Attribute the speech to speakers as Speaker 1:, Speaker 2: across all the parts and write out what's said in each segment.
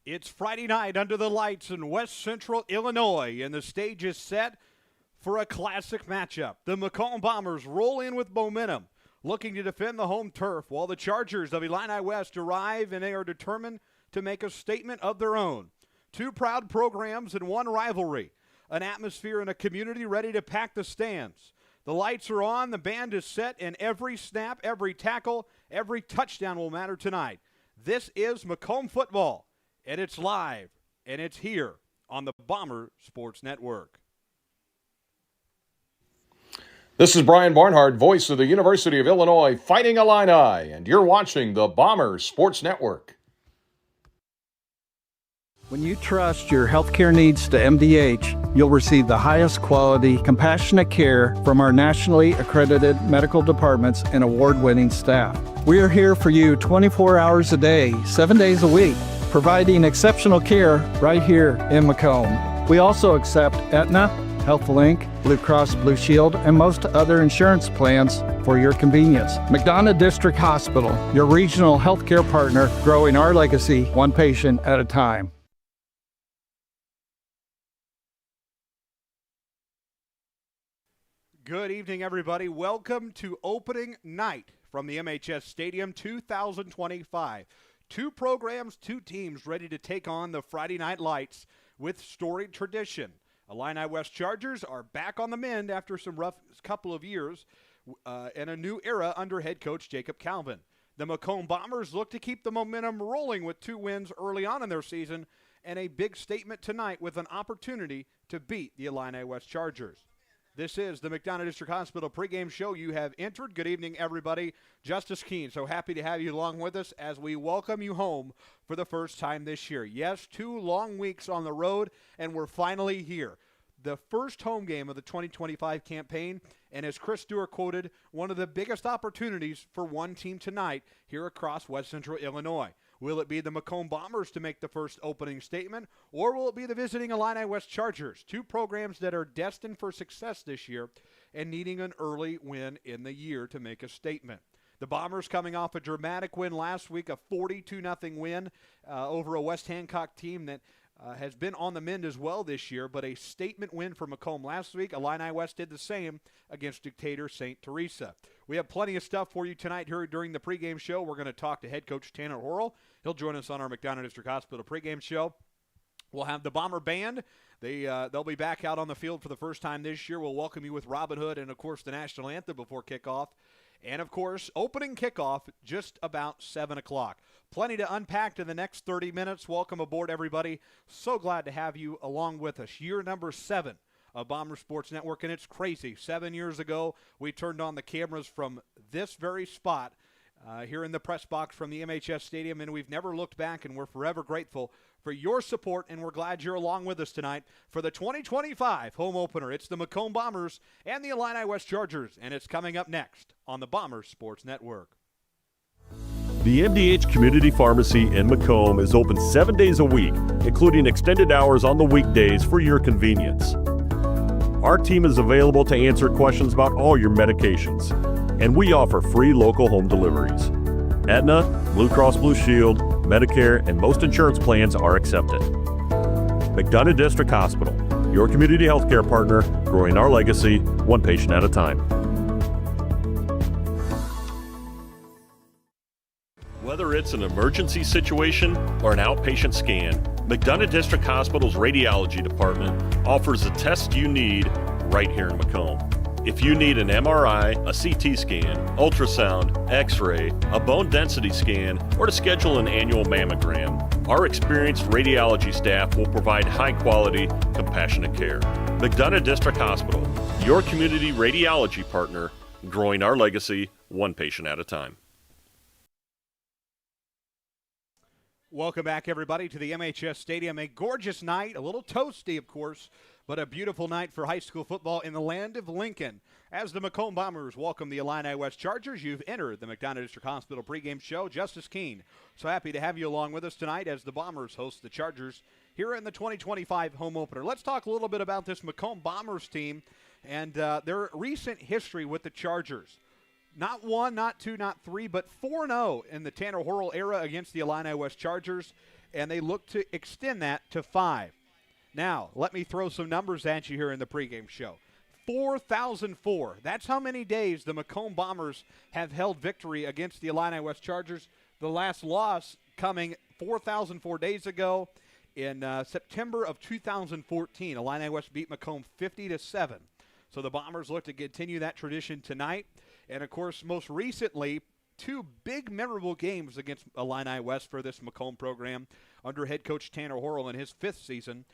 Speaker 1: It's Friday night under the lights in West Central Illinois, and the stage is set for a classic matchup. The Macomb Bombers roll in with momentum, looking to defend the home turf, while the Chargers of Illini West arrive, and they are determined to make a statement of their own. Two proud programs and one rivalry, an atmosphere and a community ready to pack the stands. The lights are on, the band is set, and every snap, every tackle, every touchdown will matter tonight. This is Macomb football, and it's live, and it's here on the Bomber Sports Network.
Speaker 2: This is Brian Barnhart, voice of the University of Illinois Fighting Illini, and you're watching the Bomber Sports Network.
Speaker 3: When you trust your healthcare needs to MDH, you'll receive the highest quality, compassionate care from our nationally accredited medical departments and award-winning staff. We are here for you 24 hours a day, 7 days a week, providing exceptional care right here in Macomb. We also accept Aetna, HealthLink, Blue Cross Blue Shield, and most other insurance plans for your convenience. McDonough District Hospital, your regional healthcare partner, growing our legacy one patient at a time.
Speaker 1: Good evening, everybody. Welcome to opening night from the MHS Stadium 2025. Two programs, two teams ready to take on the Friday Night Lights with storied tradition. Illini West Chargers are back on the mend after some rough couple of years and a new era under head coach Jacob Calvin. The Macomb Bombers look to keep the momentum rolling with two wins early on in their season and a big statement tonight with an opportunity to beat the Illini West Chargers. This is the McDonough District Hospital pregame show. You have entered. Good evening, everybody. Justice Keene, so happy to have you along with us as we welcome you home for the first time this year. Yes, 2 long weeks on the road, and we're finally here. The first home game of the 2025 campaign, and as Chris Stewart quoted, one of the biggest opportunities for one team tonight here across West Central Illinois. Will it be the Macomb Bombers to make the first opening statement, or will it be the visiting Illini West Chargers? Two programs that are destined for success this year and needing an early win in the year to make a statement. The Bombers coming off a dramatic win last week, a 42-0 win over a West Hancock team that has been on the mend as well this year, but a statement win for Macomb last week. Illini West did the same against Dictator St. Teresa. We have plenty of stuff for you tonight here during the pregame show. We're going to talk to head coach Tanner Horrell. He'll join us on our McDonough District Hospital pregame show. We'll have the Bomber Band. They'll be back out on the field for the first time this year. We'll welcome you with Robin Hood and, of course, the national anthem before kickoff. And, of course, opening kickoff just about 7 o'clock. Plenty to unpack in the next 30 minutes. Welcome aboard, everybody. So glad to have you along with us. Year number 7 of Bomber Sports Network, and it's crazy. 7 years ago, we turned on the cameras from this very spot here in the press box from the MHS Stadium, and we've never looked back, and we're forever grateful for your support, and we're glad you're along with us tonight for the 2025 home opener. It's the Macomb Bombers and the Illini West Chargers, and it's coming up next on the Bomber Sports Network.
Speaker 4: The MDH Community Pharmacy in Macomb is open 7 days a week, including extended hours on the weekdays for your convenience. Our team is available to answer questions about all your medications, and we offer free local home deliveries. Aetna, Blue Cross Blue Shield, Medicare, and most insurance plans are accepted. McDonough District Hospital, your community healthcare partner, growing our legacy one patient at a time. Whether it's an emergency situation or an outpatient scan, McDonough District Hospital's radiology department offers the test you need right here in Macomb. If you need an MRI, a CT scan, ultrasound, X-ray, a bone density scan, or to schedule an annual mammogram, our experienced radiology staff will provide high-quality, compassionate care. McDonough District Hospital, your community radiology partner, growing our legacy one patient at a time.
Speaker 1: Welcome back, everybody, to the MHS Stadium. A gorgeous night, a little toasty, of course, but a beautiful night for high school football in the land of Lincoln. As the Macomb Bombers welcome the Illini West Chargers, you've entered the McDonough District Hospital pregame show. Justice Keene, so happy to have you along with us tonight as the Bombers host the Chargers here in the 2025 home opener. Let's talk a little bit about this Macomb Bombers team and their recent history with the Chargers. Not 1, not 2, not 3, but 4-0 in the Tanner Horrell era against the Illini West Chargers. and they look to extend that to 5. Now, let me throw some numbers at you here in the pregame show. 4,004. That's how many days the Macomb Bombers have held victory against the Illini West Chargers. The last loss coming 4,004 days ago in September of 2014. Illini West beat Macomb 50-7. So the Bombers look to continue that tradition tonight. And, of course, most recently, 2 big memorable games against Illini West for this Macomb program under head coach Tanner Horrell in his 5th season,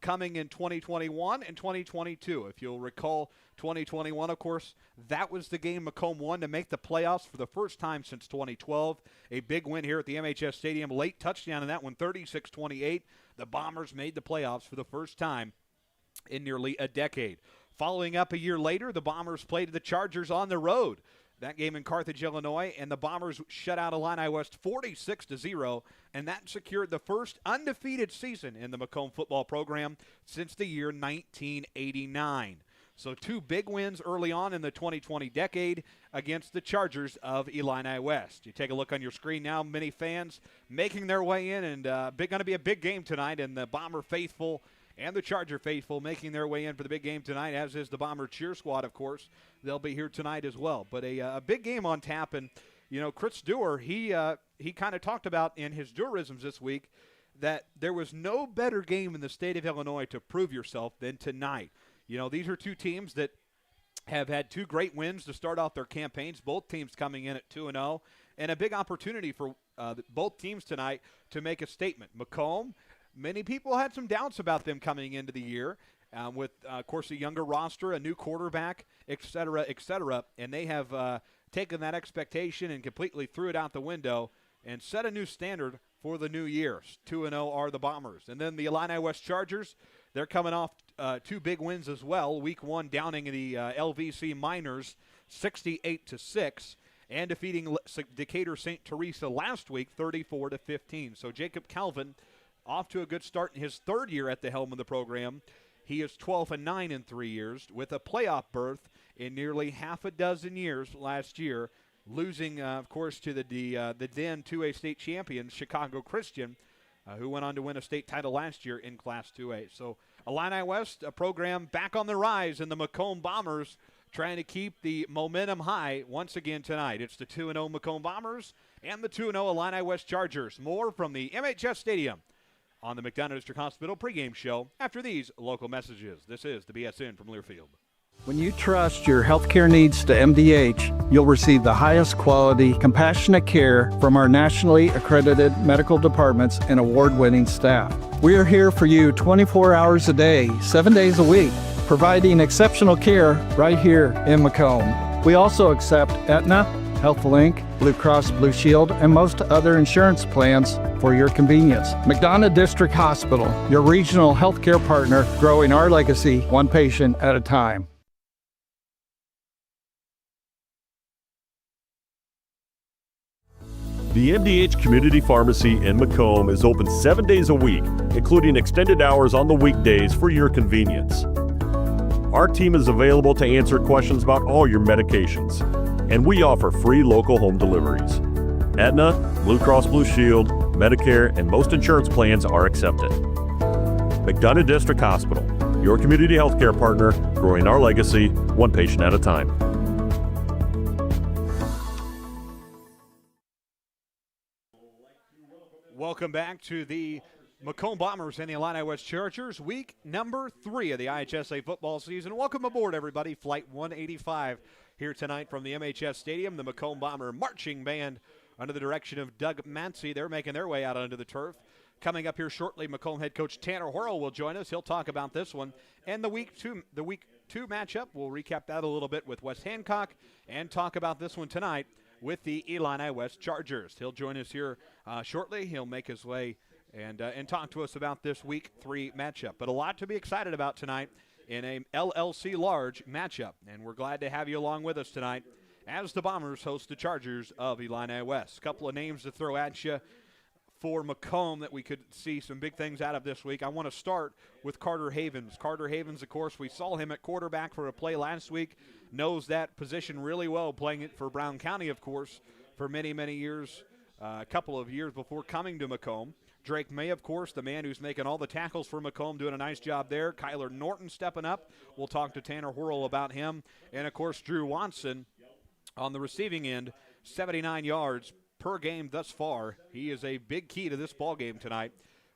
Speaker 1: coming in 2021 and 2022. If you'll recall, 2021, of course, that was the game Macomb won to make the playoffs for the first time since 2012. A big win here at the MHS Stadium. Late touchdown in that one, 36-28. The Bombers made the playoffs for the first time in nearly a decade. Following up a year later, the Bombers played the Chargers on the road. That game in Carthage, Illinois, and the Bombers shut out Illini West 46-0, and that secured the first undefeated season in the Macomb football program since the year 1989. So 2 big wins early on in the 2020 decade against the Chargers of Illini West. You take a look on your screen now, many fans making their way in, and going to be a big game tonight, and the Bomber faithful and the Charger faithful making their way in for the big game tonight, as is the Bomber cheer squad, of course. They'll be here tonight as well. But a big game on tap, and, you know, Chris Dewar, he kind of talked about in his Dewarisms this week that there was no better game in the state of Illinois to prove yourself than tonight. You know, these are 2 teams that have had 2 great wins to start off their campaigns, both teams coming in at 2-0, and a big opportunity for both teams tonight to make a statement. Macomb, many people had some doubts about them coming into the year with, of course, a younger roster, a new quarterback, et cetera, and they have taken that expectation and completely threw it out the window and set a new standard for the new year. 2-0 are the Bombers. And then the Illini West Chargers, they're coming off 2 big wins as well. Week 1 downing the LVC Miners 68-6 and defeating Decatur St. Teresa last week 34-15. So Jacob Calvin off to a good start in his 3rd year at the helm of the program. He is 12-9 in 3 years with a playoff berth in nearly half a dozen years last year, losing, of course, to the then 2A state champions, Chicago Christian, who went on to win a state title last year in Class 2A. So Illini West, a program back on the rise, and the Macomb Bombers trying to keep the momentum high once again tonight. It's the 2-0 Macomb Bombers and the 2-0 Illini West Chargers. More from the MHS Stadium on the McDonough District Hospital pregame show after these local messages. This is the BSN from Learfield.
Speaker 3: When you trust your healthcare needs to MDH, you'll receive the highest quality, compassionate care from our nationally accredited medical departments and award-winning staff. We are here for you 24 hours a day, 7 days a week, providing exceptional care right here in Macomb. We also accept Aetna, HealthLink, Blue Cross Blue Shield, and most other insurance plans for your convenience. McDonough District Hospital, your regional healthcare partner, growing our legacy 1 patient at a time.
Speaker 4: The MDH Community Pharmacy in Macomb is open 7 days a week, including extended hours on the weekdays for your convenience. Our team is available to answer questions about all your medications, and we offer free local home deliveries. Aetna, Blue Cross Blue Shield, Medicare, and most insurance plans are accepted. McDonough District Hospital, your community healthcare partner, growing our legacy 1 patient at a time.
Speaker 1: Welcome back to the Macomb Bombers and the Illini West Chargers, week number 3 of the IHSA football season. Welcome aboard, everybody. Flight 185 here tonight from the MHS Stadium. The Macomb Bomber marching band under the direction of Doug Mancy. They're making their way out onto the turf. Coming up here shortly, Macomb head coach Tanner Horrell will join us. He'll talk about this one and the week two matchup. We'll recap that a little bit with Wes Hancock and talk about this one tonight with the Illini West Chargers. He'll join us here shortly. He'll make his way and talk to us about this week 3 matchup. But a lot to be excited about tonight in a LLC large matchup, and we're glad to have you along with us tonight as the Bombers host the Chargers of Illini West. A couple of names to throw at you for Macomb that we could see some big things out of this week. I want to start with Carter Havens. Carter Havens, of course, we saw him at quarterback for a play last week, knows that position really well, playing it for Brown County, of course, for many, many years, a couple of years before coming to Macomb. Drake May, of course, the man who's making all the tackles for Macomb, doing a nice job there. Kyler Norton stepping up. We'll talk to Tanner Horrell about him. And, of course, Drew Watson on the receiving end, 79 yards per game thus far. He is a big key to this ball game tonight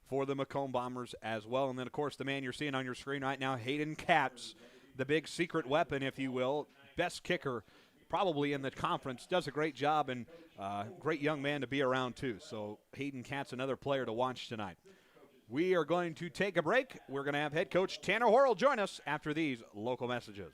Speaker 1: for the Macomb Bombers as well. And then, of course, the man you're seeing on your screen right now, Hayden Katz, the big secret weapon, if you will, best kicker probably in the conference, does a great job, and great young man to be around too. So Hayden Katz, another player to watch tonight. We are going to take a break. We're going to have head coach Tanner Horrell join us after these local messages.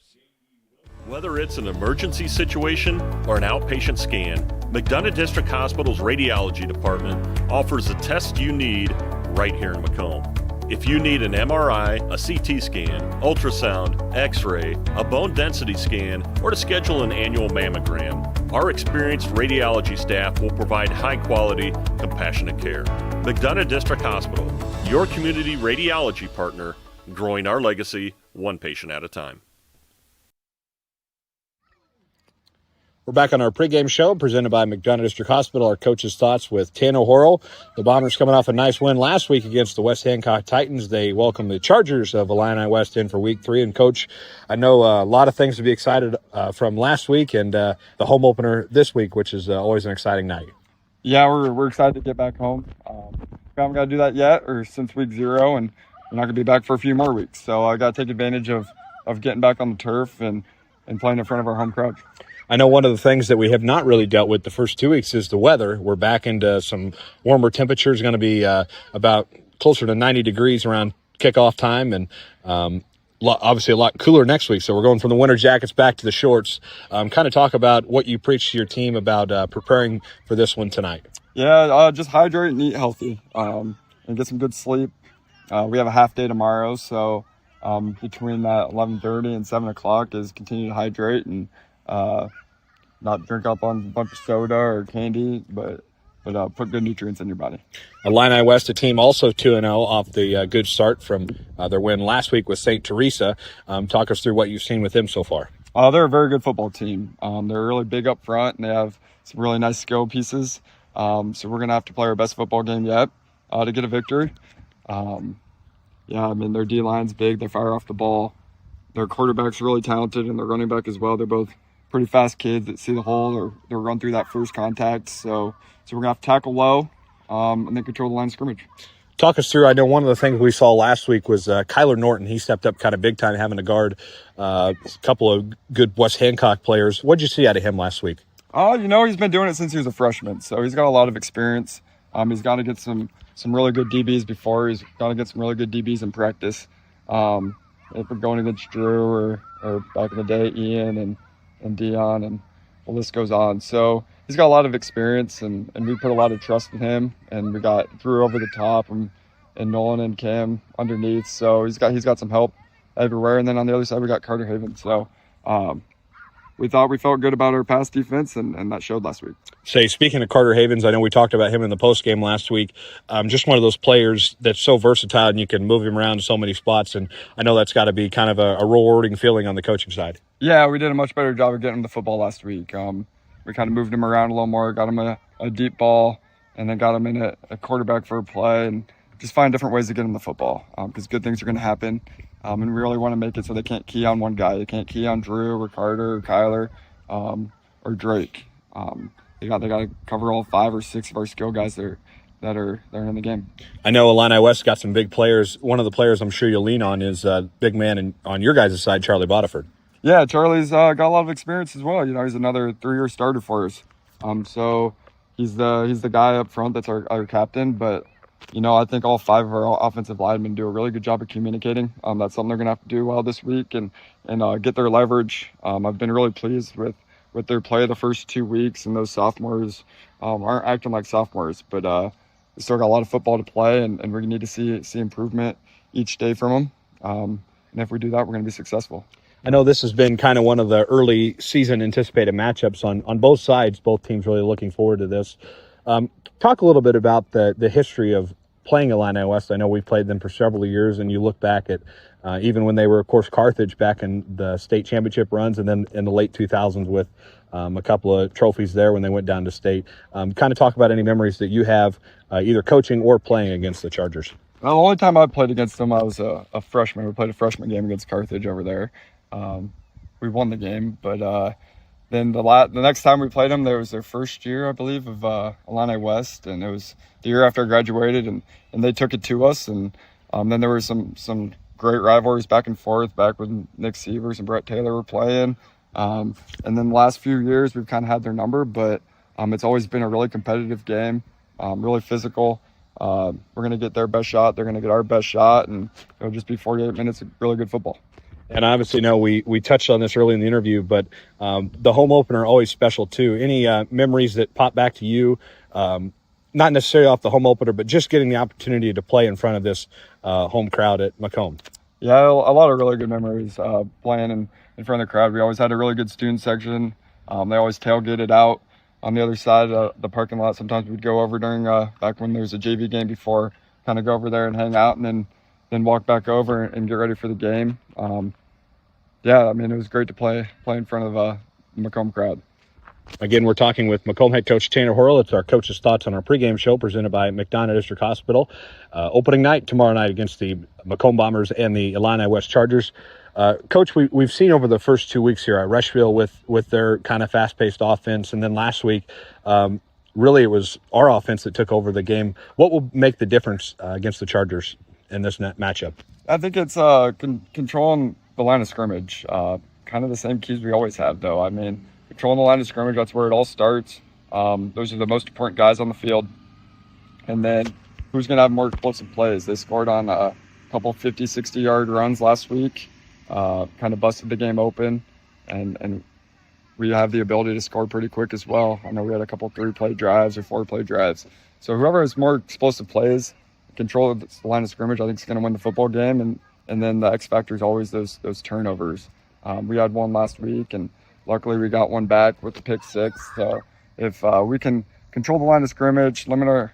Speaker 4: Whether it's an emergency situation or an outpatient scan, McDonough District Hospital's radiology department offers the test you need right here in Macomb. If you need an MRI, a CT scan, ultrasound, x-ray, a bone density scan, or to schedule an annual mammogram, our experienced radiology staff will provide high-quality, compassionate care. McDonough District Hospital, your community radiology partner, growing our legacy one patient at a time.
Speaker 2: We're back on our pregame show presented by McDonough District Hospital. Our coach's thoughts with Tanner Horrell. The Bombers coming off a nice win last week against the West Hancock Titans. They welcome the Chargers of Illini West in for week 3. And, Coach, I know a lot of things to be excited from last week and the home opener this week, which is always an exciting night.
Speaker 5: Yeah, we're excited to get back home. We haven't got to do that yet or since week 0, and we're not going to be back for a few more weeks. So I got to take advantage of getting back on the turf and playing in front of our home crowd.
Speaker 2: I know one of the things that we have not really dealt with the first 2 weeks is the weather. We're back into some warmer temperatures, going to be about closer to 90 degrees around kickoff time, and obviously a lot cooler next week. So we're going from the winter jackets back to the shorts. Kind of talk about what you preach to your team about preparing for this one tonight.
Speaker 5: Yeah, just hydrate and eat healthy and get some good sleep. We have a half day tomorrow, so between that 11:30 and 7 o'clock is continue to hydrate and not drink up on a bunch of soda or candy, but put good nutrients in your body.
Speaker 2: Illini West, a team also 2-0 off the good start from their win last week with St. Teresa. Talk us through what you've seen with them so far.
Speaker 5: They're a very good football team. They're really big up front, and they have some really nice skill pieces. So we're going to have to play our best football game yet to get a victory. Their D-line's big. They fire off the ball. Their quarterback's really talented, and their running back as well. They're both pretty fast kids that see the hole or they'll run through that first contact. So we're going to have to tackle low and then control the line of scrimmage.
Speaker 2: Talk us through, I know one of the things we saw last week was Kyler Norton. He stepped up kind of big time having to guard a couple of good West Hancock players. What did you see out of him last week?
Speaker 5: He's been doing it since he was a freshman. So he's got a lot of experience. He's got to get some really good DBs before. He's got to get some really good DBs in practice. If we're going against Drew or back in the day, Ian and Dion, and the list goes on. So he's got a lot of experience, and we put a lot of trust in him. And we got Drew over the top and Nolan and Cam underneath. So he's got some help everywhere. And then on the other side, we got Carter Haven. So we felt good about our pass defense, and that showed last week.
Speaker 2: Speaking of Carter Havens, I know we talked about him in the postgame last week. Just one of those players that's so versatile, and you can move him around to so many spots, and I know that's got to be kind of a rewarding feeling on the coaching side.
Speaker 5: Yeah, we did a much better job of getting him the football last week. We kind of moved him around a little more, got him a deep ball, and then got him in a quarterback for a play, and just find different ways to get him the football because good things are going to happen. And we really want to make it so they can't key on one guy. They can't key on Drew or Carter or Kyler or Drake. They got to cover all 5 or 6 of our skill guys that are in the game.
Speaker 2: I know Illini West got some big players. One of the players I'm sure you'll lean on is big man on your guys' side, Charlie Bodiford.
Speaker 5: Yeah, Charlie's got a lot of experience as well. He's another 3-year starter for us. So he's the guy up front that's our captain, but I think all 5 of our offensive linemen do a really good job of communicating. That's something they're going to have to do well this week and get their leverage. I've been really pleased with their play the first 2 weeks, and those sophomores aren't acting like sophomores, but they still got a lot of football to play, and we need to see improvement each day from them. And if we do that, we're going to be successful.
Speaker 2: I know this has been kind of one of the early season anticipated matchups on both sides. Both teams really looking forward to this. Talk a little bit about the history of playing Illini West. I know we've played them for several years, and you look back at even when they were, of course, Carthage back in the state championship runs, and then in the late 2000s with a couple of trophies there when they went down to state. Kind of talk about any memories that you have either coaching or playing against the Chargers.
Speaker 5: Well, the only time I played against them, I was a freshman. We played a freshman game against Carthage over there. We won the game, but then the next time we played them, there was their first year, I believe, of Illini West, and it was the year after I graduated, and they took it to us. And then there were some great rivalries back and forth, back when Nick Sievers and Brett Taylor were playing. And then the last few years, we've kind of had their number, but it's always been a really competitive game, really physical. We're going to get their best shot. They're going to get our best shot, and it'll just be 48 minutes of really good football.
Speaker 2: And obviously, we touched on this early in the interview, but the home opener always special too. Any memories that pop back to you, not necessarily off the home opener, but just getting the opportunity to play in front of this home crowd at Macomb?
Speaker 5: Yeah, a lot of really good memories playing in front of the crowd. We always had a really good student section. They always tailgated out on the other side of the parking lot. Sometimes we'd go over during back when there was a JV game before, kind of go over there and hang out, and then walk back over and get ready for the game. Yeah, I mean, it was great to play in front of the Macomb crowd.
Speaker 2: Again, we're talking with Macomb head coach Tanner Horrell. It's our coach's thoughts on our pregame show presented by McDonough District Hospital. Opening night tomorrow night against the Macomb Bombers and the Illini West Chargers. Coach, we've seen over the first 2 weeks here at Rushville with their kind of fast-paced offense, and then last week, really it was our offense that took over the game. What will make the difference against the Chargers in this matchup?
Speaker 5: I think it's controlling the line of scrimmage. Kind of the same keys we always have, though. I mean, controlling the line of scrimmage, that's where it all starts. Those are the most important guys on the field. And then who's going to have more explosive plays? They scored on a couple 50, 60-yard runs last week, kind of busted the game open. And we have the ability to score pretty quick as well. I know we had a couple 3-play drives or 4-play drives. So whoever has more explosive plays, control of the line of scrimmage, I think is going to win the football game. And then the X factor is always those turnovers. We had one last week, and luckily we got one back with the pick six. So if we can control the line of scrimmage, limit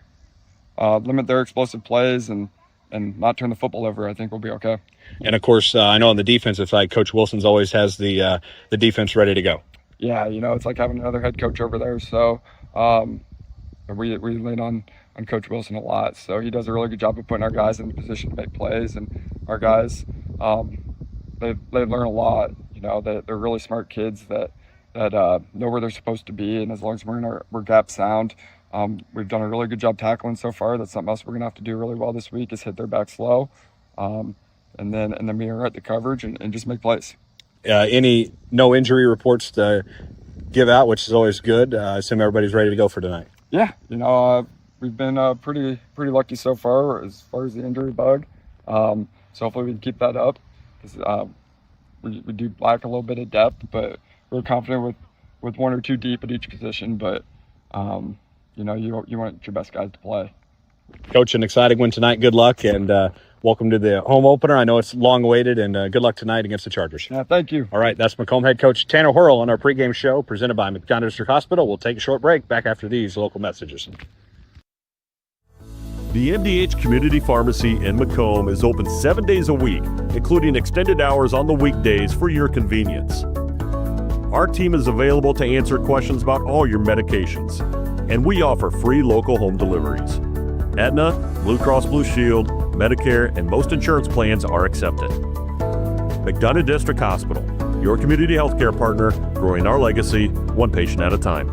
Speaker 5: their explosive plays, and not turn the football over, I think we'll be okay.
Speaker 2: And of course, I know on the defensive side, Coach Wilson's always has the defense ready to go.
Speaker 5: Yeah, it's like having another head coach over there. So we lean on Coach Wilson a lot. So he does a really good job of putting our guys in the position to make plays, and our guys they learn a lot. They're really smart kids that know where they're supposed to be, and as long as we're gap sound, we've done a really good job tackling so far. That's something else we're gonna have to do really well this week, is hit their back slow, and then be right the coverage and just make plays.
Speaker 2: No injury reports to give out, which is always good. I assume everybody's ready to go for tonight.
Speaker 5: Yeah, we've been pretty lucky so far as the injury bug. So hopefully we can keep that up, because we do lack a little bit of depth, but we're confident with one or two deep at each position. But you want your best guys to play.
Speaker 2: Coach, an exciting one tonight. Good luck, and welcome to the home opener. I know it's long awaited, and good luck tonight against the Chargers.
Speaker 5: Yeah, thank you.
Speaker 2: All right, that's Macomb head coach Tanner Horrell on our pregame show presented by McDonough District Hospital. We'll take a short break back after these local messages.
Speaker 4: The MDH Community Pharmacy in Macomb is open 7 days a week, including extended hours on the weekdays for your convenience. Our team is available to answer questions about all your medications, and we offer free local home deliveries. Aetna, Blue Cross Blue Shield, Medicare, and most insurance plans are accepted. McDonough District Hospital, your community healthcare partner, growing our legacy one patient at a time.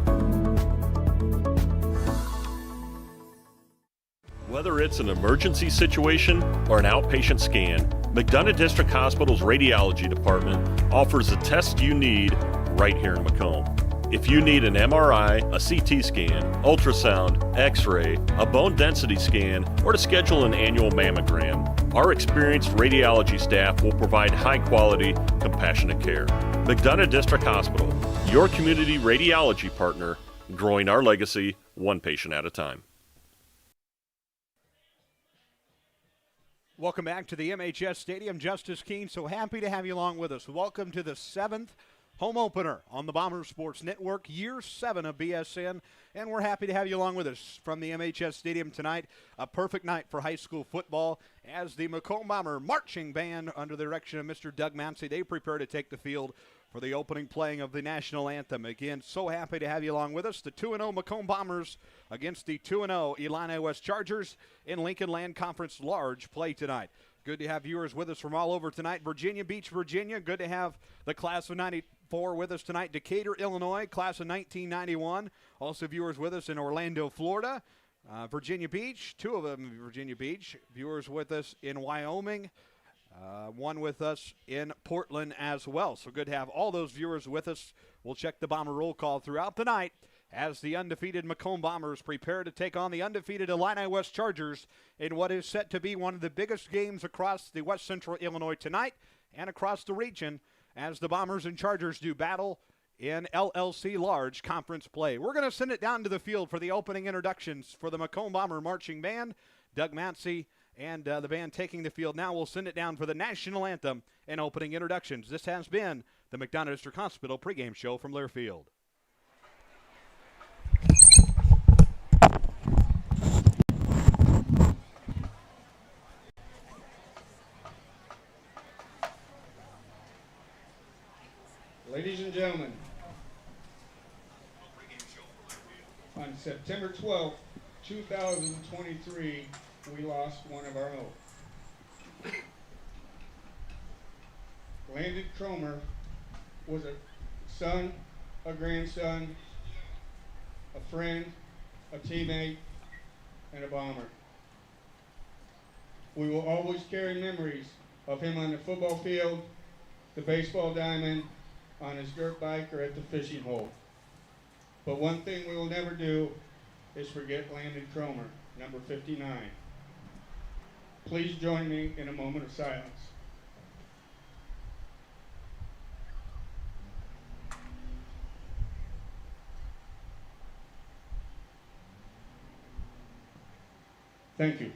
Speaker 4: Whether it's an emergency situation or an outpatient scan, McDonough District Hospital's radiology department offers the test you need right here in Macomb. If you need an MRI, a CT scan, ultrasound, X-ray, a bone density scan, or to schedule an annual mammogram, our experienced radiology staff will provide high-quality, compassionate care. McDonough District Hospital, your community radiology partner, growing our legacy one patient at a time.
Speaker 1: Welcome back to the MHS Stadium. Justice Keene, so happy to have you along with us. Welcome to the 7th home opener on the Bomber Sports Network, year 7 of BSN, and we're happy to have you along with us from the MHS Stadium tonight. A perfect night for high school football as the Macomb Bomber marching band under the direction of Mr. Doug Mansey, they prepare to take the field for the opening playing of the national anthem. Again, so happy to have you along with us. The 2-0 Macomb Bombers against the 2-0 Illini West Chargers in Lincoln Land Conference large play tonight. Good to have viewers with us from all over tonight. Virginia Beach, Virginia. Good to have the class of 94 with us tonight. Decatur, Illinois, class of 1991. Also viewers with us in Orlando, Florida. Virginia Beach, two of them Virginia Beach. Viewers with us in Wyoming. One with us in Portland as well. So good to have all those viewers with us. We'll check the Bomber roll call throughout the night as the undefeated Macomb Bombers prepare to take on the undefeated Illini West Chargers in what is set to be one of the biggest games across the West Central Illinois tonight and across the region as the Bombers and Chargers do battle in LLC Large Conference play. We're going to send it down to the field for the opening introductions for the Macomb Bomber Marching Band, Doug Matsey, and the band taking the field. Now we'll send it down for the national anthem and opening introductions. This has been the McDonough District Hospital pregame show from Learfield.
Speaker 6: Ladies and gentlemen, on September 12th, 2023, we lost one of our own. Landon Cromer was a son, a grandson, a friend, a teammate, and a bomber. We will always carry memories of him on the football field, the baseball diamond, on his dirt bike, or at the fishing hole. But one thing we will never do is forget Landon Cromer, number 59. Please join me in a moment of silence. Thank you.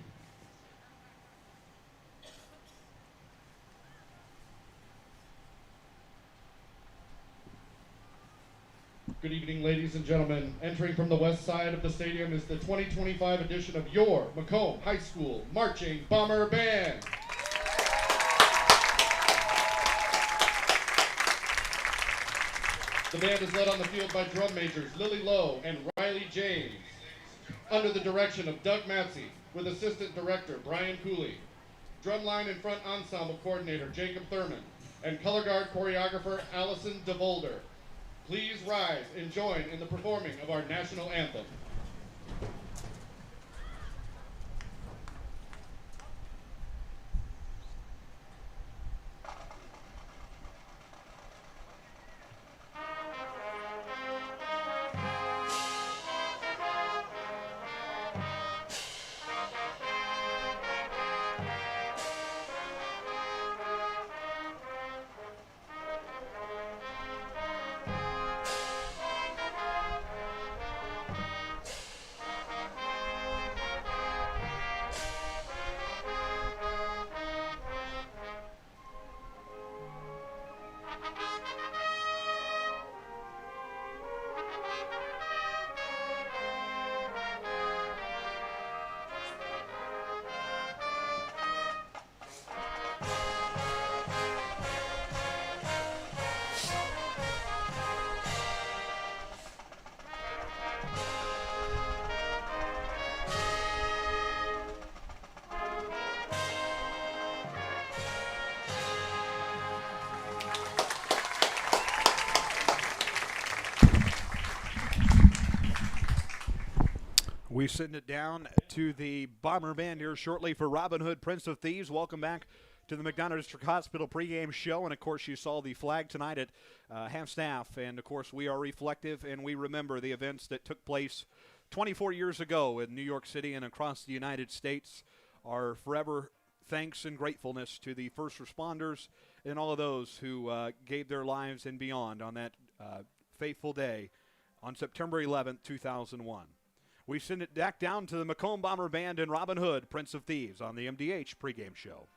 Speaker 7: Good evening, ladies and gentlemen. Entering from the west side of the stadium is the 2025 edition of your Macomb High School Marching Bomber Band. The band is led on the field by drum majors Lily Lowe and Riley James, under the direction of Doug Matsey, with assistant director Brian Cooley, drumline and front ensemble coordinator Jacob Thurman, and color guard choreographer Allison DeVolder. Please rise and join in the performing of our national anthem.
Speaker 1: We send it down to the Bomber Band here shortly for Robin Hood, Prince of Thieves. Welcome back to the McDonough District Hospital pregame show. And, of course, you saw the flag tonight at half-staff. And, of course, we are reflective and we remember the events that took place 24 years ago in New York City and across the United States. Our forever thanks and gratefulness to the first responders and all of those who gave their lives and beyond on that fateful day on September 11th, 2001. We send it back down to the Macomb Bomber Band and Robin Hood, Prince of Thieves, on the MDH pregame show.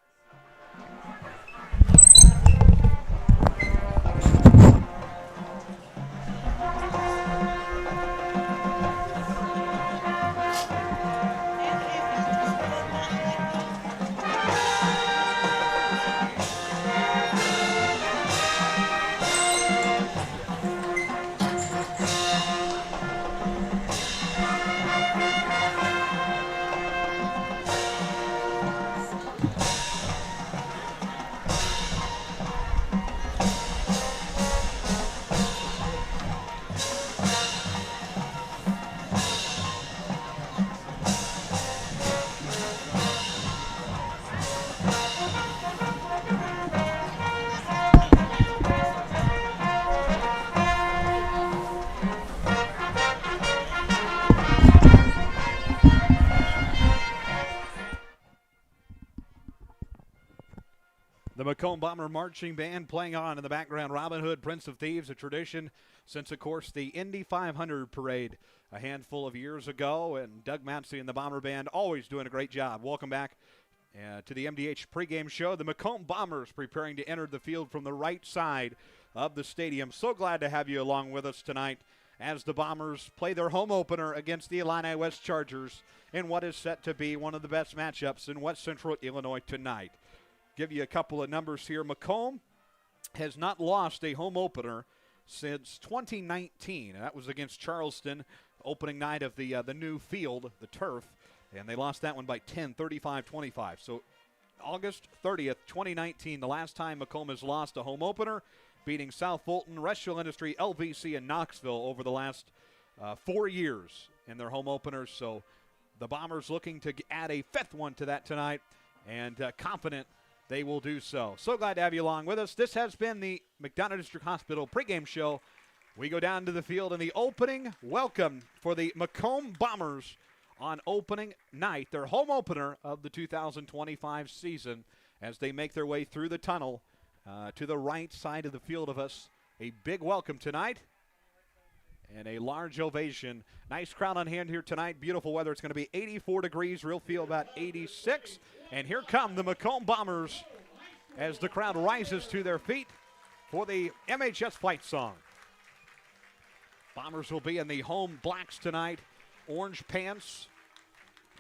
Speaker 1: Macomb Bomber Marching Band playing on in the background. Robin Hood, Prince of Thieves, a tradition since, of course, the Indy 500 parade a handful of years ago. And Doug Matsey and the Bomber Band always doing a great job. Welcome back to the MDH pregame show. The Macomb Bombers preparing to enter the field from the right side of the stadium. So glad to have you along with us tonight as the Bombers play their home opener against the Illini West Chargers in what is set to be one of the best matchups in West Central Illinois tonight. Give you a couple of numbers here. Macomb has not lost a home opener since 2019. That was against Charleston, opening night of the new field, the turf, and they lost that one by 10, 35-25. So August 30th, 2019, the last time Macomb has lost a home opener, beating South Fulton, Restful Industry, LVC, and Knoxville over the last 4 years in their home openers. So the Bombers looking to add a fifth one to that tonight, and confident they will do so. So glad to have you along with us. This has been the McDonough District Hospital pregame show. We go down to the field in the opening welcome for the Macomb Bombers on opening night, their home opener of the 2025 season, as they make their way through the tunnel to the right side of the field of us. A big welcome tonight and a large ovation. Nice crowd on hand here tonight. Beautiful weather. It's going to be 84 degrees. Real feel about 86. And here come the Macomb Bombers as the crowd rises to their feet for the MHS fight song. Bombers will be in the home blacks tonight. Orange pants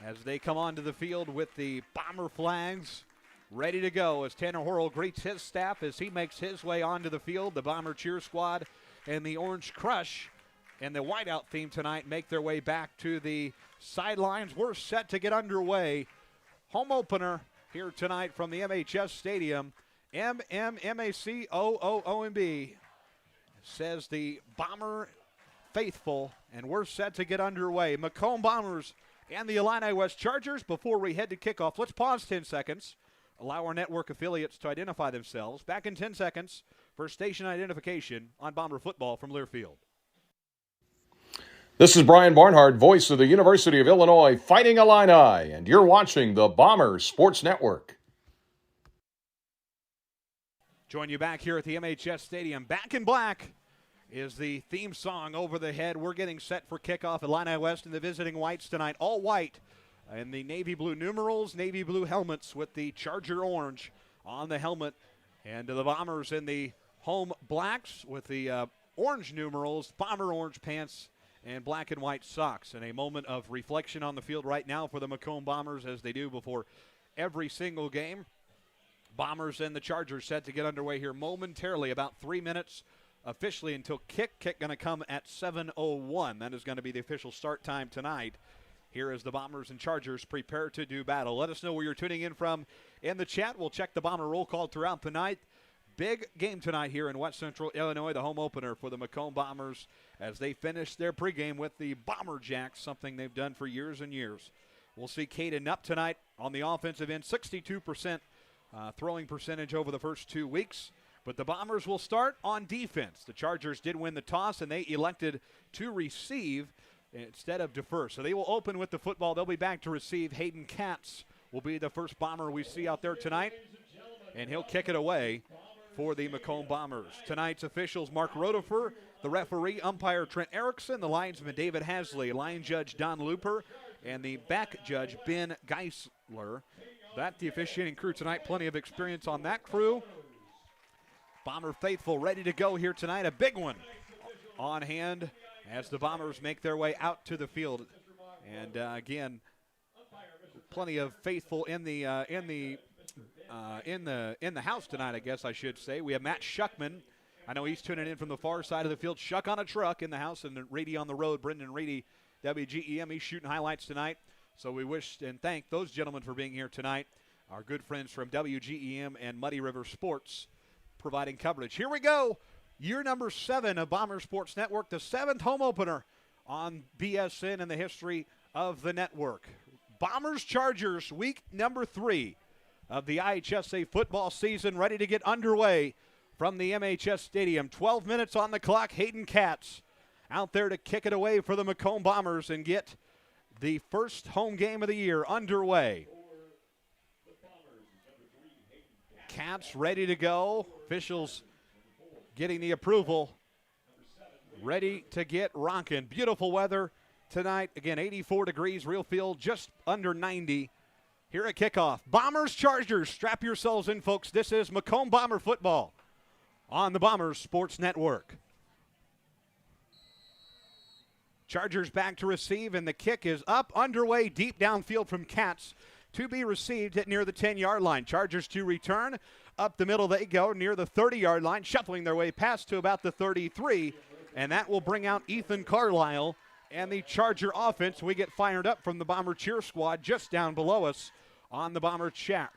Speaker 1: as they come onto the field with the Bomber flags ready to go as Tanner Horrell greets his staff as he makes his way onto the field. The Bomber cheer squad and the Orange Crush and the whiteout theme tonight make their way back to the sidelines. We're set to get underway. Home opener here tonight from the MHS Stadium. MMMACOOMB says the Bomber faithful, and we're set to get underway. Macomb Bombers and the Illini West Chargers. Before we head to kickoff, let's pause 10 seconds. Allow our network affiliates to identify themselves. Back in 10 seconds for station identification on Bomber football from Learfield.
Speaker 2: This is Brian Barnhart, voice of the University of Illinois Fighting Illini, and you're watching the Bombers Sports Network.
Speaker 1: Join you back here at the MHS Stadium. Back in black is the theme song over the head. We're getting set for kickoff. Illini West and the visiting Whites tonight. All white in the navy blue numerals, navy blue helmets with the Charger orange on the helmet. And the Bombers in the home blacks with the orange numerals, Bomber orange pants, and black and white socks. And a moment of reflection on the field right now for the Macomb Bombers, as they do before every single game. Bombers and the Chargers set to get underway here momentarily, about 3 minutes officially until kick. Kick going to come at 7:01. That is going to be the official start time tonight. Here as the Bombers and Chargers prepare to do battle. Let us know where you're tuning in from in the chat. We'll check the Bomber roll call throughout the night. Big game tonight here in West Central Illinois, the home opener for the Macomb Bombers as they finish their pregame with the Bomber Jacks, something they've done for years and years. We'll see Caden Nupp tonight on the offensive end, 62% throwing percentage over the first 2 weeks. But the Bombers will start on defense. The Chargers did win the toss, and they elected to receive instead of defer. So they will open with the football. They'll be back to receive. Hayden Katz will be the first Bomber we see out there tonight, and he'll kick it away for the Macomb Bombers. Tonight's officials, Mark Rodefer, the referee, umpire Trent Erickson, the linesman David Hasley, line judge Don Looper, and the back judge Ben Geisler. That's the officiating crew tonight. Plenty of experience on that crew. Bomber faithful ready to go here tonight. A big one on hand as the Bombers make their way out to the field. And again, plenty of faithful in the house tonight, I guess I should say. We have Matt Shuckman. I know he's tuning in from the far side of the field. Shuck on a truck in the house, and Reedy on the road. Brendan Reedy, WGEM. He's shooting highlights tonight. So we wish and thank those gentlemen for being here tonight. Our good friends from WGEM and Muddy River Sports providing coverage. Here we go. Year number 7 of Bomber Sports Network, the 7th home opener on BSN in the history of the network. Bombers Chargers, week number 3 of the IHSA football season, ready to get underway from the MHS Stadium. 12 minutes on the clock. Hayden Katz out there to kick it away for the Macomb Bombers and get the first home game of the year underway. Cats ready to go. Officials getting the approval. Ready to get rocking. Beautiful weather tonight. Again, 84 degrees. Real field just under 90 here at kickoff. Bombers, Chargers. Strap yourselves in, folks. This is Macomb Bomber football on the Bombers Sports Network. Chargers back to receive, and the kick is up, underway, deep downfield from Cats to be received at near the 10-yard line. Chargers to return. Up the middle they go, near the 30-yard line, shuffling their way past to about the 33, and that will bring out Ethan Carlisle and the Charger offense. We get fired up from the Bomber cheer squad just down below us on the Bomber chat.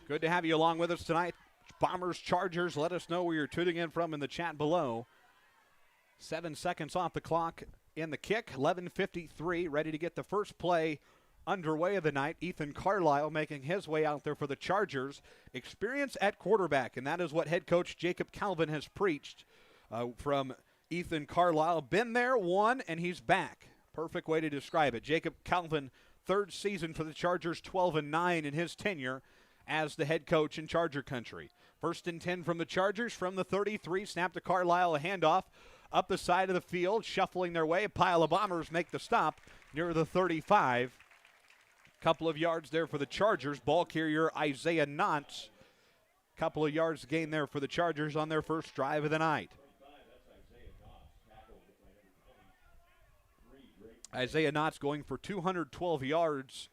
Speaker 1: Good to have you along with us tonight. Bombers, Chargers, let us know where you're tuning in from in the chat below. 7 seconds off the clock in the kick. 11:53, ready to get the first play underway of the night. Ethan Carlisle making his way out there for the Chargers. Experience at quarterback, and that is what head coach Jacob Calvin has preached from Ethan Carlisle. Been there, won, and he's back. Perfect way to describe it. Jacob Calvin, third season for the Chargers, 12-9 in his tenure as the head coach in Charger country. 1st and 10 from the Chargers from the 33. Snap to Carlisle, a handoff up the side of the field, shuffling their way. A pile of Bombers make the stop near the 35. Couple of yards there for the Chargers. Ball carrier Isaiah Knotts. Couple of yards gain there for the Chargers on their first drive of the night. Isaiah Knotts going for 212 yards.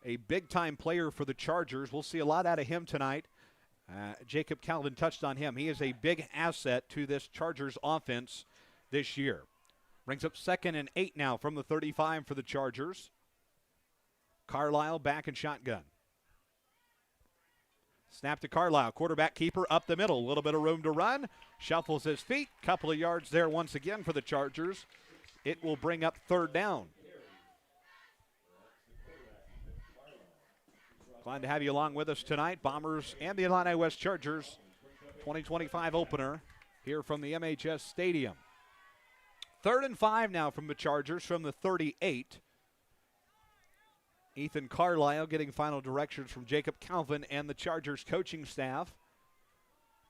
Speaker 1: A big-time player for the Chargers. We'll see a lot out of him tonight. Jacob Calvin touched on him. He is a big asset to this Chargers offense this year. Brings up 2nd and 8 now from the 35 for the Chargers. Carlisle back in shotgun. Snap to Carlisle. Quarterback keeper up the middle. A little bit of room to run. Shuffles his feet. Couple of yards there once again for the Chargers. It will bring up 3rd down. Glad to have you along with us tonight. Bombers and the Illini West Chargers 2025 opener here from the MHS Stadium. 3rd and 5 now from the Chargers from the 38. Ethan Carlisle getting final directions from Jacob Calvin and the Chargers coaching staff.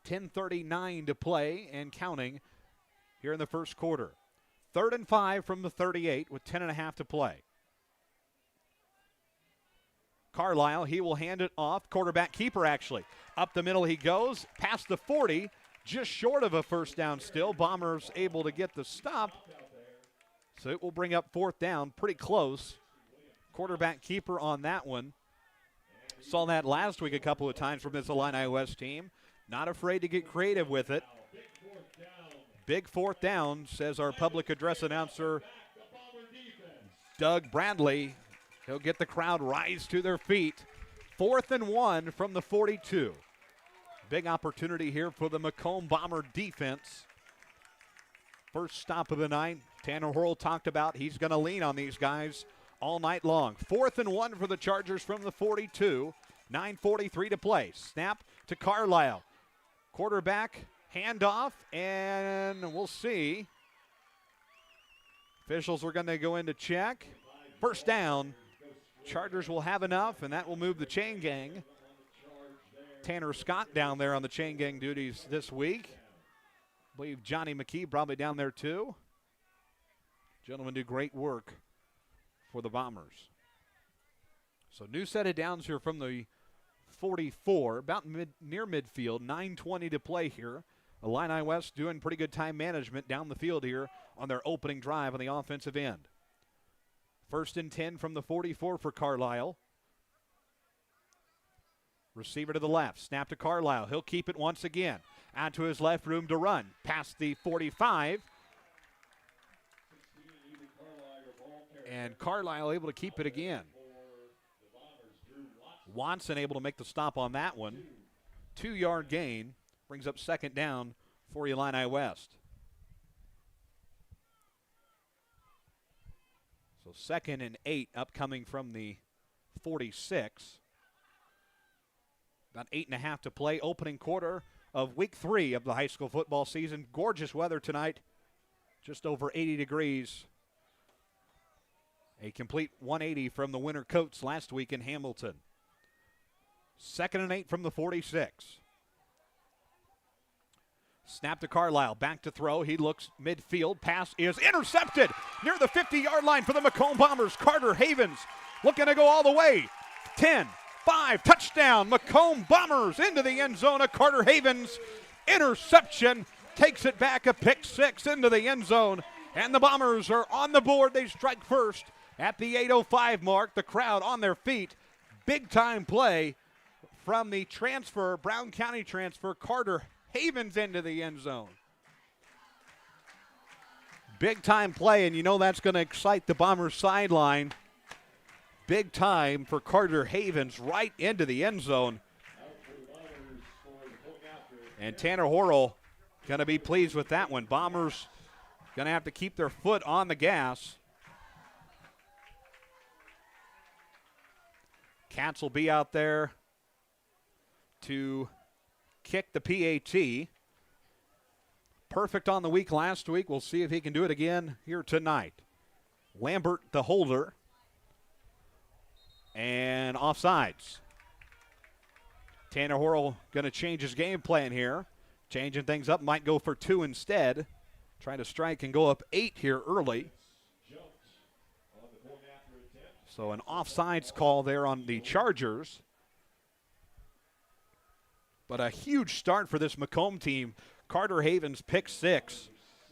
Speaker 1: 10:39 to play and counting here in the first quarter. 3rd and 5 from the 38 with 10.5 to play. Carlisle, he will hand it off. Quarterback keeper, actually. Up the middle he goes. Past the 40. Just short of a 1st down still. Bombers able to get the stop. So it will bring up 4th down. Pretty close. Quarterback keeper on that one. Saw that last week a couple of times from this Illini West team. Not afraid to get creative with it. Big 4th down, says our public address announcer, Doug Bradley. He'll get the crowd rise to their feet. 4th and 1 from the 42. Big opportunity here for the Macomb Bomber defense. First stop of the night. Tanner Horrell talked about he's going to lean on these guys all night long. 4th and 1 for the Chargers from the 42. 9:43 to play. Snap to Carlisle. Quarterback handoff, and we'll see. Officials are going to go in to check. 1st down. Chargers will have enough, and that will move the chain gang. Tanner Scott down there on the chain gang duties this week. I believe Johnny McKee probably down there too. Gentlemen do great work for the Bombers. So new set of downs here from the 44, about near midfield. 9:20 to play here. Illini West doing pretty good time management down the field here on their opening drive on the offensive end. 1st and 10 from the 44 for Carlisle. Receiver to the left. Snap to Carlisle. He'll keep it once again. Out to his left, room to run. Past the 45. And Carlisle able to keep it again. Watson able to make the stop on that one. 2-yard gain. Brings up 2nd down for Illini West. So 2nd and 8 upcoming from the 46. About 8.5 to play. Opening quarter of week 3 of the high school football season. Gorgeous weather tonight. Just over 80 degrees. A complete 180 from the winter coats last week in Hamilton. 2nd and 8 from the 46. Snap to Carlisle, back to throw. He looks midfield. Pass is intercepted near the 50-yard line for the Macomb Bombers. Carter Havens looking to go all the way. 10, 5, touchdown. Macomb Bombers into the end zone. A Carter Havens interception takes it back, a pick 6 into the end zone. And the Bombers are on the board. They strike first at the 8:05 mark. The crowd on their feet. Big time play from the transfer, Brown County transfer, Carter Havens into the end zone. Big time play, and you know that's going to excite the Bombers sideline. Big time for Carter Havens right into the end zone. And Tanner Horrell going to be pleased with that one. Bombers going to have to keep their foot on the gas. Katz will be out there to kick the PAT. Perfect on the week last week. We'll see if he can do it again here tonight. Lambert, the holder. And offsides. Tanner Horrell going to change his game plan here. Changing things up, might go for 2 instead. Trying to strike and go up 8 here early. So an offsides call there on the Chargers. But a huge start for this Macomb team. Carter Havens pick 6.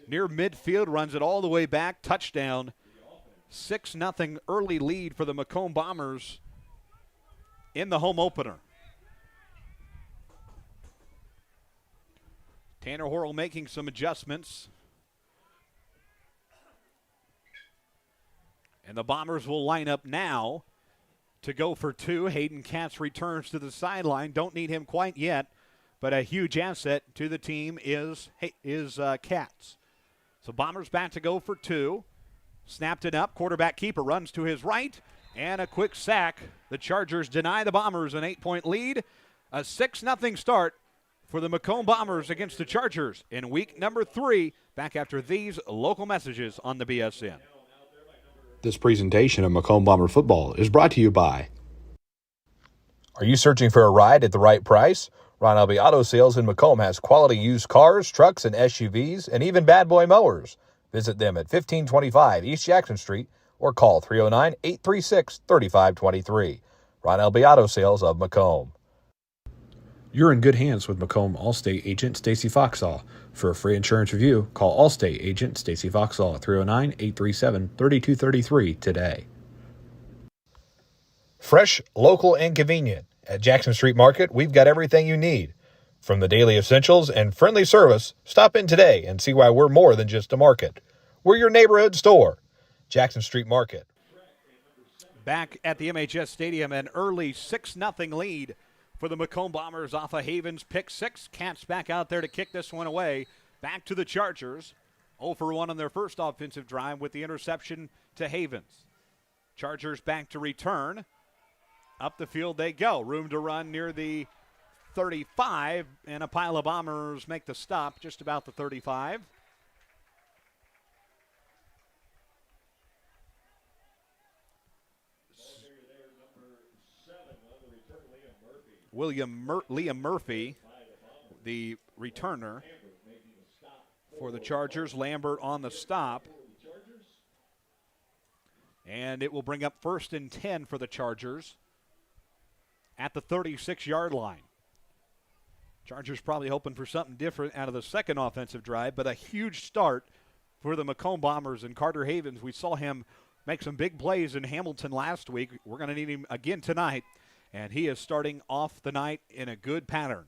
Speaker 1: Near midfield, runs it all the way back. Touchdown. 6-0 early lead for the Macomb Bombers in the home opener. Tanner Horrell making some adjustments. And the Bombers will line up now to go for 2. Hayden Katz returns to the sideline. Don't need him quite yet, but a huge asset to the team is Katz. So Bombers back to go for 2. Snapped it up. Quarterback keeper runs to his right, and a quick sack. The Chargers deny the Bombers an 8-point lead. A 6-0 start for the Macomb Bombers against the Chargers in week number 3. Back after these local messages on the BSN.
Speaker 2: This presentation of Macomb Bomber football is brought to you by. Are you searching for a ride at the right price? Ron Elby Auto Sales in Macomb has quality used cars, trucks, and SUVs, and even bad boy mowers. Visit them at 1525 East Jackson Street or call 309-836-3523. Ron Elby Auto Sales of Macomb. You're in good hands with Macomb Allstate agent Stacy Foxall. For a free insurance review, call Allstate agent Stacy Foxall at 309-837-3233 today. Fresh, local, and convenient. At Jackson Street Market, we've got everything you need. From the daily essentials and friendly service, stop in today and see why we're more than just a market. We're your neighborhood store. Jackson Street Market.
Speaker 1: Back at the MHS Stadium, an early 6-0 lead for the Macomb Bombers off of Havens pick 6. Katz back out there to kick this one away. Back to the Chargers. 0 for 1 on their first offensive drive with the interception to Havens. Chargers back to return. Up the field they go. Room to run near the 35, and a pile of Bombers make the stop just about the 35. Liam Murphy, the returner for the Chargers. Lambert on the stop. And it will bring up 1st and 10 for the Chargers at the 36-yard line. Chargers probably hoping for something different out of the second offensive drive, but a huge start for the Macomb Bombers. And Carter Havens, we saw him make some big plays in Hamilton last week. We're going to need him again tonight. And he is starting off the night in a good pattern.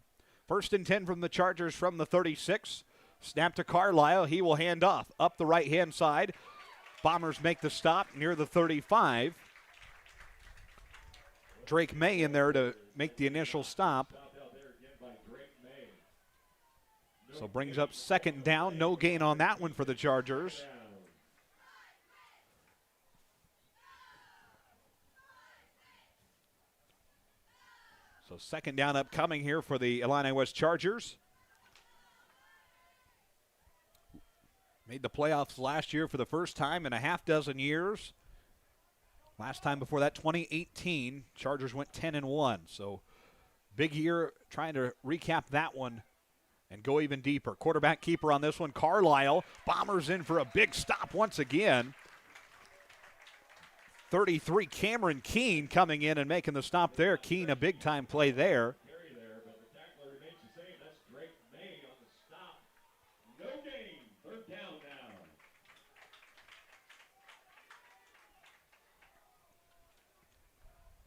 Speaker 1: 1st and 10 from the Chargers from the 36. Snap to Carlisle. He will hand off up the right-hand side. Bombers make the stop near the 35. Drake May in there to make the initial stop. So brings up 2nd down. No gain on that one for the Chargers. So 2nd down upcoming here for the Illini West Chargers. Made the playoffs last year for the first time in a half dozen years. Last time before that, 2018, Chargers went 10-1. So Big year trying to recap that one and go even deeper. Quarterback keeper on this one, Carlisle. Bombers in for a big stop once again. 33, Cameron Keene coming in and making the stop there. Keene, a big-time play there.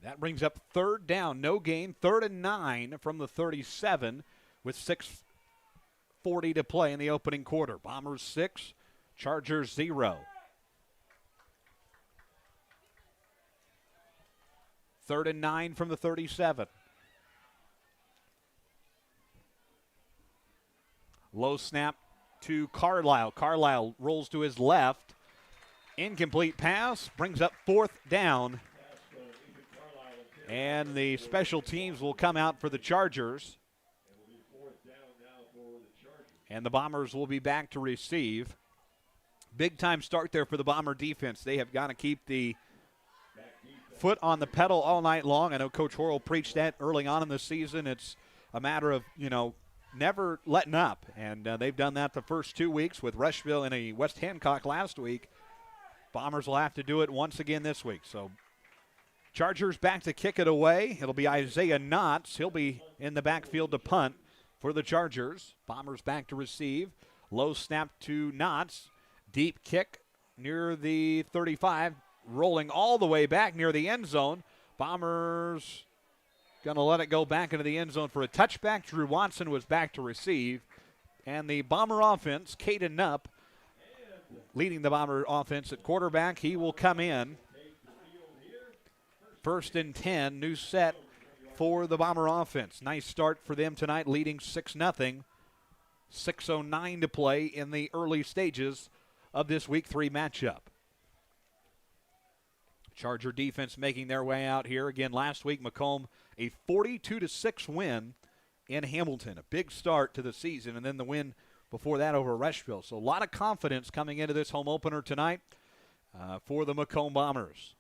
Speaker 1: That brings up third down, no gain, 3rd and 9 from the 37 with 6:40 to play in the opening quarter. Bombers 6, Chargers 0. 3rd and 9 from the 37. Low snap to Carlisle. Carlisle rolls to his left. Incomplete pass brings up 4th down. And the special teams will come out for the Chargers. And the Bombers will be back to receive. Big time start there for the Bomber defense. They have got to keep the foot on the pedal all night long. I know Coach Horrell preached that early on in the season. It's a matter of, never letting up. And they've done that the first 2 weeks with Rushville and a West Hancock last week. Bombers will have to do it once again this week. So Chargers back to kick it away. It'll be Isaiah Knotts. He'll be in the backfield to punt for the Chargers. Bombers back to receive. Low snap to Knotts. Deep kick near the 35. Rolling all the way back near the end zone. Bombers going to let it go back into the end zone for a touchback. Drew Watson was back to receive. And the Bomber offense, Caden Knupp, leading the Bomber offense at quarterback. He will come in. 1st and 10, new set for the Bomber offense. Nice start for them tonight, leading 6-0. 6:09 to play in the early stages of this Week 3 matchup. Charger defense making their way out here. Again, last week, Macomb, a 42-6 win in Hamilton. A big start to the season, and then the win before that over Rushville. So a lot of confidence coming into this home opener tonight for the Macomb Bombers.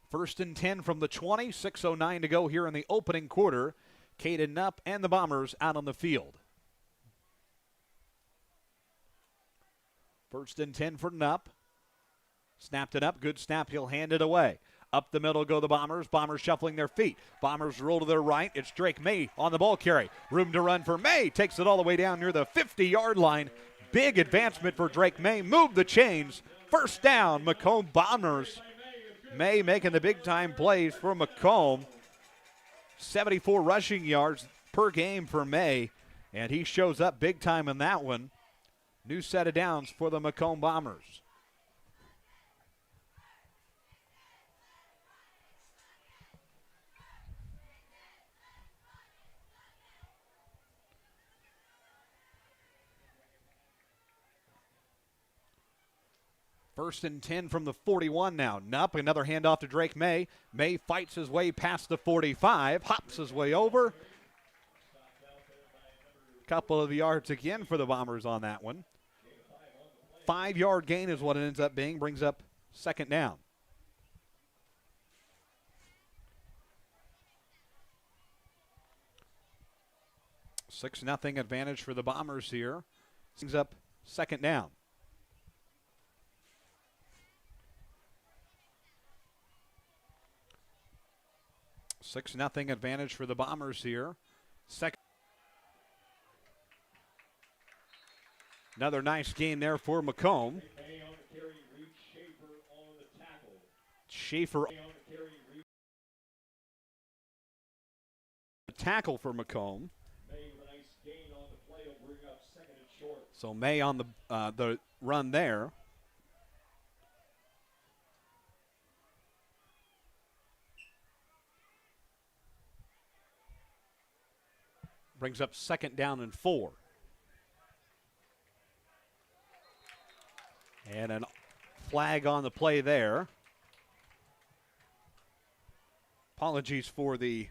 Speaker 1: 1st and 10 from the 20, 6:09 to go here in the opening quarter. Caden Knupp and the Bombers out on the field. 1st and 10 for Knupp. Snapped it up, good snap, he'll hand it away. Up the middle go the Bombers. Bombers shuffling their feet. Bombers roll to their right. It's Drake May on the ball carry. Room to run for May. Takes it all the way down near the 50-yard line. Big advancement for Drake May. Move the chains. 1st down, Macomb Bombers. May making the big-time plays for Macomb. 74 rushing yards per game for May, and he shows up big time in that one. New set of downs for the Macomb Bombers. First and 10 from the 41 now. Knupp, another handoff to Drake May. May fights his way past the 45, hops his way over. Couple of yards again for the Bombers on that one. 5-yard gain is what it ends up being, brings up 2nd down. Six nothing advantage for the Bombers here. Brings up 2nd down. 6-0 advantage for the Bombers here. Another nice gain there for Macomb. Schaefer tackle for Macomb. So May on the run there. Brings up 2nd down and 4. And a flag on the play there. Apologies for the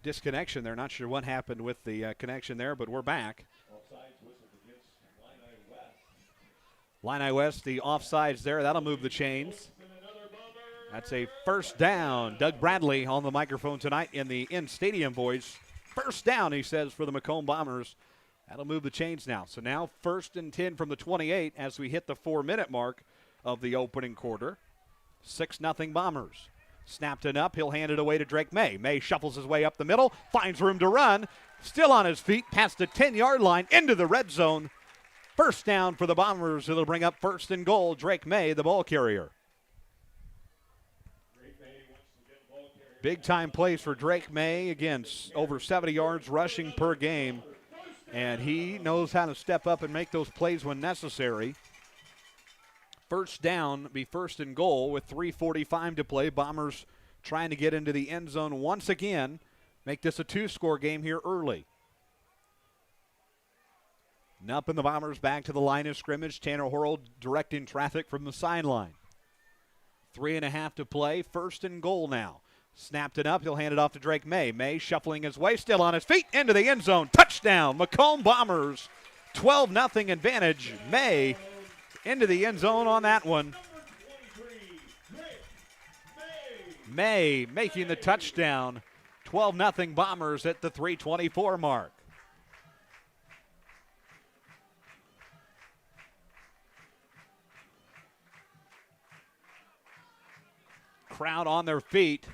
Speaker 1: disconnection there. Not sure what happened with the connection there, but we're back. Illini West, the offsides there. That'll move the chains. That's a first down. Doug Bradley on the microphone tonight in the in-stadium voice. First down, he says, for the Macomb Bombers. That'll move the chains now. So now 1st and 10 from the 28 as we hit the 4-minute mark of the opening quarter. 6-0 Bombers. Snapped it up. He'll hand it away to Drake May. May shuffles his way up the middle, finds room to run. Still on his feet, past the 10-yard line, into the red zone. First down for the Bombers. It'll bring up 1st and goal. Drake May, the ball carrier. Big-time plays for Drake May. Again, over 70 yards rushing per game. And he knows how to step up and make those plays when necessary. First down, be 1st and goal with 3:45 to play. Bombers trying to get into the end zone once again. Make this a 2-score game here early. Nupp and the Bombers back to the line of scrimmage. Tanner Horrell directing traffic from the sideline. 3.5 to play. 1st and goal now. Snapped it up. He'll hand it off to Drake May. May shuffling his way, still on his feet, into the end zone. Touchdown, Macomb Bombers. 12-0 advantage. May into the end zone on that one. May making the touchdown. 12-0 Bombers at the 3:24 mark. Crowd on their feet.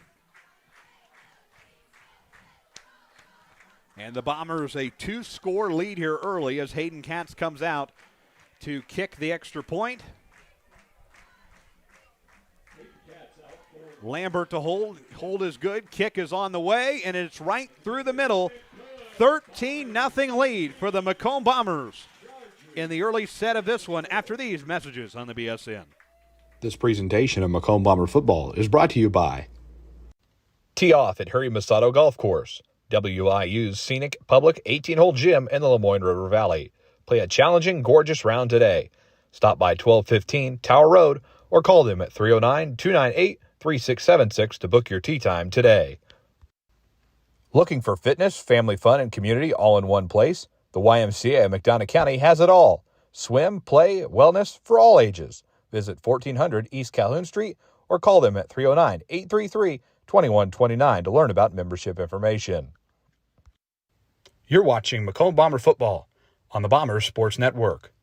Speaker 1: And the Bombers a 2-score lead here early as Hayden Katz comes out to kick the extra point. Lambert to hold. Hold is good. Kick is on the way, and it's right through the middle. 13-0 lead for the Macomb Bombers in the early set of this one after these messages on the BSN.
Speaker 2: This presentation of Macomb Bomber football is brought to you by Tee Off at Harry Masato Golf Course, WIU's scenic public 18-hole gym in the Lemoyne River Valley. Play a challenging, gorgeous round today. Stop by 1215 Tower Road or call them at 309-298-3676 to book your tee time today. Looking for fitness, family fun, and community all in one place? The YMCA of McDonough County has it all. Swim, play, wellness for all ages. Visit 1400 East Calhoun Street or call them at 309-833-2129 to learn about membership information. You're watching Macomb Bomber football on the Bombers Sports Network.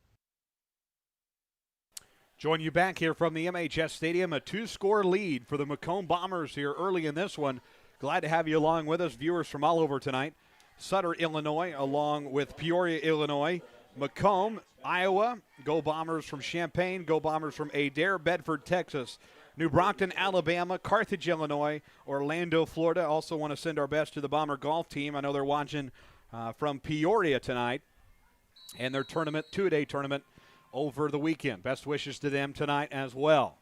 Speaker 1: Join you back here from the MHS Stadium, a 2-score lead for the Macomb Bombers here early in this one. Glad to have you along with us, viewers from all over tonight. Sutter, Illinois, along with Peoria, Illinois. Macomb, Iowa. Go Bombers from Champaign. Go Bombers from Adair, Bedford, Texas. New Brockton, Alabama. Carthage, Illinois. Orlando, Florida. Also want to send our best to the Bomber golf team. I know they're watching from Peoria tonight and their tournament, 2-day tournament over the weekend. Best wishes to them tonight as well.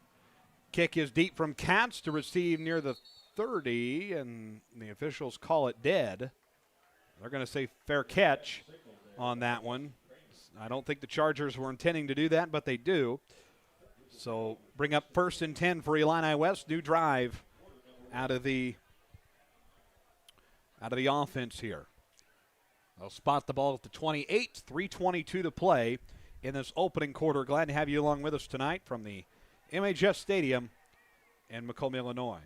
Speaker 1: Kick is deep from Katz to receive near the 30, and the officials call it dead. They're going to say fair catch on that one. I don't think the Chargers were intending to do that, but they do. So bring up 1st and 10 for Illini West. New drive out of the offense here. They'll spot the ball at the 28, 3:22 to play in this opening quarter. Glad to have you along with us tonight from the MHS Stadium in Macomb, Illinois.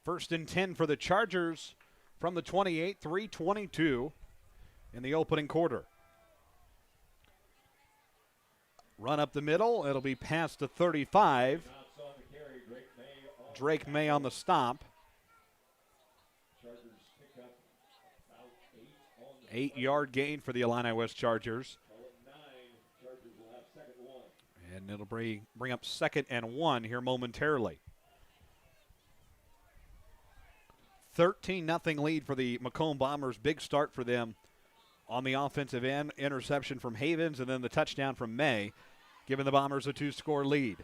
Speaker 1: First and 10 for the Chargers from the 28, 3:22 in the opening quarter. Run up the middle. It'll be past the 35. Drake May on the stop. 8-yard gain for the Illini West Chargers. And it'll bring up 2nd and 1 here momentarily. 13-0 lead for the Macomb Bombers. Big start for them on the offensive end. Interception from Havens and then the touchdown from May, giving the Bombers a 2-score lead.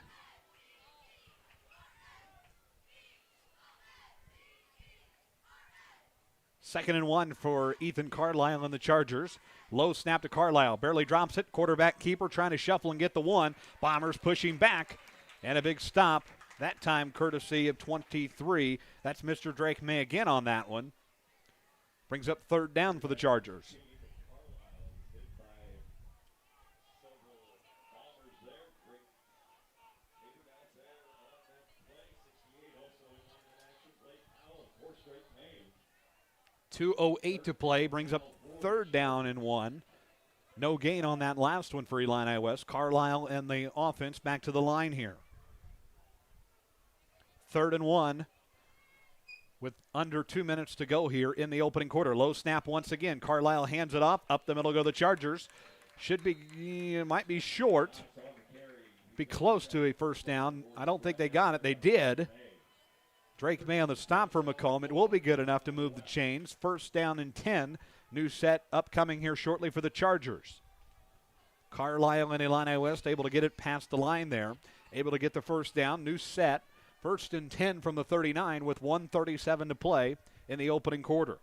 Speaker 1: Second and 1 for Ethan Carlisle and the Chargers. Low snap to Carlisle. Barely drops it. Quarterback keeper trying to shuffle and get the one. Bombers pushing back. And a big stop. That time courtesy of 23. That's Mr. Drake May again on that one. Brings up third down for the Chargers. .208 to play, brings up third down and 1. No gain on that last one for Illini West. Carlisle and the offense back to the line here. 3rd and 1 with under 2 minutes to go here in the opening quarter. Low snap once again. Carlisle hands it off. Up the middle go the Chargers. Should be, might be short. Be close to a first down. I don't think they got it. They did. Drake May on the stop for Macomb. It will be good enough to move the chains. First down and 10. New set upcoming here shortly for the Chargers. Carlisle and Illini West able to get it past the line there. Able to get the first down. New set. 1st and 10 from the 39 with 1:37 to play in the opening quarter.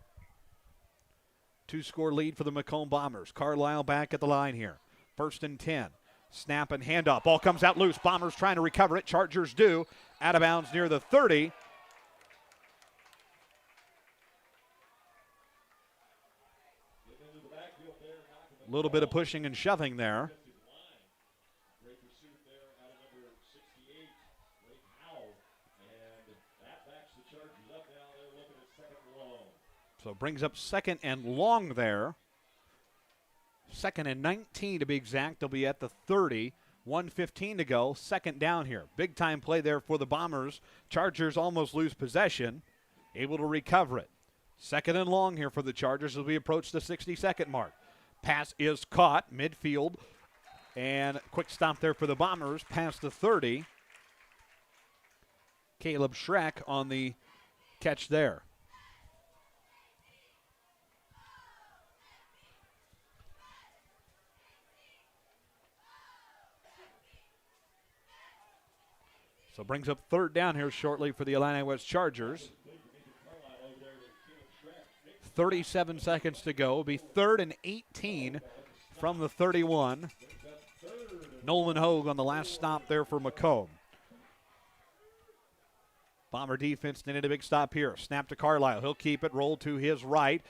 Speaker 1: 2-score lead for the Macomb Bombers. Carlisle back at the line here. 1st and 10. Snap and handoff. Ball comes out loose. Bombers trying to recover it. Chargers do. Out of bounds near the 30. A little bit of pushing and shoving there. So brings up 2nd and long there. 2nd and 19 to be exact. They'll be at the 30. 1:15 to go. 2nd down here. Big time play there for the Bombers. Chargers almost lose possession. Able to recover it. 2nd and long here for the Chargers as we approach the 60-second mark. Pass is caught midfield. And quick stop there for the Bombers past the 30. Caleb Schreck on the catch there. So brings up 3rd down here shortly for the Illini West Chargers. 37 seconds to go. It'll be 3rd and 18 from the 31. Nolan Hogue on the last stop there for Macomb. Bomber defense needed a big stop here. Snap to Carlisle. He'll keep it. Roll to his right.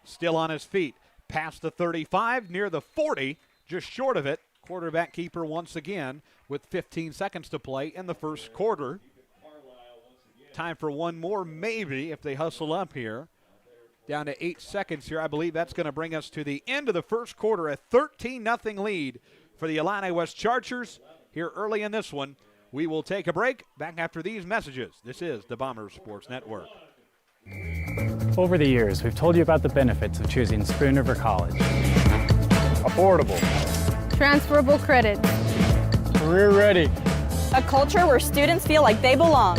Speaker 1: Still on his feet. Past the 35, near the 40. Just short of it. Quarterback keeper once again with 15 seconds to play in the first quarter. Time for one more, maybe, if they hustle up here. Down to 8 seconds here. I believe that's going to bring us to the end of the first quarter. A 13-0 lead for the Illini West Chargers here early in this one. We will take a break. Back after these messages. This is the Bombers Sports Network.
Speaker 8: Over the years, we've told you about the benefits of choosing Spoon River College.
Speaker 5: Affordable.
Speaker 9: Transferable credit.
Speaker 5: Career ready.
Speaker 10: A culture where students feel like they belong.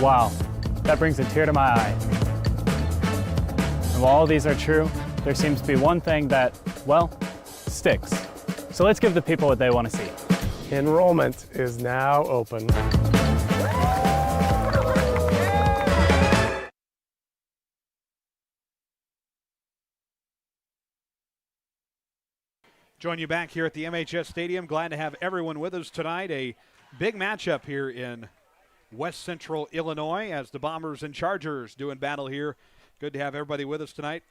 Speaker 8: Wow, that brings a tear to my eye. And while all these are true, there seems to be one thing that, well, sticks. So let's give the people what they want to see.
Speaker 11: Enrollment is now open.
Speaker 1: Join you back here at the MHS Stadium. Glad to have everyone with us tonight. A big matchup here in West Central Illinois as the Bombers and Chargers doing battle here. Good to have everybody with us tonight.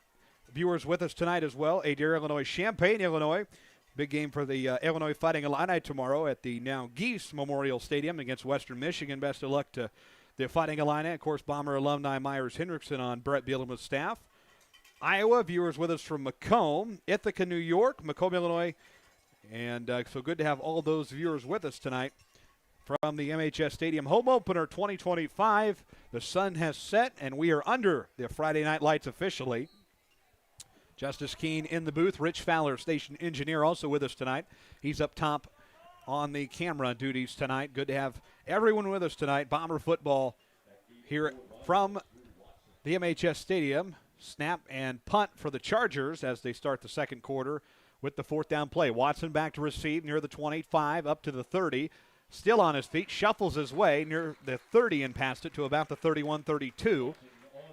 Speaker 1: Viewers with us tonight as well. Adair, Illinois, Champaign, Illinois. Big game for the Illinois Fighting Illini tomorrow at the now Geese Memorial Stadium against Western Michigan. Best of luck to the Fighting Illini. Of course, Bomber alumni Myers Hendrickson on Brett Bielema's staff. Iowa, viewers with us from Macomb, Ithaca, New York, Macomb, Illinois. And so good to have all those viewers with us tonight from the MHS Stadium Home Opener 2025. The sun has set, and we are under the Friday night lights officially. Justice Keene in the booth. Rich Fowler, station engineer, also with us tonight. He's up top on the camera duties tonight. Good to have everyone with us tonight. Bomber football here from the MHS Stadium. Snap and punt for the Chargers as they start the second quarter with the 4th down play. Watson back to receive near the 25, up to the 30. Still on his feet, shuffles his way near the 30 and past it to about the 31-32.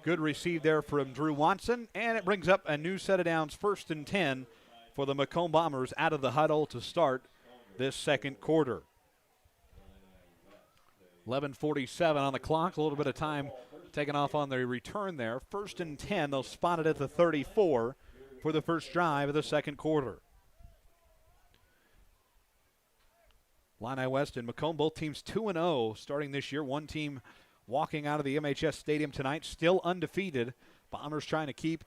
Speaker 1: Good receive there from Drew Watson, and it brings up a new set of downs, 1st and 10 for the Macomb Bombers out of the huddle to start this second quarter. 11:47 on the clock, a little bit of time taking off on the return there. 1st and 10. They'll spot it at the 34 for the first drive of the second quarter. Illini West and Macomb, both teams 2-0 starting this year. One team walking out of the MHS Stadium tonight, still undefeated. Bombers trying to keep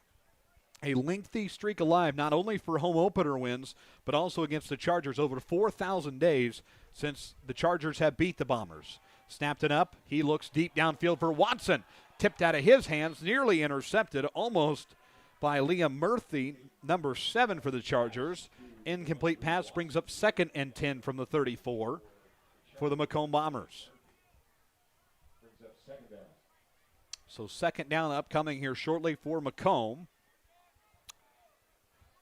Speaker 1: a lengthy streak alive, not only for home opener wins, but also against the Chargers. Over 4,000 days since the Chargers have beat the Bombers. Snapped it up. He looks deep downfield for Watson. Tipped out of his hands, nearly intercepted, almost by Liam Murphy, number 7 for the Chargers. Incomplete pass brings up 2nd and 10 from the 34 for the Macomb Bombers. So 2nd down upcoming here shortly for Macomb.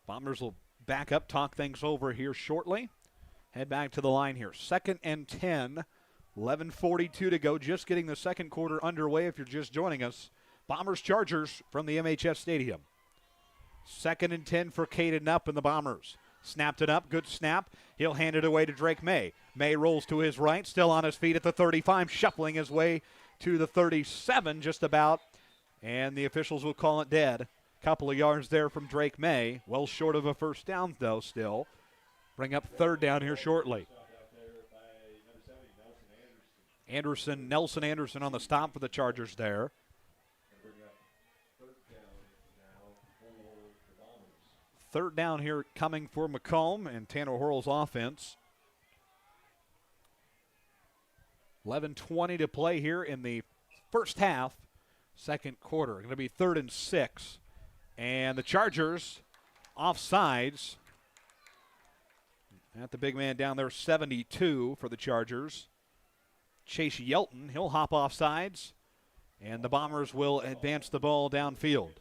Speaker 1: Bombers will back up, talk things over here shortly. Head back to the line here. 2nd and 10, 11:42 to go. Just getting the second quarter underway if you're just joining us. Bombers Chargers from the MHS Stadium. 2nd and 10 for Caden Knupp and the Bombers. Snapped it up, good snap. He'll hand it away to Drake May. May rolls to his right, still on his feet at the 35, shuffling his way to the 37 just about. And the officials will call it dead. Couple of yards there from Drake May. Well short of a first down, though, still. Bring up 3rd down here shortly. Nelson Anderson on the stop for the Chargers there. 3rd down here coming for Macomb and Tanner Horrell's offense. 11:20 to play here in the first half, second quarter. Going to be 3rd and 6. And the Chargers offsides. At the big man down there, 72 for the Chargers. Chase Yelton, he'll hop offsides. And the Bombers will advance the ball downfield.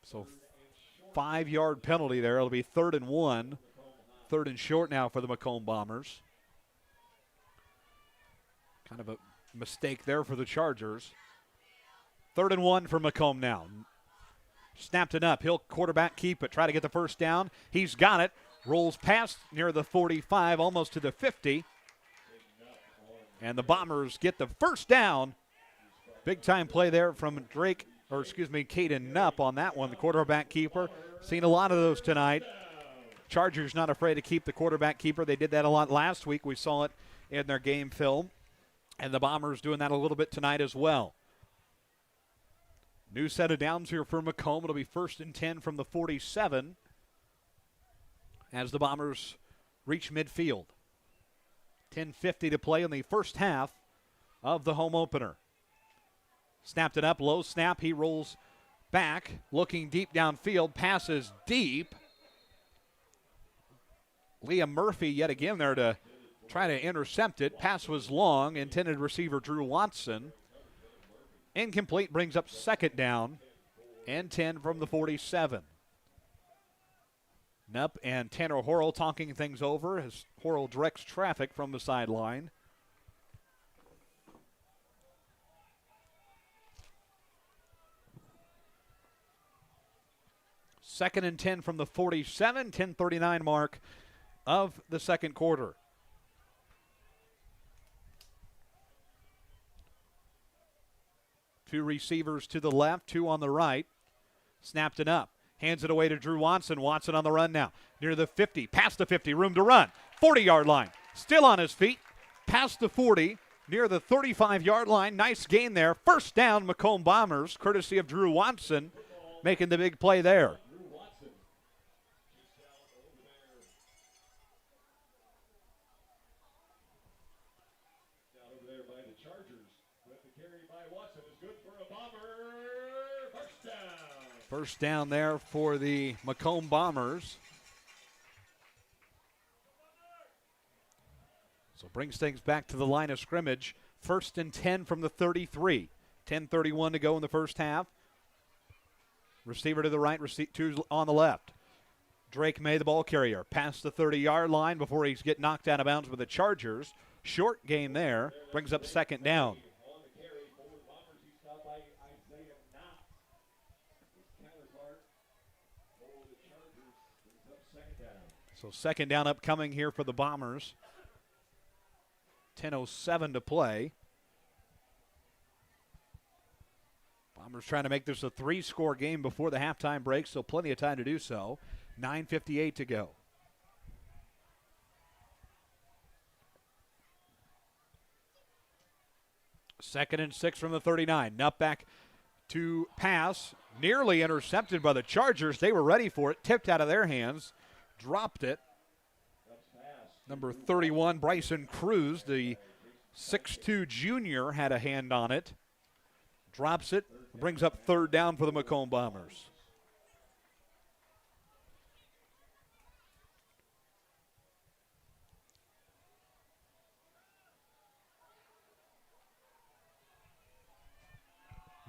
Speaker 1: So 5-yard penalty there. It'll be 3rd and 1. 3rd and short now for the Macomb Bombers. Kind of a mistake there for the Chargers. 3rd and 1 for Macomb now. Snapped it up. He'll quarterback keep it. Try to get the first down. He's got it. Rolls past near the 45, almost to the 50. And the Bombers get the first down. Big time play there from Caden Knupp on that one, the quarterback keeper. Seen a lot of those tonight. Chargers not afraid to keep the quarterback keeper. They did that a lot last week. We saw it in their game film. And the Bombers doing that a little bit tonight as well. New set of downs here for Macomb. It'll be 1st and 10 from the 47 as the Bombers reach midfield. 10:50 to play in the first half of the home opener. Snapped it up, low snap. He rolls back, looking deep downfield, passes deep. Liam Murphy yet again there to try to intercept it. Pass was long, intended receiver Drew Watson. Incomplete, brings up 2nd down and 10 from the 47. Knupp and Tanner Horrell talking things over as Horrell directs traffic from the sideline. Second and 10 from the 47, 10:39 mark of the second quarter. Two receivers to the left, 2 on the right. Snapped it up. Hands it away to Drew Watson. Watson on the run now. Near the 50, past the 50, room to run. 40-yard line. Still on his feet. Past the 40, near the 35-yard line. Nice gain there. First down, Macomb Bombers, courtesy of Drew Watson, making the big play there. First down there for the Macomb Bombers. So brings things back to the line of scrimmage. 1st and 10 from the 33. 10:31 to go in the first half. Receiver to the right, 2 on the left. Drake May, the ball carrier, past the 30-yard line before he's get knocked out of bounds with the Chargers. Short gain there, brings up 2nd down. So 2nd down upcoming here for the Bombers. 10:07 to play. Bombers trying to make this a 3-score game before the halftime break, so plenty of time to do so. 9:58 to go. Second and 6 from the 39. Nutback to pass. Nearly intercepted by the Chargers. They were ready for it. Tipped out of their hands. Dropped it. Number 31, Bryson Cruz, the 6'2 junior, had a hand on it. Drops it. Brings up third down for the Macomb Bombers.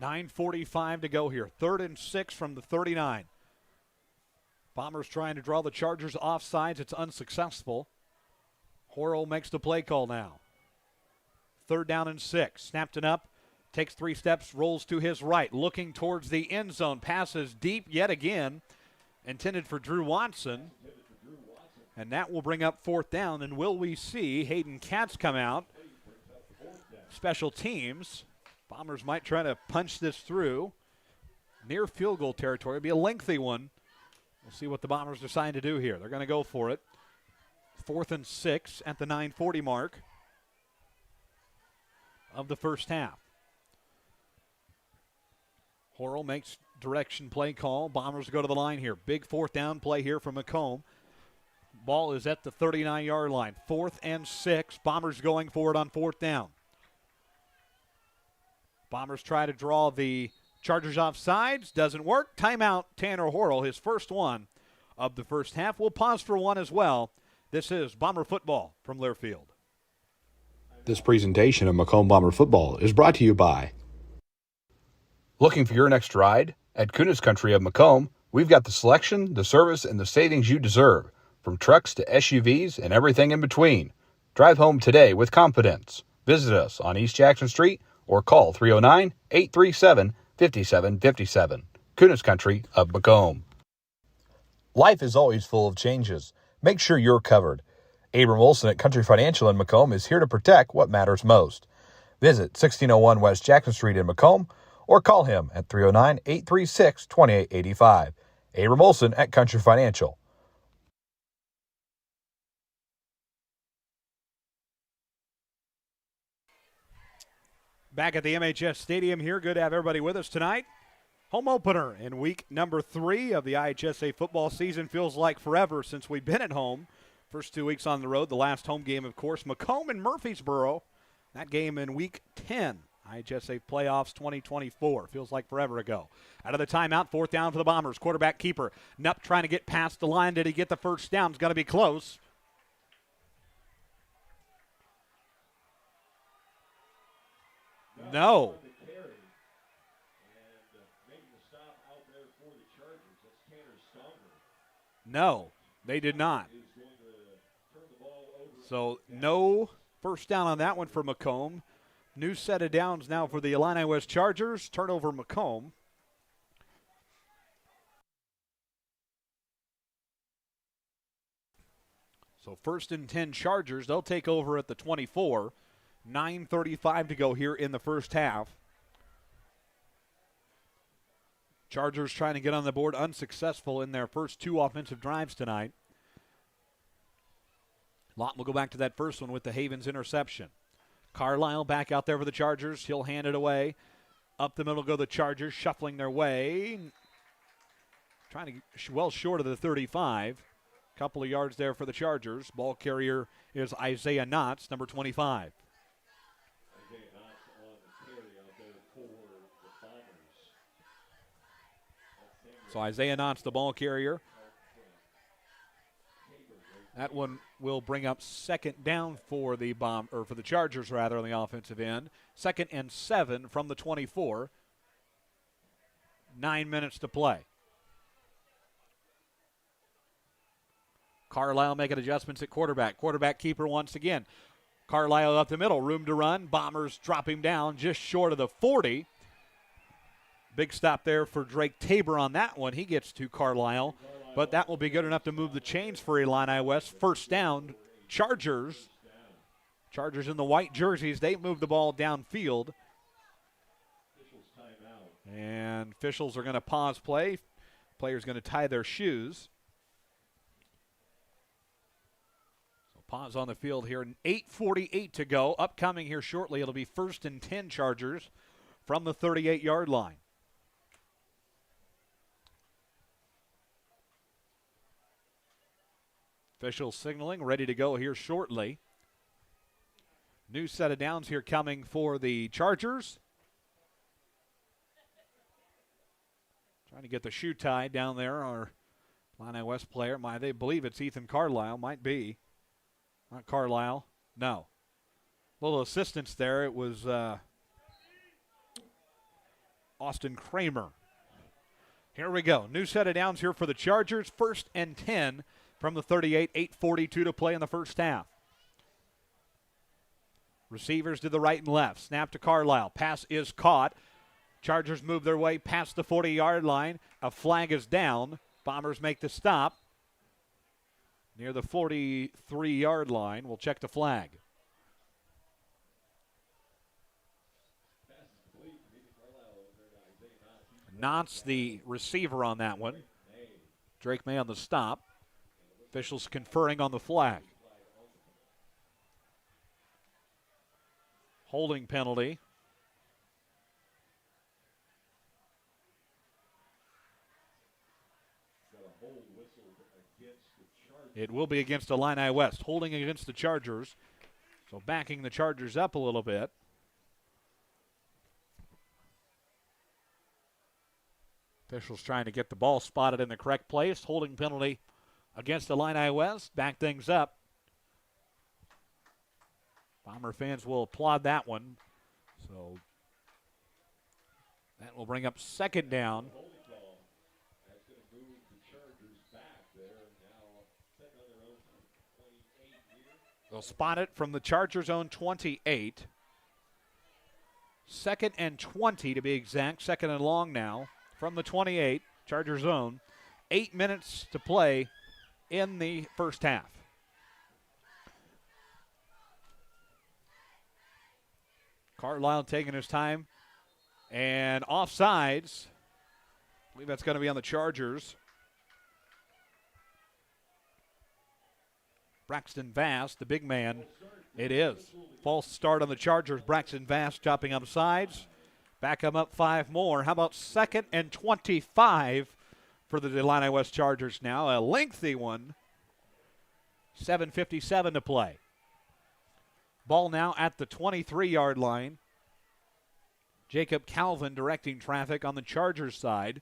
Speaker 1: $9:45 to go here. 3rd and 6 from the 39. Bombers trying to draw the Chargers off sides. It's unsuccessful. Horrell makes the play call now. 3rd down and 6. Snapped it up. Takes 3 steps. Rolls to his right. Looking towards the end zone. Passes deep yet again. Intended for Drew Watson. And that will bring up 4th down. And will we see Hayden Katz come out? Special teams. Bombers might try to punch this through. Near field goal territory. It'll be a lengthy one. We'll see what the Bombers decide to do here. They're going to go for it. 4th and 6 at the 9:40 mark of the first half. Horrell makes direction play call. Bombers go to the line here. Big 4th down play here from Macomb. Ball is at the 39-yard line. 4th and 6. Bombers going for it on 4th down. Bombers try to draw the Chargers off sides. Doesn't work. Timeout, Tanner Horrell, his first one of the first half. We'll pause for one as well. This is Bomber football from Learfield.
Speaker 2: This presentation of Macomb Bomber football is brought to you by. Looking for your next ride? At Kunis Country of Macomb, we've got the selection, the service, and the savings you deserve. From trucks to SUVs and everything in between. Drive home today with confidence. Visit us on East Jackson Street or call 309-837-5757. Kunis Country of Macomb. Life is always full of changes. Make sure you're covered. Abram Olson at Country Financial in Macomb is here to protect what matters most. Visit 1601 West Jackson Street in Macomb or call him at 309-836-2885. Abram Olson at Country Financial.
Speaker 1: Back at the MHS Stadium here. Good to have everybody with us tonight. Home opener in week number 3 of the IHSA football season. Feels like forever since we've been at home. First 2 weeks on the road. The last home game, of course, Macomb and Murfreesboro. That game in week 10. IHSA playoffs 2024. Feels like forever ago. Out of the timeout, 4th down for the Bombers. Quarterback keeper. Nupp trying to get past the line. Did he get the first down? It's going to be close. No. No, they did not. So no first down on that one for Macomb. New set of downs now for the Illini West Chargers. Turnover Macomb. So 1st and 10 Chargers. They'll take over at the 24. 9:35 to go here in the first half. Chargers trying to get on the board, unsuccessful in their first 2 offensive drives tonight. Lott will go back to that first one with the Havens interception. Carlisle back out there for the Chargers. He'll hand it away. Up the middle go the Chargers, shuffling their way. Trying to get well short of the 35. Couple of yards there for the Chargers. Ball carrier is Isaiah Knotts, number 25. So Isaiah Knotts, the ball carrier. That one will bring up 2nd down for the for the Chargers rather on the offensive end. 2nd and 7 from the 24. 9 minutes to play. Carlisle making adjustments at quarterback. Quarterback keeper once again. Carlisle up the middle, room to run. Bombers drop him down just short of the 40. Big stop there for Drake Tabor on that one. He gets to Carlisle, but that will be good enough to move the chains for Illini West. First down, Chargers. Chargers in the white jerseys, they move the ball downfield. And officials are going to pause play. Players going to tie their shoes. So pause on the field here. 8:48 to go. Upcoming here shortly, it'll be 1st and 10 Chargers from the 38-yard line. Officials signaling, ready to go here shortly. New set of downs here coming for the Chargers. Trying to get the shoe tied down there. Our Illini West player, they believe it's Ethan Carlisle. Might be. Not Carlisle. No. Little assistance there. It was Austin Kramer. Here we go. New set of downs here for the Chargers. 1st and 10 from the 38. 8:42 to play in the first half. Receivers to the right and left. Snap to Carlisle. Pass is caught. Chargers move their way past the 40-yard line. A flag is down. Bombers make the stop near the 43-yard line. We'll check the flag. Knott's the receiver on that one. Drake May on the stop. Officials conferring on the flag. Holding penalty. It will be against Illini West, holding against the Chargers. So backing the Chargers up a little bit. Officials trying to get the ball spotted in the correct place. Holding penalty against Illini West. Back things up. Bomber fans will applaud that one. So that will bring up 2nd down. They'll spot it from the Chargers' own 28. 2nd and 20 to be exact. 2nd and long now from the 28. Chargers' own. 8 minutes to play in the first half. Carlisle taking his time. And offsides. I believe that's going to be on the Chargers. Braxton Vass, the big man. It is. False start on the Chargers. Braxton Vass chopping up sides. Back them up 5 more. How about 2nd and 25 for the Illini West Chargers now? A lengthy one. 7:57 to play. Ball now at the 23-yard line. Jacob Calvin directing traffic on the Chargers side.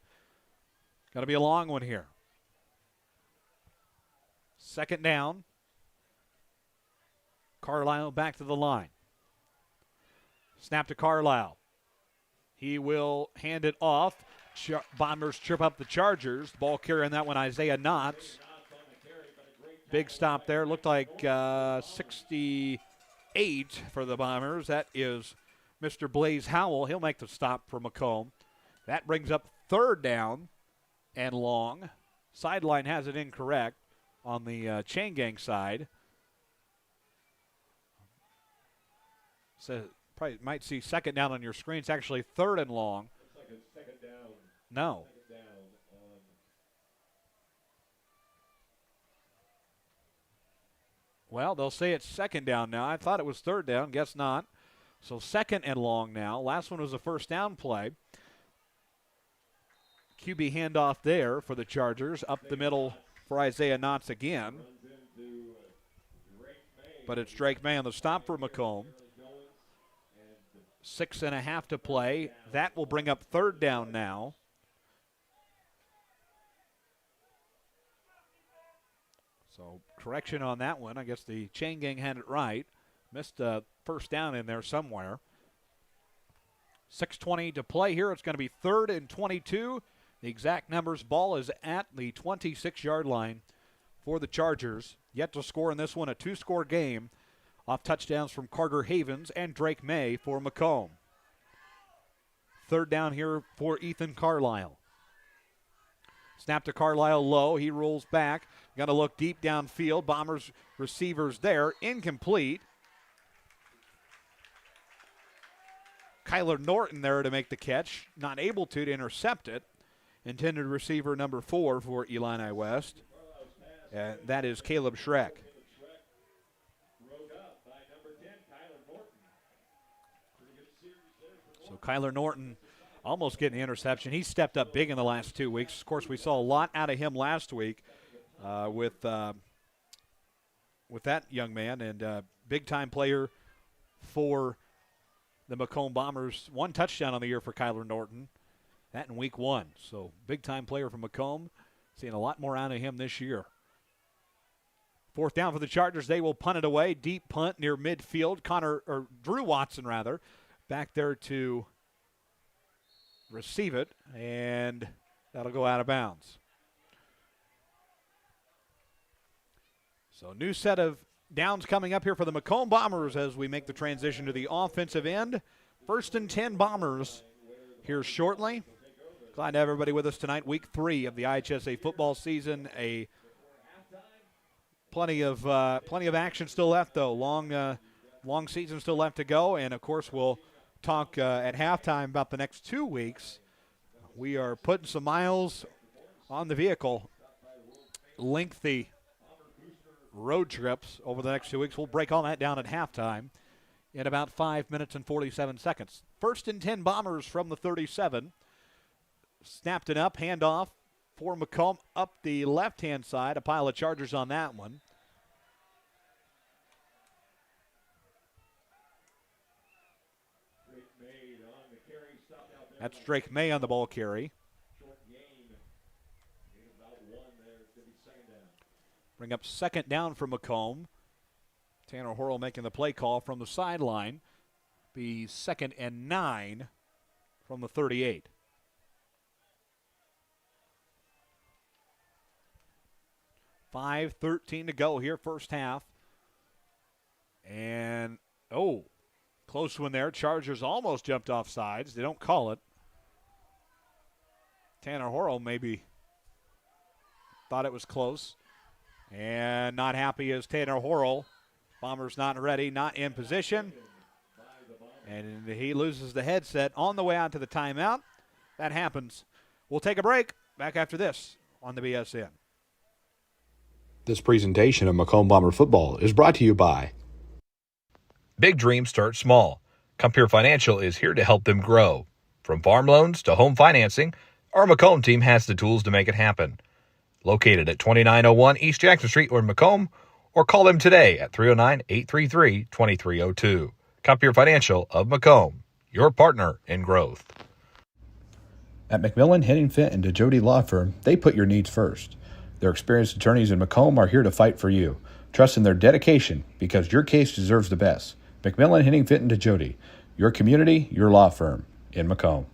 Speaker 1: Got to be a long one here. 2nd down. Carlisle back to the line. Snap to Carlisle. He will hand it off. Bombers trip up the Chargers. Ball carrying that one, Isaiah Knotts. Big stop there. Looked like 68 for the Bombers. That is Mr. Blaze Howell. He'll make the stop for Macomb. That brings up 3rd down and long. Sideline has it incorrect on the chain gang side. So probably might see 2nd down on your screen. It's actually 3rd and long.
Speaker 4: Looks like it's 2nd down.
Speaker 1: No.
Speaker 4: 2nd down on.
Speaker 1: Well, they'll say it's 2nd down now. I thought it was 3rd down. Guess not. So 2nd and long now. Last one was a 1st down play. QB handoff there for the Chargers. Up the middle for Isaiah Knotts again. But it's Drake May on the stop for Macomb. 6.5 to play. That will bring up 3rd down now. So correction on that one. I guess the chain gang had it right. Missed a 1st down in there somewhere. 6:20 to play here. It's going to be 3rd and 22. The exact numbers. Ball is at the 26-yard line for the Chargers. Yet to score in this one, a 2-score game. Off touchdowns from Carter Havens and Drake May for Macomb. 3rd down here for Ethan Carlisle. Snap to Carlisle low. He rolls back. Got to look deep downfield. Bombers receivers there. Incomplete. Kyler Norton there to make the catch. Not able to intercept it. Intended receiver number 4 for Illini West. That is Caleb Schreck. So Kyler Norton almost getting the interception. He stepped up big in the last 2 weeks. Of course, we saw a lot out of him last week with that young man, and big-time player for the Macomb Bombers. 1 touchdown on the year for Kyler Norton. That in week 1. So big-time player from Macomb. Seeing a lot more out of him this year. 4th down for the Chargers. They will punt it away. Deep punt near midfield. Drew Watson, back there to receive it, and that'll go out of bounds. So new set of downs coming up here for the Macomb Bombers as we make the transition to the offensive end. 1st and 10 Bombers here shortly. Glad to have everybody with us tonight. Week 3 of the IHSA football season. Plenty of action still left, though. Long season still left to go, and of course we'll talk at halftime about the next 2 weeks. We are putting some miles on the vehicle. Lengthy road trips over the next 2 weeks. We'll break all that down at halftime in about 5 minutes and 47 seconds. 1st and 10 Bombers from the 37. Snapped it up, handoff for Macomb up the left-hand side. A pile of Chargers on that one. That's Drake May on the ball carry. Bring up 2nd down for Macomb. Tanner Horrell making the play call from the sideline. Be 2nd and 9 from the 38. $5:13 to go here, first half. And, close one there. Chargers almost jumped off sides. They don't call it. Tanner Horrell maybe thought it was close. And not happy is Tanner Horrell. Bombers not ready, not in position. And he loses the headset on the way out to the timeout. That happens. We'll take a break. Back after this on the BSN.
Speaker 2: This presentation of Macomb Bomber football is brought to you by Big Dreams Start Small. Compeer Financial is here to help them grow. From farm loans to home financing, our Macomb team has the tools to make it happen. Located at 2901 East Jackson Street or in Macomb, or call them today at 309-833-2302. Compeer Financial of Macomb, your partner in growth. At McMillan, Henning Fint, and DeJody Law Firm, they put your needs first. Their experienced attorneys in Macomb are here to fight for you. Trust in their dedication because your case deserves the best. McMillan, Henning, Fint, and DeJody, your community, your law firm in Macomb.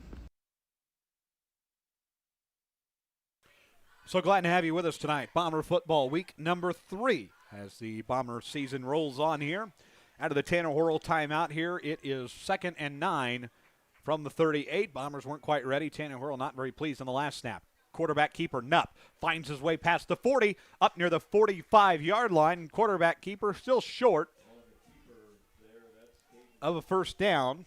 Speaker 1: So glad to have you with us tonight. Bomber football week number 3 as the Bomber season rolls on here. Out of the Tanner Horrell timeout here, it is 2nd and 9 from the 38. Bombers weren't quite ready. Tanner Horrell not very pleased on the last snap. Quarterback keeper Nupp finds his way past the 40, up near the 45-yard line. Quarterback keeper still short of a first down.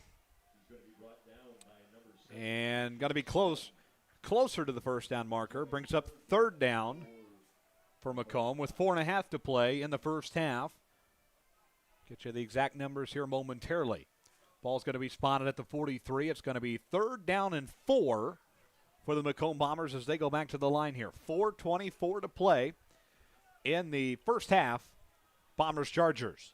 Speaker 1: And got to be closer to the first down marker. Brings up 3rd down for Macomb with 4.5 to play in the first half. Get you the exact numbers here momentarily. Ball's going to be spotted at the 43. It's going to be 3rd down and 4 for the Macomb Bombers as they go back to the line here. 4:24 to play in the first half. Bombers Chargers.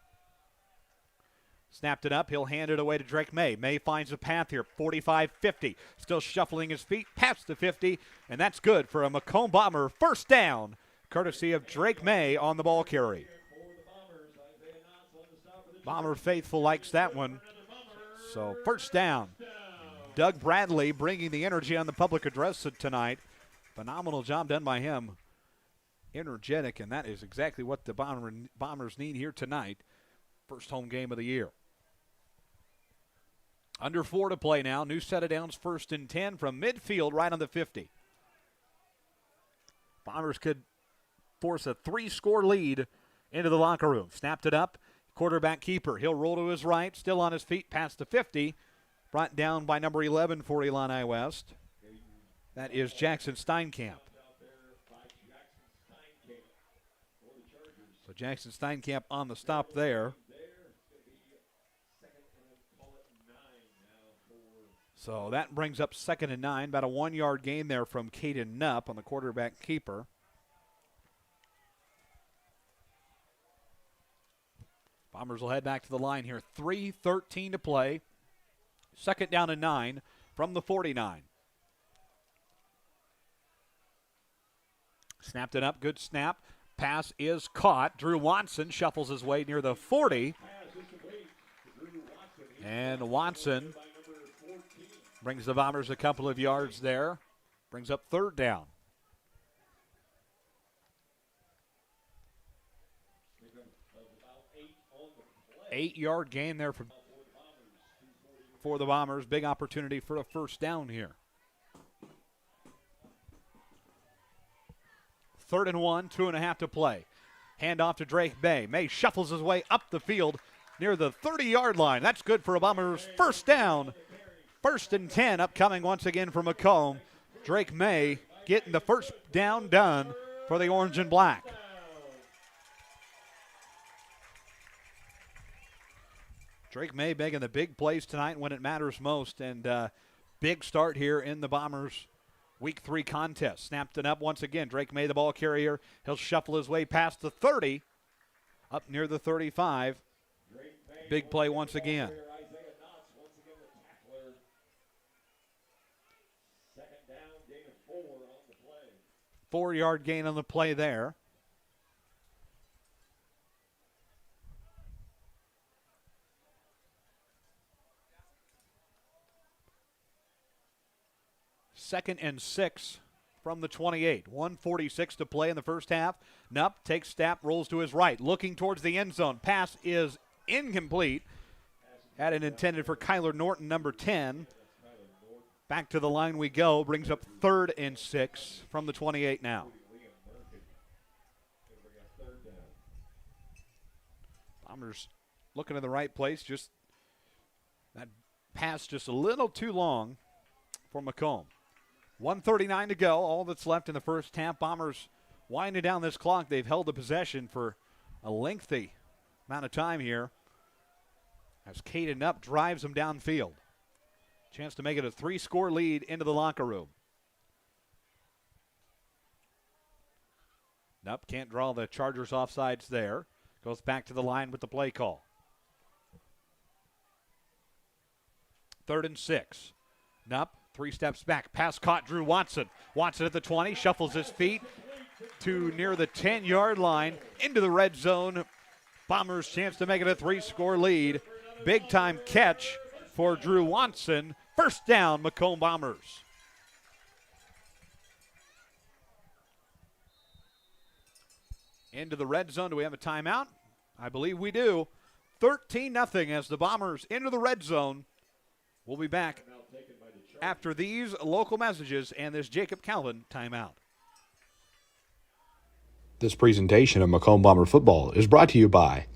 Speaker 1: Snapped it up. He'll hand it away to Drake May. May finds a path here. 45-50. Still shuffling his feet past the 50. And that's good for a Macomb Bomber first down, courtesy of Drake May on the ball carry. Bomber faithful likes that one. So first down. Doug Bradley bringing the energy on the public address tonight. Phenomenal job done by him. Energetic, and that is exactly what the Bombers need here tonight. First home game of the year. Under 4 to play now. New set of downs, 1st and 10 from midfield right on the 50. Bombers could force a 3-score lead into the locker room. Snapped it up. Quarterback keeper. He'll roll to his right. Still on his feet past the 50. brought down by number 11 for Illini West. That is Jackson Steinkamp. So Jackson Steinkamp on the stop there. So that brings up 2nd and 9. About a 1-yard gain there from Caden Knupp on the quarterback keeper. Bombers will head back to the line here. 3:13 to play. 2nd down and 9 from the 49. Snapped it up. Good snap. Pass is caught. Drew Watson shuffles his way near the 40. And Watson brings the Bombers a couple of yards there. Brings up 3rd down. Eight-yard gain there for the Bombers. Big opportunity for a 1st down here. 3rd and 1, 2.5 to play. Hand off to Drake May. May shuffles his way up the field near the 30-yard line. That's good for a Bombers 1st down. 1st and 10 upcoming once again for Macomb. Drake May getting the 1st down done for the Orange and Black. Drake May making the big plays tonight when it matters most, and big start here in the Bombers' Week 3 contest. Snapped it up once again. Drake May, the ball carrier. He'll shuffle his way past the 30, up near the 35. Big play once again. 4-yard gain on the play there. Second and 6 from the 28. 1:46 to play in the first half. Knupp takes snap, rolls to his right, looking towards the end zone. Pass is incomplete. Had it intended for Kyler Norton, number 10. Back to the line we go. Brings up 3rd and 6 from the 28 now. Bombers looking in the right place. Just that pass just a little too long for Macomb. 1:39 to go. All that's left in the first half. Bombers winding down this clock. They've held the possession for a lengthy amount of time here as Caden Knupp drives them downfield. Chance to make it a 3-score lead into the locker room. Knupp can't draw the Chargers offsides there. Goes back to the line with the play call. 3rd and 6. Knupp 3 steps back. Pass caught. Drew Watson. Watson at the 20. Shuffles his feet to near the 10-yard line. Into the red zone. Bombers chance to make it a 3-score lead. Big time catch for Drew Watson. 1st down, Macomb Bombers. Into the red zone. Do we have a timeout? I believe we do. 13-0 as the Bombers into the red zone. We'll be back after these local messages and this Jacob Calvin timeout.
Speaker 2: This presentation of Macomb Bomber football is brought to you by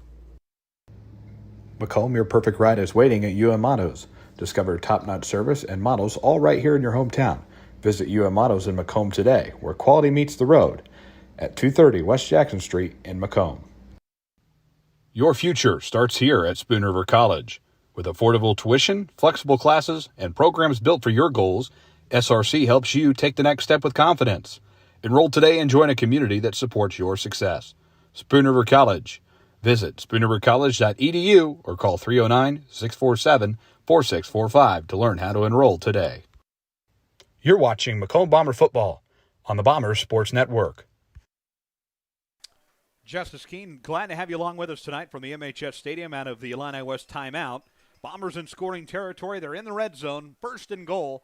Speaker 2: Macomb. Your perfect ride is waiting at UM Autos. Discover top-notch service and models all right here in your hometown. Visit UM Autos in Macomb today, where quality meets the road, at 230 West Jackson Street in Macomb. Your future starts here at Spoon River College. With affordable tuition, flexible classes, and programs built for your goals, SRC helps you take the next step with confidence. Enroll today and join a community that supports your success. Spoon River College. Visit spoonrivercollege.edu or call 309-647-4645 to learn how to enroll today. You're watching Macomb Bomber football on the Bombers Sports Network.
Speaker 1: Justice Keene, glad to have you along with us tonight from the MHS Stadium out of the Illini West timeout. Bombers in scoring territory. They're in the red zone. 1st and goal.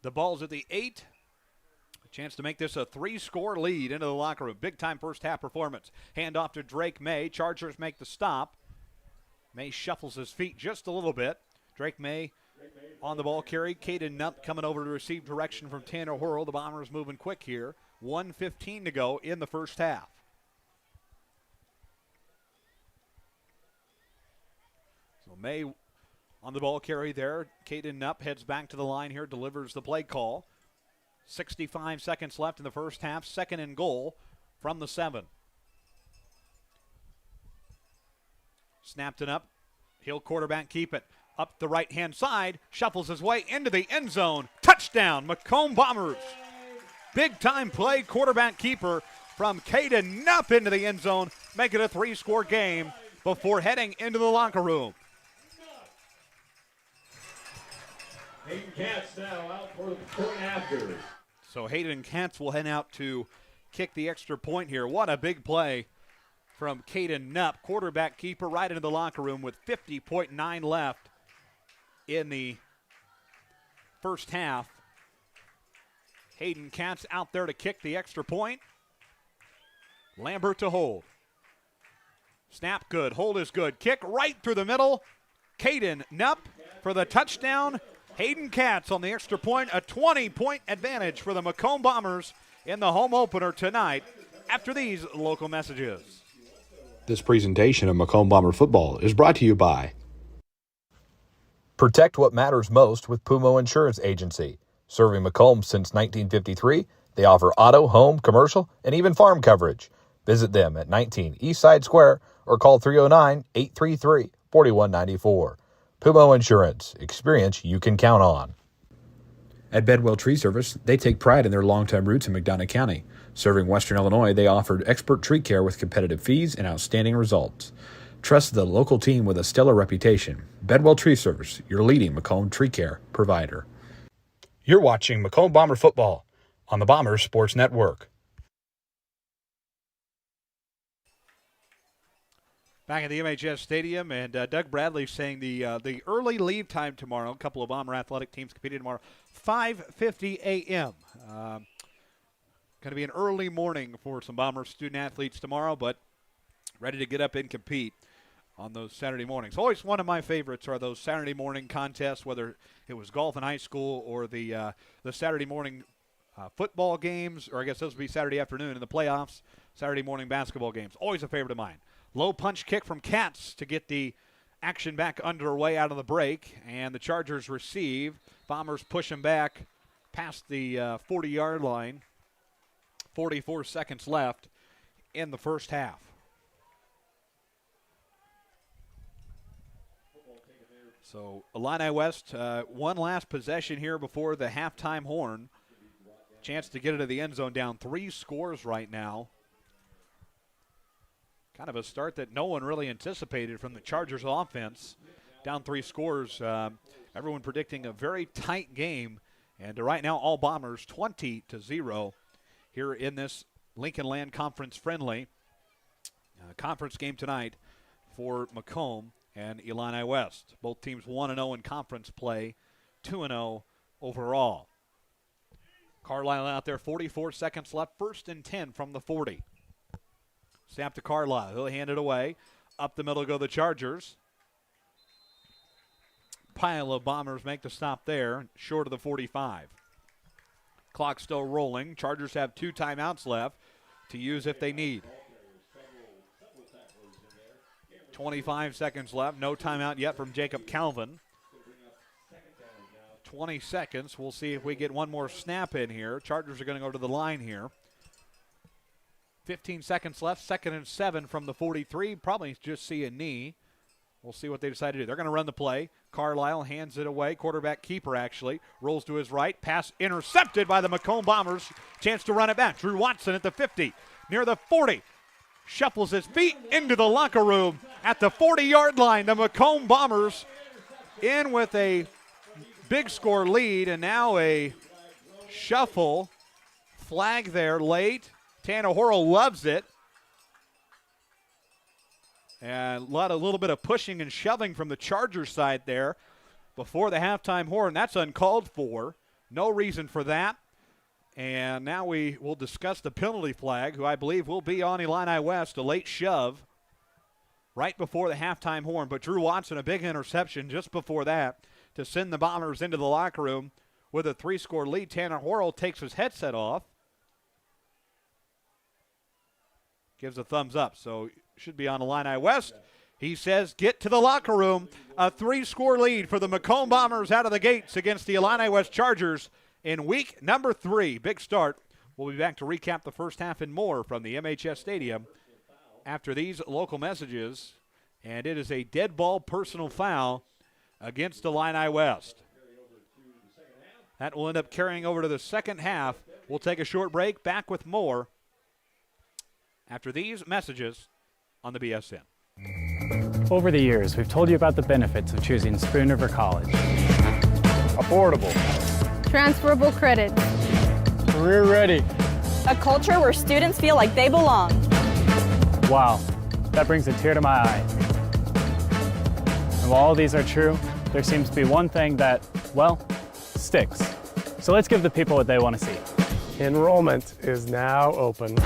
Speaker 1: The ball's at the 8. A chance to make this a 3-score lead into the locker room. Big-time first-half performance. Hand off to Drake May. Chargers make the stop. May shuffles his feet just a little bit. Drake May on the ball carry. Caden Knupp coming over to receive direction from Tanner Horrell. The Bombers moving quick here. 1:15 to go in the first half. So May On the ball carry there, Caden Knupp heads back to the line here, delivers the play call. 65 seconds left in the first half, 2nd and goal from the 7. Snapped it up. He'll quarterback keep it. Up the right-hand side, shuffles his way into the end zone. Touchdown, Macomb Bombers. Big-time play, quarterback keeper from Caden Knupp into the end zone, make it a 3-score game before heading into the locker room.
Speaker 12: Hayden Katz now out for the point after.
Speaker 1: So Hayden Katz will head out to kick the extra point here. What a big play from Caden Knupp, quarterback keeper, right into the locker room with 50.9 left in the first half. Hayden Katz out there to kick the extra point. Lambert to hold. Snap good, hold is good. Kick right through the middle. Caden Knupp for the touchdown. Hayden Katz on the extra point, a 20-point advantage for the Macomb Bombers in the home opener tonight after these local messages.
Speaker 2: This presentation of Macomb Bomber football is brought to you by Protect what matters most with Pumo Insurance Agency. Serving Macomb since 1953, they offer auto, home, commercial, and even farm coverage. Visit them at 19 Eastside Square or call 309-833-4194. Pumo Insurance. Experience you can count on. At Bedwell Tree Service, they take pride in their long-time roots in McDonough County. Serving Western Illinois, they offered expert tree care with competitive fees and outstanding results. Trust the local team with a stellar reputation. Bedwell Tree Service, your leading Macomb tree care provider. You're watching Macomb Bomber football on the Bombers Sports Network.
Speaker 1: Back at the MHS Stadium, and Doug Bradley saying the early leave time tomorrow. A couple of Bomber athletic teams competing tomorrow, 5:50 a.m. Going to be an early morning for some Bomber student athletes tomorrow, but ready to get up and compete on those Saturday mornings. Always one of my favorites are those Saturday morning contests, whether it was golf in high school or the Saturday morning football games, or I guess those would be Saturday afternoon in the playoffs, Saturday morning basketball games. Always a favorite of mine. Low punch kick from Katz to get the action back underway out of the break, and the Chargers receive. Bombers push them back past the 40-yard line. 44 seconds left in the first half. So Illini West, one last possession here before the halftime horn. Chance to get it to the end zone, down 3 scores right now. Kind of a start that no one really anticipated from the Chargers offense. Down 3 scores. Everyone predicting a very tight game. And right now, all Bombers 20-0 here in this Lincoln Land Conference friendly conference game tonight for Macomb and Illini West. Both teams 1-0 in conference play, 2-0 overall. Carlisle out there, 44 seconds left, 1st and 10 from the 40. Snap to Carlisle. He'll hand it away. Up the middle go the Chargers. Pile of Bombers make the stop there, short of the 45. Clock still rolling. Chargers have 2 timeouts left to use if they need. 25 seconds left. No timeout yet from Jacob Calvin. 20 seconds. We'll see if we get one more snap in here. Chargers are going to go to the line here. 15 seconds left, 2nd and 7 from the 43. Probably just see a knee. We'll see what they decide to do. They're going to run the play. Carlisle hands it away. Quarterback keeper, actually. Rolls to his right. Pass intercepted by the Macomb Bombers. Chance to run it back. Drew Watson at the 50. Near the 40. Shuffles his feet into the locker room at the 40-yard line. The Macomb Bombers in with a big score lead, and now a shuffle. Flag there late. Tanner Horrell loves it. And a little bit of pushing and shoving from the Chargers side there before the halftime horn. That's uncalled for. No reason for that. And now we will discuss the penalty flag, who I believe will be on Illini West, a late shove right before the halftime horn. But Drew Watson, a big interception just before that to send the Bombers into the locker room with a 3-score lead. Tanner Horrell takes his headset off. Gives a thumbs up, so should be on Illini West. He says, get to the locker room. A 3-score lead for the Macomb Bombers out of the gates against the Illini West Chargers in week number 3. Big start. We'll be back to recap the first half and more from the MHS Stadium after these local messages. And it is a dead ball personal foul against Illini West. That will end up carrying over to the second half. We'll take a short break. Back with more after these messages on the BSN.
Speaker 8: Over the years, we've told you about the benefits of choosing Spoon River College.
Speaker 11: Affordable.
Speaker 9: Transferable credit.
Speaker 11: Career ready.
Speaker 10: A culture where students feel like they belong.
Speaker 8: Wow, that brings a tear to my eye. And while all these are true, there seems to be one thing that, well, sticks. So let's give the people what they want to see.
Speaker 11: Enrollment is now open.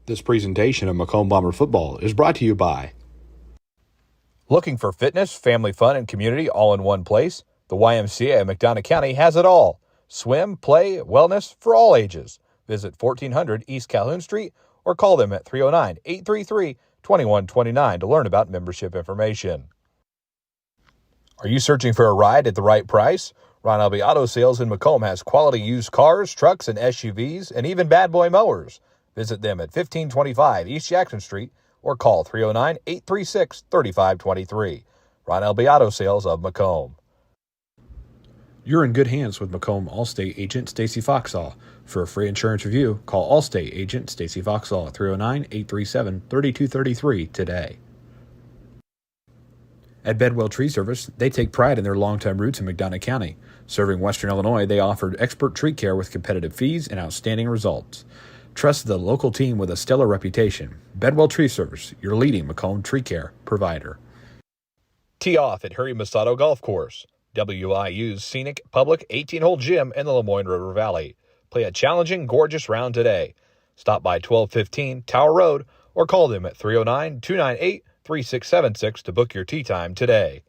Speaker 2: This presentation of Macomb Bomber football is brought to you by. Looking for fitness, family fun, and community all in one place? The YMCA of McDonough County has it all. Swim, play, wellness for all ages. Visit 1400 East Calhoun Street or call them at 309-833-2129 to learn about membership information. Are you searching for a ride at the right price? Ron Elby Auto Sales in Macomb has quality used cars, trucks, and SUVs, and even bad boy mowers. Visit them at 1525 East Jackson Street or call 309-836-3523. Ron Elby Auto Sales of Macomb. You're in good hands with Macomb Allstate agent Stacy Foxall. For a free insurance review, call Allstate agent Stacy Foxall at 309-837-3233 today. At Bedwell Tree Service, they take pride in their long-time roots in McDonough County. Serving Western Illinois, they offered expert tree care with competitive fees and outstanding results. Trust the local team with a stellar reputation. Bedwell Tree Service, your leading Macomb tree care provider. Tee off at Harry Masato Golf Course, WIU's scenic public 18-hole gym in the Lemoyne River Valley. Play a challenging, gorgeous round today. Stop by 1215 Tower Road or call them at 309-298-3676 to book your tee time today.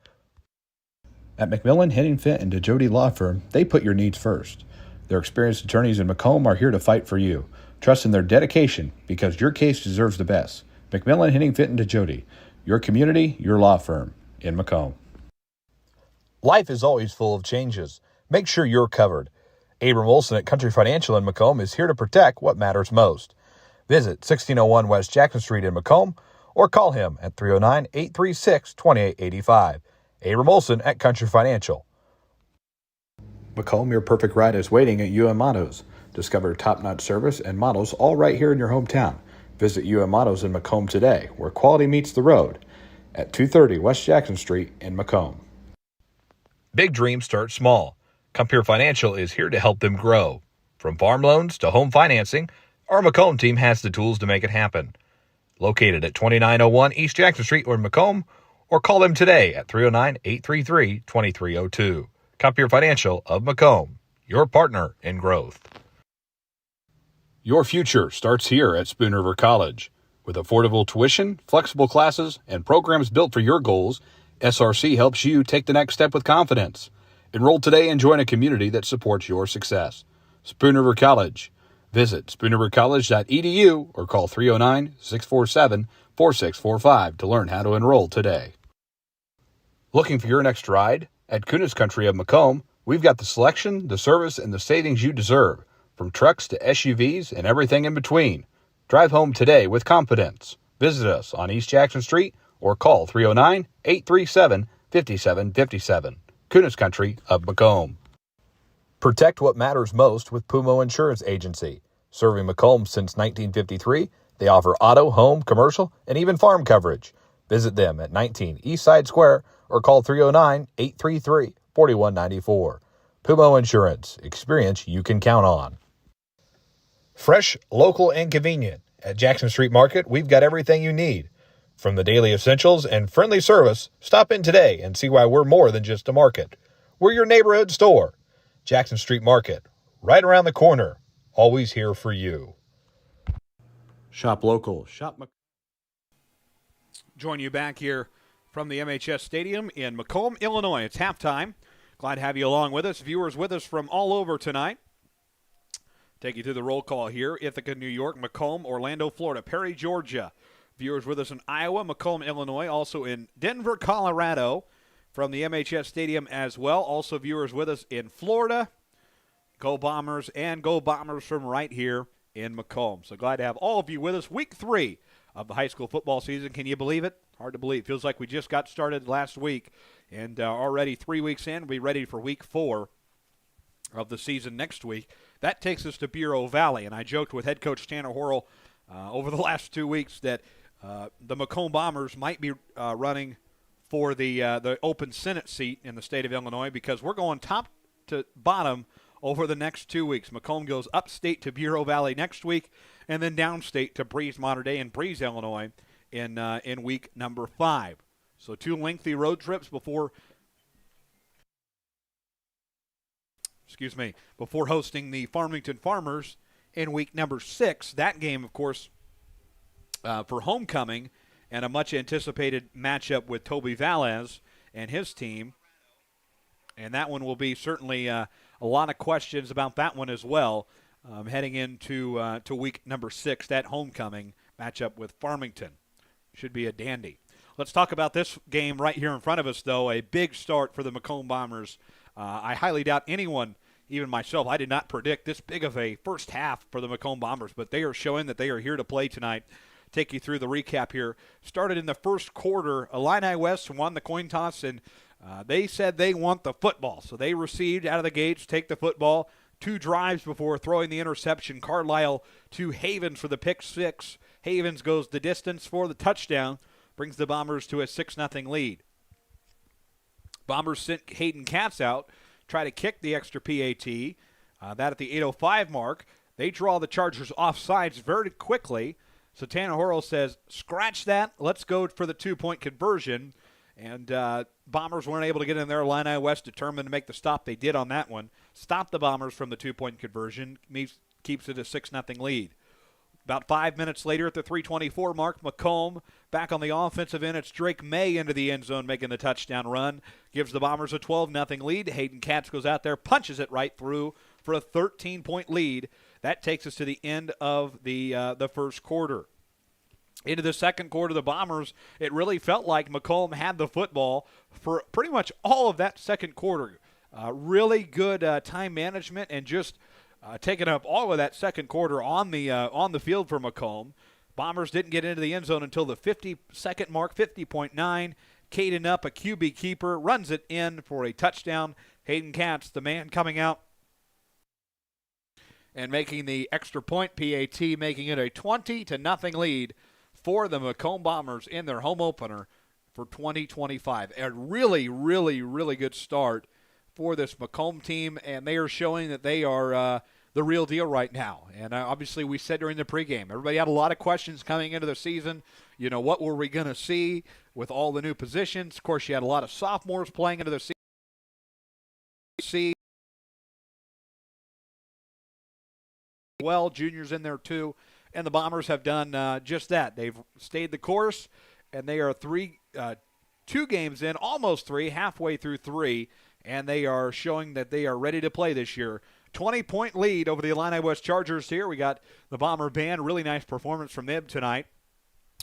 Speaker 2: At McMillan, Henningfit, and DeJody Law Firm, they put your needs first. Their experienced attorneys in Macomb are here to fight for you. Trust in their dedication because your case deserves the best. McMillan, Henningfit, and DeJody, your community, your law firm in Macomb. Life is always full of changes. Make sure you're covered. Abram Olson at Country Financial in Macomb is here to protect what matters most. Visit 1601 West Jackson Street in Macomb or call him at 309-836-2885. Abram Olson at Country Financial. Macomb, your perfect ride is waiting at UM Autos. Discover top-notch service and models all right here in your hometown. Visit UM Autos in Macomb today, where quality meets the road, at 230 West Jackson Street in Macomb. Big dreams start small. Compeer Financial is here to help them grow. From farm loans to home financing, our Macomb team has the tools to make it happen. Located at 2901 East Jackson Street in Macomb, or call them today at 309-833-2302. Compeer Financial of Macomb, your partner in growth. Your future starts here at Spoon River College. With affordable tuition, flexible classes, and programs built for your goals, SRC helps you take the next step with confidence. Enroll today and join a community that supports your success. Spoon River College. Visit spoonrivercollege.edu or call 309-647-4645 to learn how to enroll today. Looking for your next ride? At Kunis Country of Macomb, we've got the selection, the service, and the savings you deserve. From trucks to SUVs and everything in between. Drive home today with confidence. Visit us on East Jackson Street or call 309-837-5757. Kunis Country of Macomb. Protect what matters most with Pumo Insurance Agency. Serving Macomb since 1953, they offer auto, home, commercial, and even farm coverage. Visit them at 19 Eastside Square or call 309-833-4194. Pumo Insurance. Experience you can count on. Fresh, local, and convenient. At Jackson Street Market, we've got everything you need. From the daily essentials and friendly service, stop in today and see why we're more than just a market. We're your neighborhood store. Jackson Street Market, right around the corner. Always here for you. Shop local. Shop
Speaker 1: Join you back here from the MHS Stadium in Macomb, Illinois. It's halftime. Glad to have you along with us. Viewers with us from all over tonight. Take you through the roll call here. Ithaca, New York, Macomb, Orlando, Florida, Perry, Georgia. Viewers with us in Iowa, Macomb, Illinois, also in Denver, Colorado from the MHS Stadium as well. Also viewers with us in Florida. Go Bombers and Go Bombers from right here in Macomb. So glad to have all of you with us. Week 3 of the high school football season. Can you believe it? Hard to believe. Feels like we just got started last week, and already 3 weeks in, we'll be ready for week 4 of the season next week. That takes us to Bureau Valley, and I joked with head coach Tanner Horrell over the last 2 weeks that the Macomb Bombers might be running for the open Senate seat in the state of Illinois, because we're going top to bottom over the next 2 weeks. Macomb goes upstate to Bureau Valley next week, and then downstate to Breese, Mater Dei, and Breese, Illinois in week number 5. So 2 lengthy road trips before hosting the Farmington Farmers in week number 6. That game, of course, for homecoming and a much-anticipated matchup with Toby Valles and his team. And that one will be certainly a lot of questions about that one as well, heading into to week number 6, that homecoming matchup with Farmington. Should be a dandy. Let's talk about this game right here in front of us, though. A big start for the Macomb Bombers. I highly doubt anyone, even myself, I did not predict this big of a first half for the Macomb Bombers, but they are showing that they are here to play tonight. Take you through the recap here. Started in the first quarter. Illini West won the coin toss, and they said they want the football. So they received out of the gates, take the football. 2 drives before throwing the interception. Carlisle to Havens for the pick 6. Havens goes the distance for the touchdown, brings the Bombers to a 6-0 lead. Bombers sent Hayden Katz out, try to kick the extra PAT. That at the 8:05 mark. They draw the Chargers offsides very quickly. So Tanner Horrell says, scratch that. Let's go for the 2-point conversion. And Bombers weren't able to get in there. Illini West determined to make the stop. They did on that one. Stopped the Bombers from the 2-point conversion. Keeps it a 6-0 lead. About 5 minutes later at the 3:24 mark, Macomb back on the offensive end. It's Drake May into the end zone making the touchdown run. Gives the Bombers a 12-0 lead. Hayden Katz goes out there, punches it right through for a 13-point lead. That takes us to the end of the first quarter. Into the second quarter, the Bombers, it really felt like Macomb had the football for pretty much all of that second quarter. Really good time management and just taking up all of that second quarter on the field for Macomb. Bombers didn't get into the end zone until the 50-second mark, 50.9. Caden up, a QB keeper, runs it in for a touchdown. Hayden Katz, the man coming out and making the extra point PAT, making it a 20-0 lead for the Macomb Bombers in their home opener for 2025. A really, really, really good start for this Macomb team, and they are showing that they are the real deal right now. And obviously we said during the pregame, everybody had a lot of questions coming into the season. You know, what were we going to see with all the new positions? Of course, you had a lot of sophomores playing into the season. Well, juniors in there too. And the Bombers have done just that. They've stayed the course, and they are 2 games in, almost 3, halfway through 3, and they are showing that they are ready to play this year. 20-point lead over the Illini West Chargers here. We got the Bomber Band. Really nice performance from them tonight.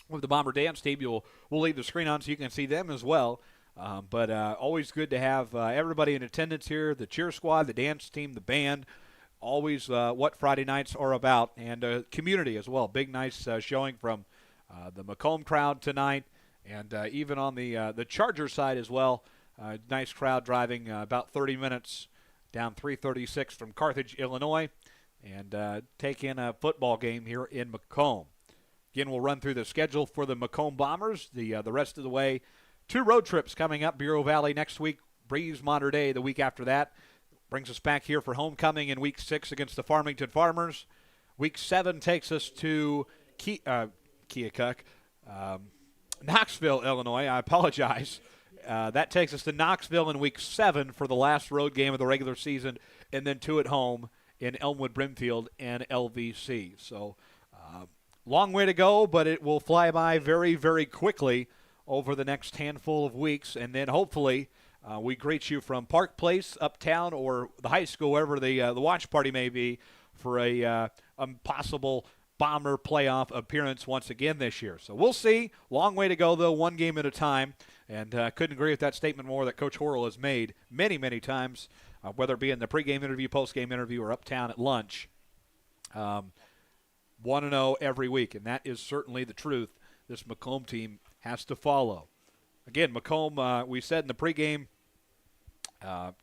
Speaker 1: With the Bomber Dance team, we'll leave the screen on so you can see them as well. But always good to have everybody in attendance here, the cheer squad, the dance team, the band. Always what Friday nights are about, and community as well. Big, nice showing from the Macomb crowd tonight, and even on the Charger side as well. Nice crowd driving about 30 minutes down 336 from Carthage, Illinois, and taking a football game here in Macomb. Again, we'll run through the schedule for the Macomb Bombers the rest of the way. 2 road trips coming up, Bureau Valley next week, Breese, Mater Dei the week after that. Brings us back here for homecoming in week 6 against the Farmington Farmers. Week 7 takes us to Knoxville, Illinois. I apologize. That takes us to Knoxville in week 7 for the last road game of the regular season, and then 2 at home in Elmwood, Brimfield, and LVC. So long way to go, but it will fly by very, very quickly over the next handful of weeks, and then hopefully we greet you from Park Place, uptown, or the high school, wherever the watch party may be, for a possible Bomber playoff appearance once again this year. So we'll see. Long way to go, though, one game at a time. And couldn't agree with that statement more that Coach Horrell has made many, many times, whether it be in the pregame interview, postgame interview, or uptown at lunch. 1-0 every week, and that is certainly the truth this Macomb team has to follow. Again, Macomb, we said in the pregame,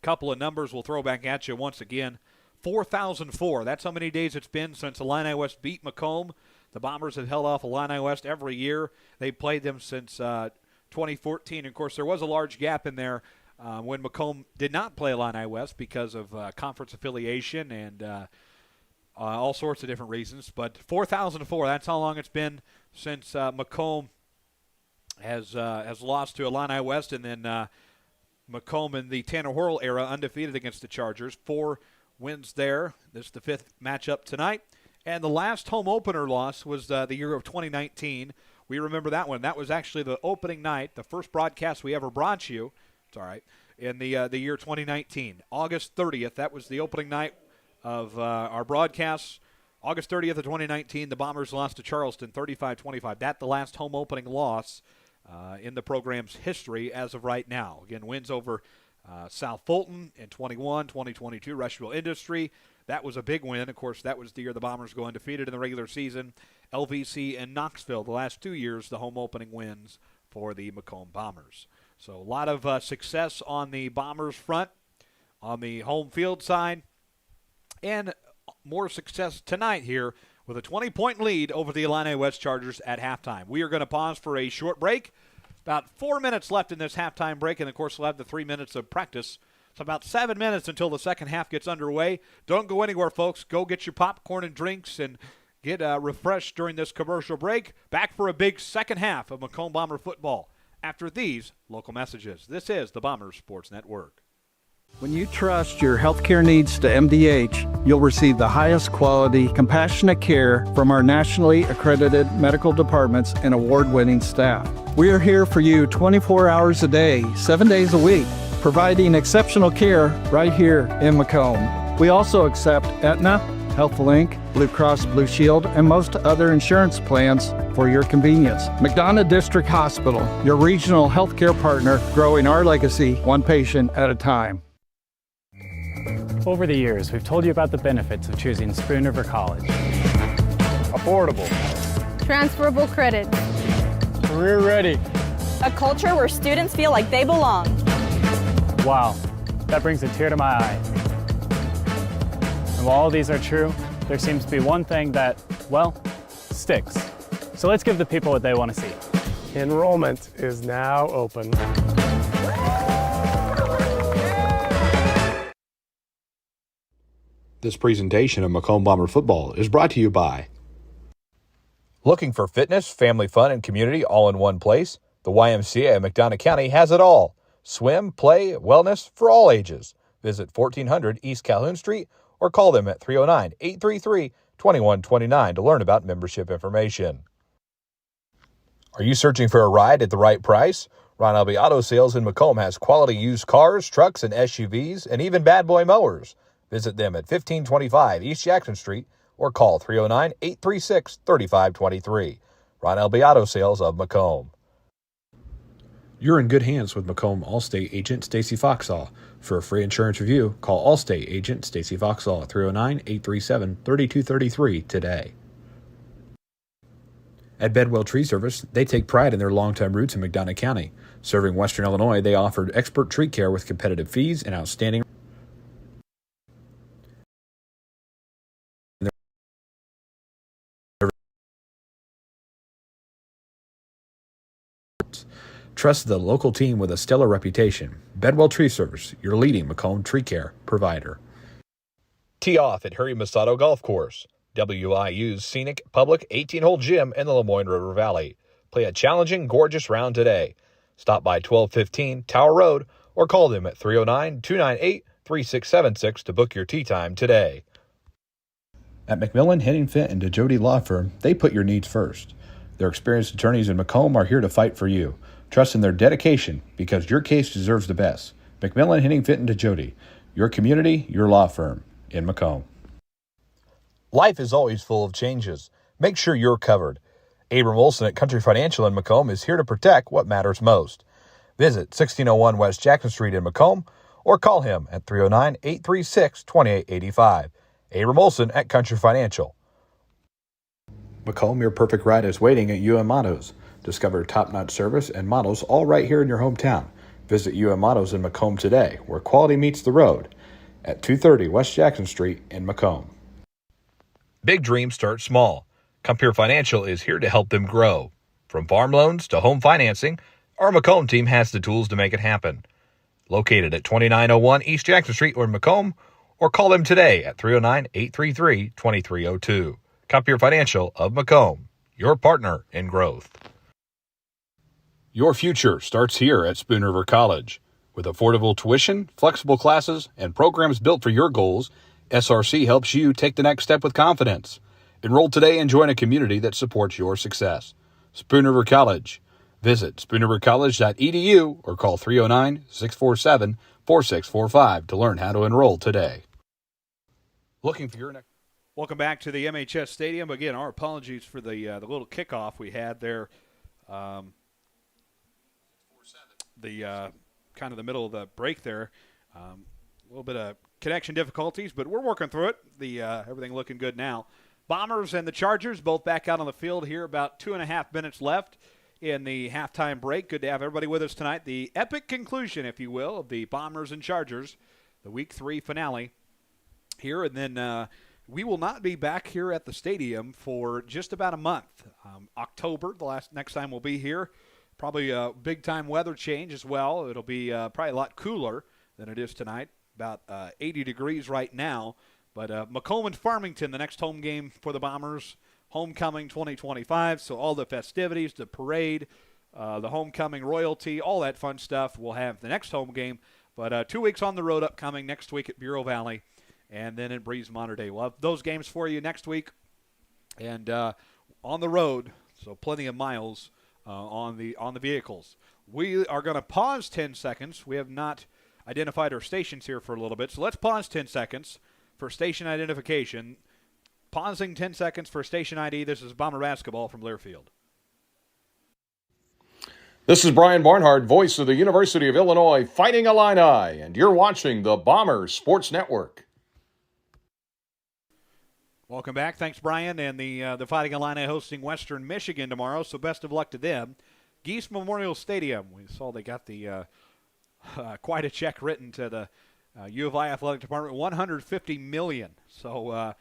Speaker 1: couple of numbers we'll throw back at you once again. 4,004. That's how many days it's been since Illini West beat Macomb. The Bombers have held off Illini West every year. They've played them since 2014. Of course, there was a large gap in there when Macomb did not play Illini West because of conference affiliation and all sorts of different reasons. But 4,004, that's how long it's been since Macomb has lost to Illini West. And then Macomb in the Tanner Horrell era undefeated against the Chargers. 4 wins there. This is the 5th matchup tonight. And the last home opener loss was the year of 2019. We remember that one. That was actually the opening night, the first broadcast we ever brought you. It's all right. In the year 2019, August 30th. That was the opening night of our broadcasts. August 30th of 2019, the Bombers lost to Charleston 35-25. That's the last home opening loss in the program's history as of right now. Again, wins over South Fulton in 21, 2022, Rushville Industry. That was a big win. Of course, that was the year the Bombers go undefeated in the regular season. LVC and Knoxville, the last 2 years, the home opening wins for the Macomb Bombers. So a lot of success on the Bombers front, on the home field side, and more success tonight here with a 20-point lead over the Illini West Chargers at halftime. We are going to pause for a short break. About 4 minutes left in this halftime break, and, of course, we'll have the 3 minutes of practice. So about 7 minutes until the second half gets underway. Don't go anywhere, folks. Go get your popcorn and drinks and get refreshed during this commercial break. Back for a big second half of Macomb Bomber football after these local messages. This is the Bombers Sports Network.
Speaker 3: When you trust your healthcare needs to MDH, you'll receive the highest quality, compassionate care from our nationally accredited medical departments and award-winning staff. We are here for you 24 hours a day, 7 days a week, providing exceptional care right here in Macomb. We also accept Aetna, HealthLink, Blue Cross Blue Shield, and most other insurance plans for your convenience. McDonough District Hospital, your regional healthcare partner, growing our legacy one patient at a time.
Speaker 8: Over the years, we've told you about the benefits of choosing Spoon River College.
Speaker 11: Affordable.
Speaker 9: Transferable credit.
Speaker 11: Career ready.
Speaker 10: A culture where students feel like they belong.
Speaker 8: Wow, that brings a tear to my eye. And while all these are true, there seems to be one thing that, well, sticks. So let's give the people what they want to see.
Speaker 11: Enrollment is now open.
Speaker 2: This presentation of Macomb Bomber football is brought to you by. Looking for fitness, family fun, and community all in one place? The YMCA of McDonough County has it all. Swim, play, wellness for all ages. Visit 1400 East Calhoun Street or call them at 309-833-2129 to learn about membership information. Are you searching for a ride at the right price? Ron Albee Auto Sales in Macomb has quality used cars, trucks, and SUVs, and even bad boy mowers. Visit them at 1525 East Jackson Street or call 309-836-3523. Ron Albee Auto Sales of Macomb. You're in good hands with Macomb Allstate agent Stacy Foxall. For a free insurance review, call Allstate agent Stacy Foxall at 309-837-3233 today. At Bedwell Tree Service, they take pride in their longtime roots in McDonough County. Serving Western Illinois, they offered expert tree care with competitive fees and outstanding Trust the local team with a stellar reputation. Bedwell Tree Service, your leading Macomb tree care provider. Tee off at Harry Masato Golf Course, WIU's scenic public 18-hole gym in the Lemoyne River Valley. Play a challenging, gorgeous round today. Stop by 1215 Tower Road or call them at 309-298-3676 to book your tee time today. At McMillan, Henning Fint, and DeJody Law Firm, they put your needs first. Their experienced attorneys in Macomb are here to fight for you. Trust in their dedication because your case deserves the best. McMillan, Henning Fint, and DeJody, your community, your law firm in Macomb. Life is always full of changes. Make sure you're covered. Abram Olson at Country Financial in Macomb is here to protect what matters most. Visit 1601 West Jackson Street in Macomb or call him at 309-836-2885. Abram Olson at Country Financial. Macomb, your perfect ride is waiting at UM Autos. Discover top-notch service and models all right here in your hometown. Visit UM Autos in Macomb today, where quality meets the road, at 230 West Jackson Street in Macomb. Big dreams start small. Compeer Financial is here to help them grow. From farm loans to home financing, our Macomb team has the tools to make it happen. Located at 2901 East Jackson Street in Macomb, or call them today at 309-833-2302. Compeer Financial of Macomb, your partner in growth. Your future starts here at Spoon River College. With affordable tuition, flexible classes, and programs built for your goals, SRC helps you take the next step with confidence. Enroll today and join a community that supports your success. Spoon River College. Visit spoonrivercollege.edu or call 309-647-4645 to learn how to enroll today. Looking for your next...
Speaker 1: Welcome back to the MHS Stadium. Again, our apologies for the little kickoff we had there. Kind of the middle of the break there. A little bit of connection difficulties, but we're working through it. Everything looking good now. Bombers and the Chargers both back out on the field here. About 2.5 minutes left in the halftime break. Good to have everybody with us tonight. The epic conclusion, if you will, of the Bombers and Chargers, the Week 3 finale here. And then we will not be back here at the stadium for just about a month. October, next time we'll be here. Probably a big-time weather change as well. It'll be probably a lot cooler than it is tonight. About 80 degrees right now. But Macomb and Farmington, the next home game for the Bombers, Homecoming 2025. So all the festivities, the parade, the homecoming royalty, all that fun stuff we'll have the next home game. But 2 weeks on the road upcoming next week at Bureau Valley and then in Breeze Mater Dei. We'll have those games for you next week and on the road, so plenty of miles on the vehicles. We are going to pause 10 seconds. We have not identified our stations here for a little bit, so let's pause 10 seconds for station identification. Pausing 10 seconds for station ID. This is Bomber Basketball from Learfield.
Speaker 2: This is Brian Barnhart, voice of the University of Illinois Fighting Illini, and you're watching the Bombers Sports Network.
Speaker 1: Welcome back. Thanks, Brian. And the Fighting Illini hosting Western Michigan tomorrow, so best of luck to them. Geese Memorial Stadium. We saw they got the quite a check written to the U of I Athletic Department, $150 million. So I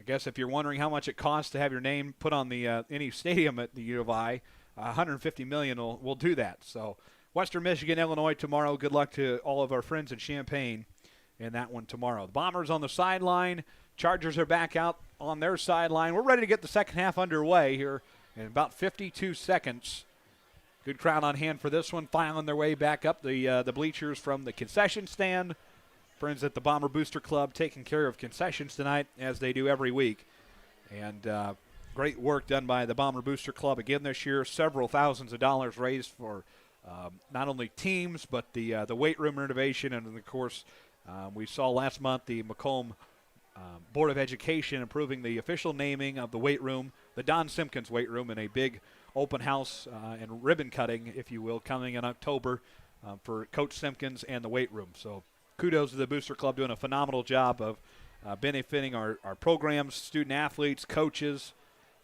Speaker 1: guess if you're wondering how much it costs to have your name put on the any stadium at the U of I, $150 million will do that. So Western Michigan, Illinois tomorrow. Good luck to all of our friends in Champaign in that one tomorrow. The Bombers on the sideline. Chargers are back out on their sideline. We're ready to get the second half underway here in about 52 seconds. Good crowd on hand for this one, filing their way back up the bleachers from the concession stand. Friends at the Bomber Booster Club taking care of concessions tonight, as they do every week. And great work done by the Bomber Booster Club again this year. Several thousands of dollars raised for not only teams, but the weight room renovation. And, of course, we saw last month the Macomb Board of Education approving the official naming of the weight room, the Don Simpkins weight room, in a big open house and ribbon cutting, if you will, coming in October for Coach Simpkins and the weight room. So kudos to the Booster Club doing a phenomenal job of benefiting our programs, student athletes, coaches,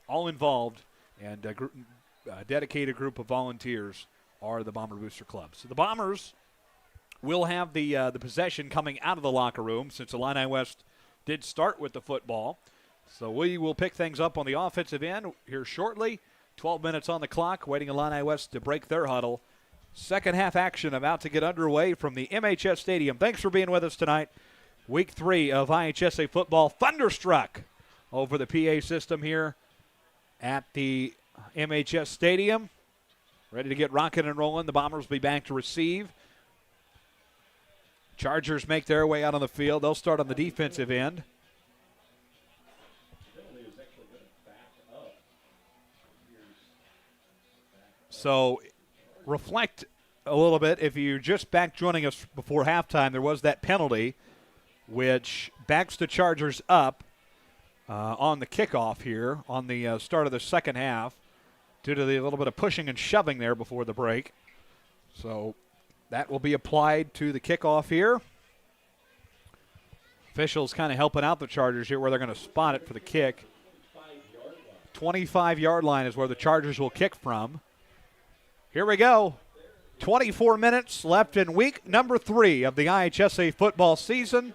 Speaker 1: all involved, and a dedicated group of volunteers are the Bomber Booster Club. So the Bombers will have the possession coming out of the locker room since Illini West did start with the football. So we will pick things up on the offensive end here shortly. 12 minutes on the clock, waiting Illini West to break their huddle. Second half action about to get underway from the MHS Stadium. Thanks for being with us tonight. Week 3 of IHSA football, thunderstruck over the PA system here at the MHS Stadium. Ready to get rocking and rolling. The Bombers will be back to receive. Chargers make their way out on the field. They'll start on the defensive end. So reflect a little bit. If you're just back joining us before halftime, there was that penalty which backs the Chargers up. on the kickoff here on the start of the second half due to the little bit of pushing and shoving there before the break. So that will be applied to the kickoff here. Officials kind of helping out the Chargers here where they're going to spot it for the kick. 25-yard line is where the Chargers will kick from. Here we go. 24 minutes left in week number 3 of the IHSA football season.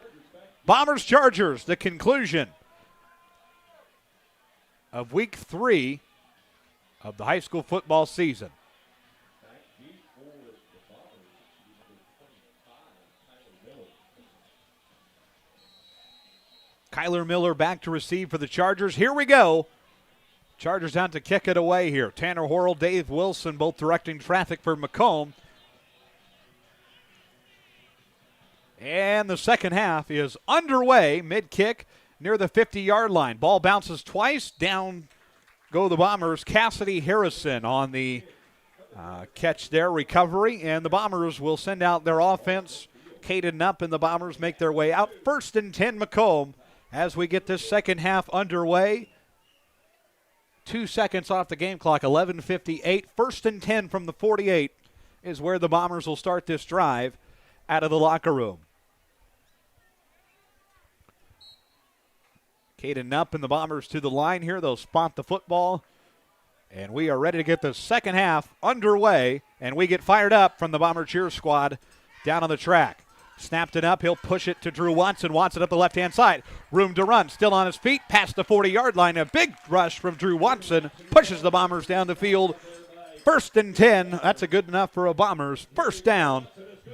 Speaker 1: Bombers Chargers, the conclusion of week 3 of the high school football season. Kyler Miller back to receive for the Chargers. Here we go. Chargers out to kick it away here. Tanner Horrell, Dave Wilson, both directing traffic for Macomb. And the second half is underway, mid-kick, near the 50-yard line. Ball bounces twice. Down go the Bombers. Cassidy Harrison on the catch there, recovery. And the Bombers will send out their offense. Caden Knupp and the Bombers make their way out. 1st and 10 Macomb as we get this second half underway. 2 seconds off the game clock, 11:58. 1st and 10 from the 48 is where the Bombers will start this drive out of the locker room. Caden Knupp and the Bombers to the line here. They'll spot the football. And we are ready to get the second half underway. And we get fired up from the Bomber cheer squad down on the track. Snapped it up. He'll push it to Drew Watson. Watson up the left-hand side. Room to run. Still on his feet. Past the 40-yard line. A big rush from Drew Watson. Pushes the Bombers down the field. 1st and 10. That's a good enough for a Bombers. First down.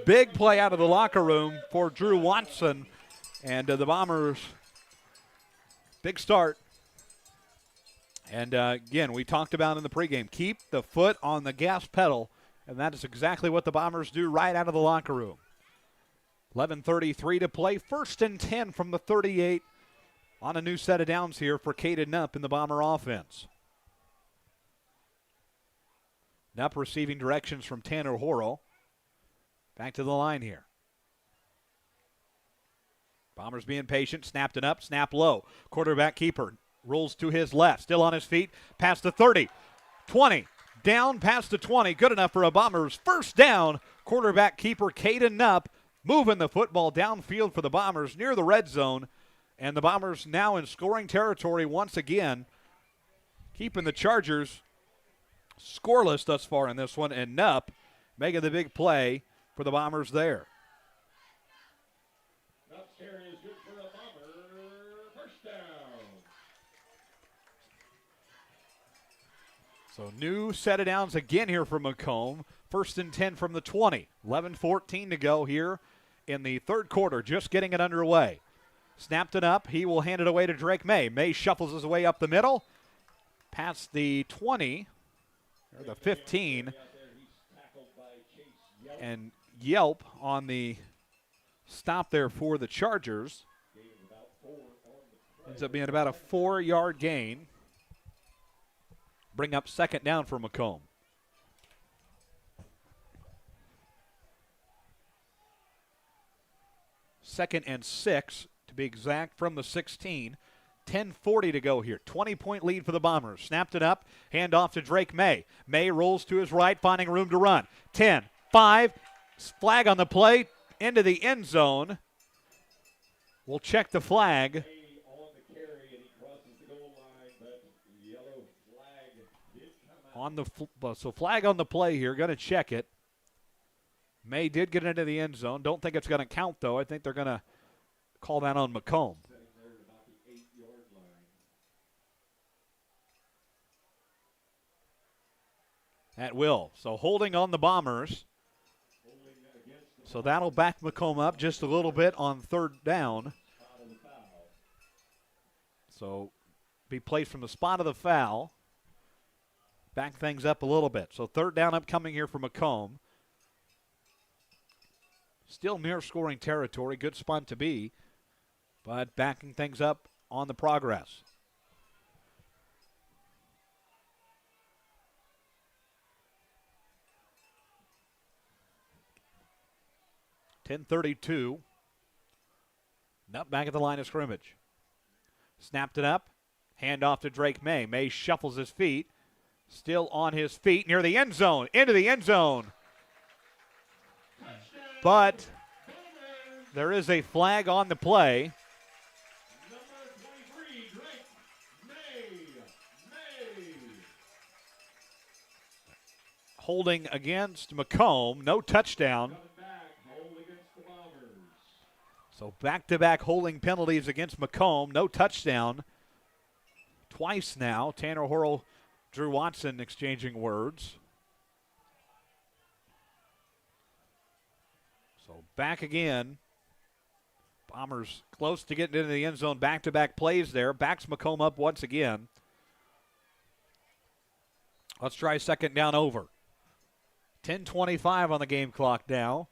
Speaker 1: Big play out of the locker room for Drew Watson. And the Bombers, big start. And again, we talked about in the pregame, keep the foot on the gas pedal. And that is exactly what the Bombers do right out of the locker room. 11:33 to play. 1st and 10 from the 38 on a new set of downs here for Caden Knupp in the Bomber offense. Knupp receiving directions from Tanner Horrell. Back to the line here. Bombers being patient. Snapped it up. Snap low. Quarterback keeper rolls to his left. Still on his feet. Past the 30. 20. Down past the 20. Good enough for a Bombers first down. Quarterback keeper Caden Knupp moving the football downfield for the Bombers near the red zone. And the Bombers now in scoring territory once again. Keeping the Chargers scoreless thus far in this one. And Knupp making the big play for the Bombers there.
Speaker 12: Knupp's carry is good for a Bomber. First down.
Speaker 1: So new set of downs again here for Macomb. 1st and 10 from the 20. 11:14 to go here in the third quarter. Just getting it underway. Snapped it up. He will hand it away to Drake May. May shuffles his way up the middle. Past the 20, or the 15. And Yelp on the stop there for the Chargers. Ends up being about a 4-yard gain. Bring up second down for Macomb. Second and 6, to be exact, from the 16. 10:40 to go here. 20-point lead for the Bombers. Snapped it up. Hand off to Drake May. May rolls to his right, finding room to run. 10, 5, flag on the play, into the end zone. We'll check the flag. So flag on the play here. Going to check it. May did get into the end zone. Don't think it's going to count, though. I think they're going to call that on Macomb. At will. So holding on the Bombers. So that'll back Macomb up just a little bit on third down. So be placed from the spot of the foul. Back things up a little bit. So third down upcoming here for Macomb. Still near scoring territory. Good spot to be. But backing things up on the progress. .10:32. Knupp back at the line of scrimmage. Snapped it up. Hand off to Drake May. May shuffles his feet. Still on his feet near the end zone. Into the end zone. But there is a flag on the play. Holding against Macomb. No touchdown. So back-to-back holding penalties against Macomb. No touchdown. Twice now. Tanner Horrell, Drew Watson exchanging words. So back again. Bombers close to getting into the end zone. Back-to-back plays there. Backs Macomb up once again. Let's try second down over. 10:25 on the game clock now.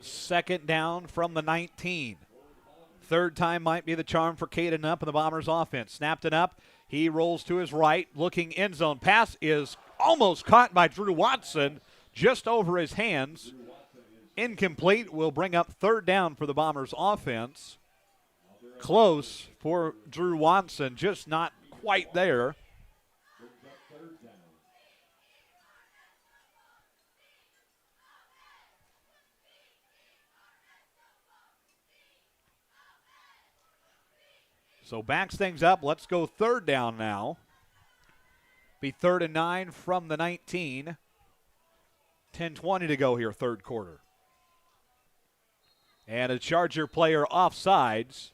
Speaker 1: Second down from the 19. Third time might be the charm for Caden Up and the Bombers offense. Snapped it up. He rolls to his right, looking end zone. Pass is almost caught by Drew Watson, just over his hands. Incomplete. Will bring up third down for the Bombers offense. Close for Drew Watson, just not quite there. So backs things up. Let's go third down now. Be 3rd and 9 from the 19. 10:20 to go here, third quarter. And a Charger player offsides.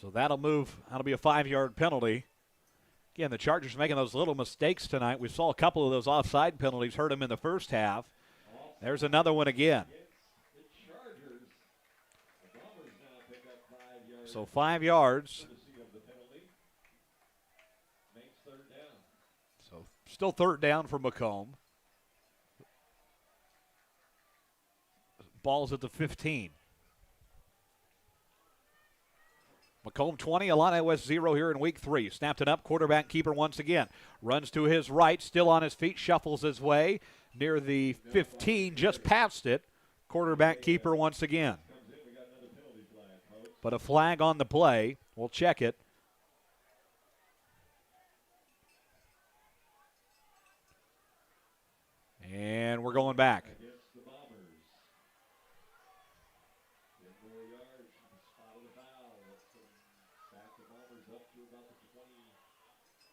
Speaker 1: So that'll be a 5-yard penalty. Again, the Chargers making those little mistakes tonight. We saw a couple of those offside penalties hurt them in the first half. There's another one again. So 5 yards. So still third down for Macomb. Ball's at the 15. Macomb 20, Illini West 0 here in week 3. Snapped it up, quarterback keeper once again. Runs to his right, still on his feet, shuffles his way near the 15, just past it. Quarterback keeper once again. But a flag on the play. We'll check it. And we're going back.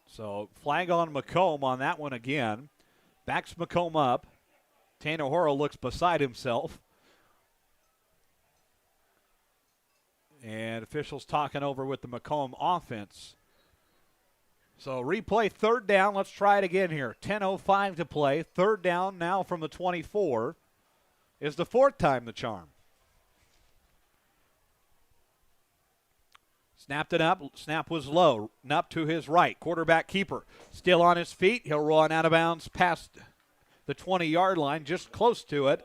Speaker 1: So flag on Macomb on that one again. Backs Macomb up. Tanner Horrell looks beside himself. And officials talking over with the Macomb offense. So replay third down. Let's try it again here. 10:05 to play. Third down now from the 24. Is the fourth time the charm. Snapped it up. Snap was low. Up to his right. Quarterback keeper still on his feet. He'll run out of bounds past the 20-yard line, just close to it.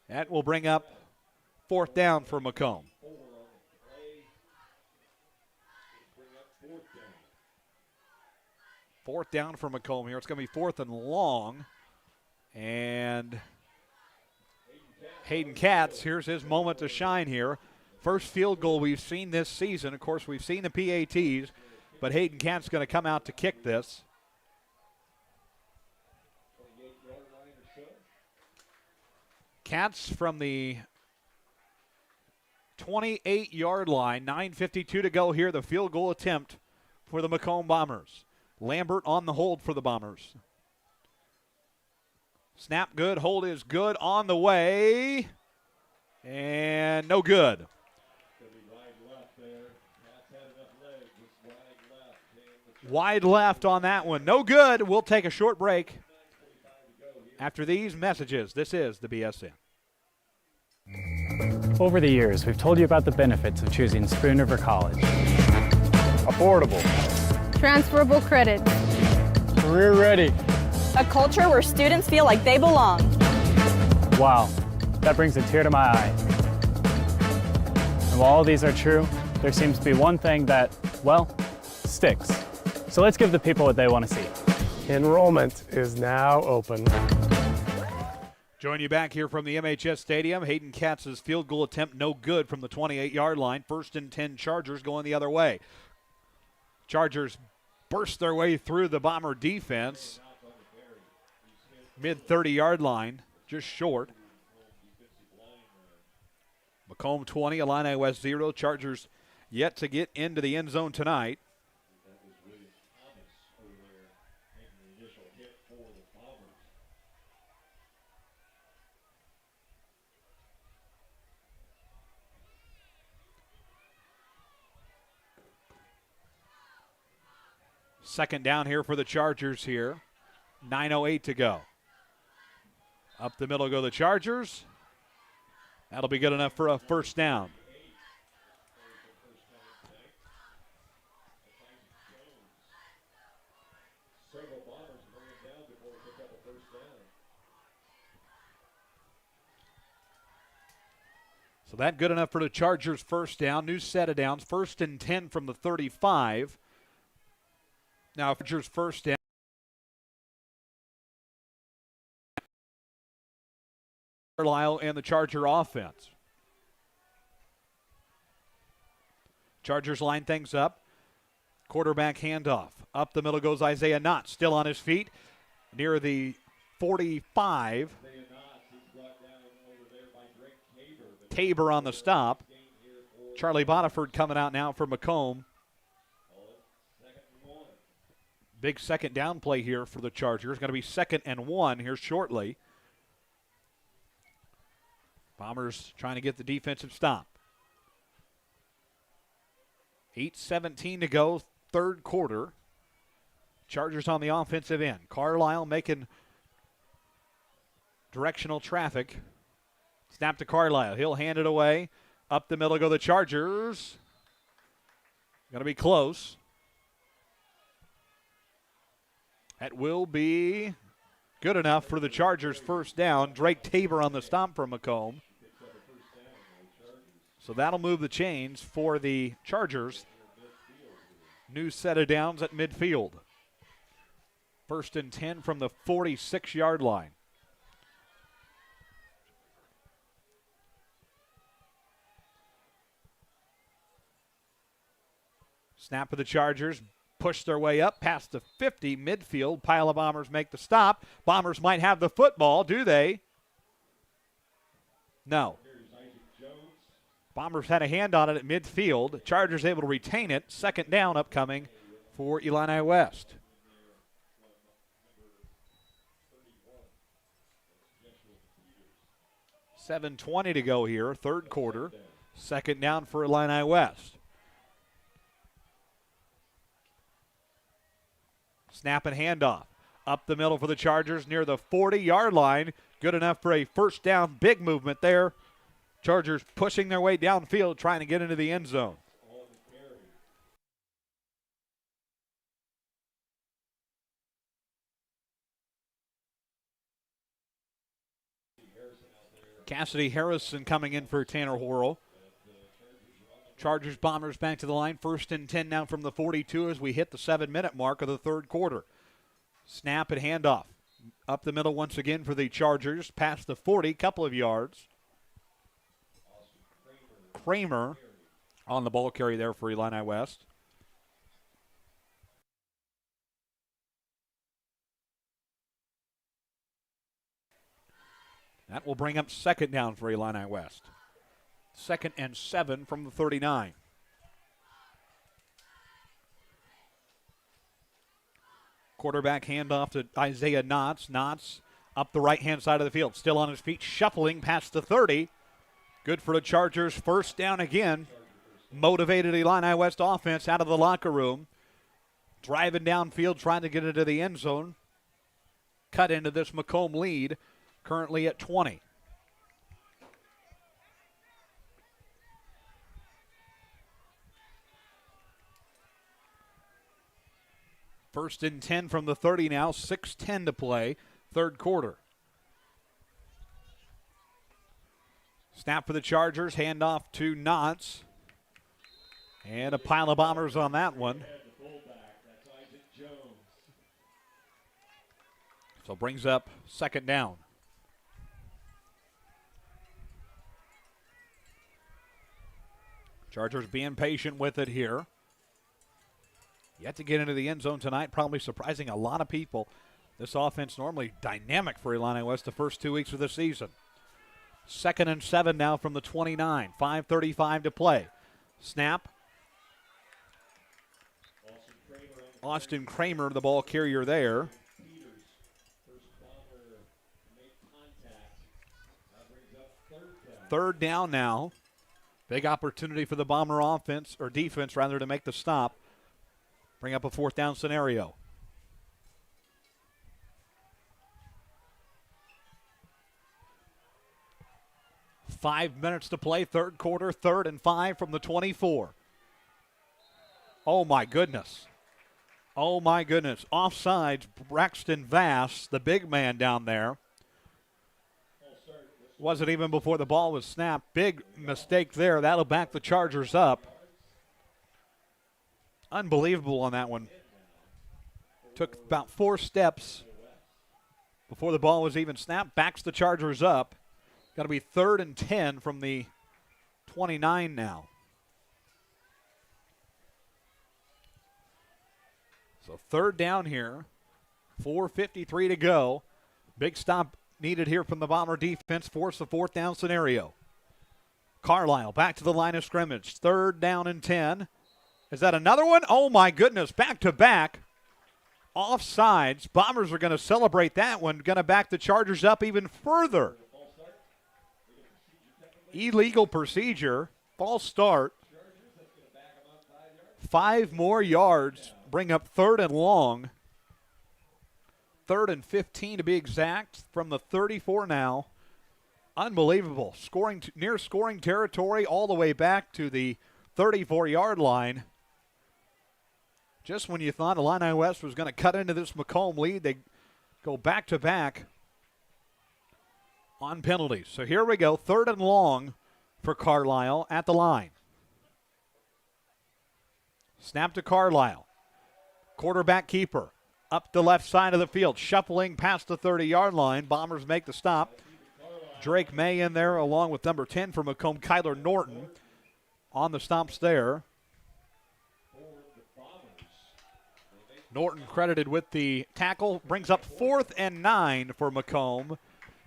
Speaker 1: That will bring up fourth down for Macomb. Fourth down for Macomb here. It's going to be 4th and long. And Hayden Katz, here's his moment to shine here. First field goal we've seen this season. Of course, we've seen the PATs, but Hayden Katz is going to come out to kick this. Katz from the 28-yard line, 9:52 to go here. The field goal attempt for the Macomb Bombers. Lambert on the hold for the Bombers. Snap good, hold is good, on the way, and no good. Wide left on that one, no good. We'll take a short break. After these messages, this is the BSN.
Speaker 8: Over the years, we've told you about the benefits of choosing Spoon River College.
Speaker 11: Affordable.
Speaker 9: Transferable credit.
Speaker 11: Career ready.
Speaker 10: A culture where students feel like they belong.
Speaker 8: Wow, that brings a tear to my eye. And while all these are true, there seems to be one thing that, well, sticks. So let's give the people what they want to see.
Speaker 11: Enrollment is now open.
Speaker 1: Join you back here from the MHS Stadium. Hayden Katz's field goal attempt no good from the 28-yard line. 1st and 10 Chargers going the other way. Chargers burst their way through the Bomber defense. Mid-30-yard line, just short. Macomb 20, Illini West 0. Chargers yet to get into the end zone tonight. Second down here for the Chargers here. 9:08 to go. Up the middle go the Chargers. That'll be good enough for a first down. So that good enough for the Chargers' first down. New set of downs. 1st and 10 from the 35. Now, Chargers' first down. Carlisle and the Charger offense. Chargers line things up. Quarterback handoff. Up the middle goes Isaiah Knott, still on his feet near the 45. Tabor on the stop. Charlie Boniford coming out now for Macomb. Big second down play here for the Chargers. Going to be 2nd and 1 here shortly. Bombers trying to get the defensive stop. 8:17 to go, third quarter. Chargers on the offensive end. Carlisle making directional traffic. Snap to Carlisle. He'll hand it away. Up the middle go the Chargers. Going to be close. That will be good enough for the Chargers' first down. Drake Tabor on the stop for Macomb. So that'll move the chains for the Chargers. New set of downs at midfield. 1st and 10 from the 46-yard line. Snap of the Chargers. Push their way up past the 50 midfield. Pile of Bombers make the stop. Bombers might have the football, do they? No. Bombers had a hand on it at midfield. Chargers able to retain it. 2nd down upcoming for Illini West. $7:20 to go here, third quarter. 2nd down for Illini West. Snap and handoff. Up the middle for the Chargers near the 40-yard line. Good enough for a first down. Big movement there. Chargers pushing their way downfield, trying to get into the end zone. Cassidy Harrison coming in for Tanner Horrell. Chargers Bombers back to the line. 1st and 10 now from the 42 as we hit the 7-minute mark of the third quarter. Snap and handoff. Up the middle once again for the Chargers. Past the 40, couple of yards. Kramer on the ball carry there for Illini West. That will bring up 2nd down for Illini West. 2nd and 7 from the 39. Quarterback handoff to Isaiah Knotts. Knotts up the right-hand side of the field. Still on his feet, shuffling past the 30. Good for the Chargers. First down again. Motivated Illini West offense out of the locker room. Driving downfield, trying to get into the end zone. Cut into this Macomb lead, currently at 20. First and 10 from the 30 now. 6:10 to play, third quarter. Snap for the Chargers, handoff to Knotts. And a pile of Bombers on that one. So brings up 2nd down. Chargers being patient with it here. Yet to get into the end zone tonight, probably surprising a lot of people. This offense normally dynamic for Illini West the first 2 weeks of the season. 2nd and 7 now from the 29. 5:35 to play. Snap. Austin Kramer, the ball carrier there. Third down now. Big opportunity for the Bomber offense, or defense rather, to make the stop. Bring up a 4th down scenario. Five minutes to play, third quarter, 3rd and 5 from the 24. Oh, my goodness. Oh, my goodness. Offsides, Braxton Vass, the big man down there. Wasn't even before the ball was snapped. Big mistake there. That'll back the Chargers up. Unbelievable on that one. Took about 4 steps before the ball was even snapped. Backs the Chargers up. Got to be 3rd and 10 from the 29 now. So 3rd down here. 4:53 to go. Big stop needed here from the Bomber defense. Force the 4th down scenario. Carlisle back to the line of scrimmage. 3rd down and 10. Is that another one? Oh, my goodness. Back to back. Offsides. Bombers are going to celebrate that one. Going to back the Chargers up even further. Illegal procedure. False start. 5 more yards. Bring up 3rd and long. 3rd and 15 to be exact from the 34 now. Unbelievable. Near scoring territory all the way back to the 34-yard line. Just when you thought Illini West was going to cut into this Macomb lead, they go back-to-back on penalties. So here we go, 3rd and long for Carlisle at the line. Snap to Carlisle. Quarterback keeper up the left side of the field, shuffling past the 30-yard line. Bombers make the stop. Drake May in there along with number 10 for Macomb, Kyler Norton, on the stops there. Norton credited with the tackle. Brings up 4th and 9 for Macomb.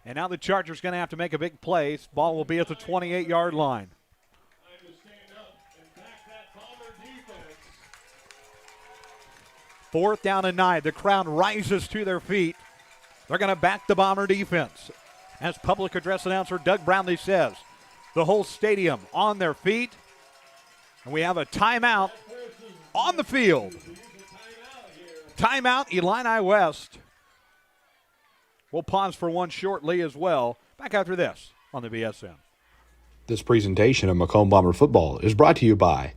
Speaker 1: And now the Chargers going to have to make a big play. Ball will be at the 28-yard line. 4th down and 9. The crowd rises to their feet. They're going to back the Bomber defense. As public address announcer Doug Brownlee says, the whole stadium on their feet. And we have a timeout on the field. Timeout, Illini West. We'll pause for one shortly as well. Back after this on the BSN.
Speaker 2: This presentation of Macomb Bomber football is brought to you by.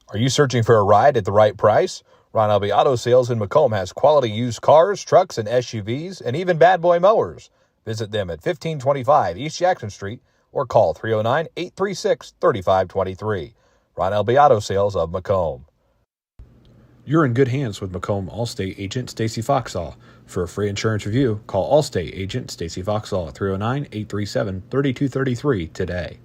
Speaker 2: Are you searching for a ride at the right price? Ron Elby Auto Sales in Macomb has quality used cars, trucks, and SUVs, and even bad boy mowers. Visit them at 1525 East Jackson Street or call 309-836-3523. Ron Elby Auto Sales of Macomb. You're in good hands with Macomb Allstate agent Stacy Foxall. For a free insurance review, call Allstate agent Stacy Foxall at 309-837-3233 today.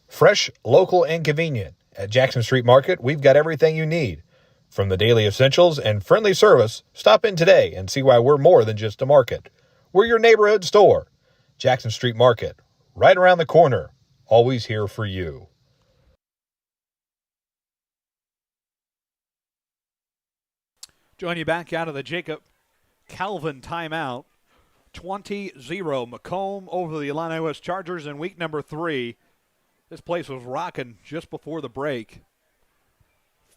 Speaker 2: Fresh, local, and convenient. At Jackson Street Market, we've got everything you need. From the daily essentials and friendly service, stop in today and see why we're more than just a market. We're your neighborhood store. Jackson Street Market, right around the corner. Always here for you.
Speaker 1: Join you back out of the Jacob Calvin timeout. 20-0 Macomb over the Illini West Chargers in week number 3. This place was rocking just before the break.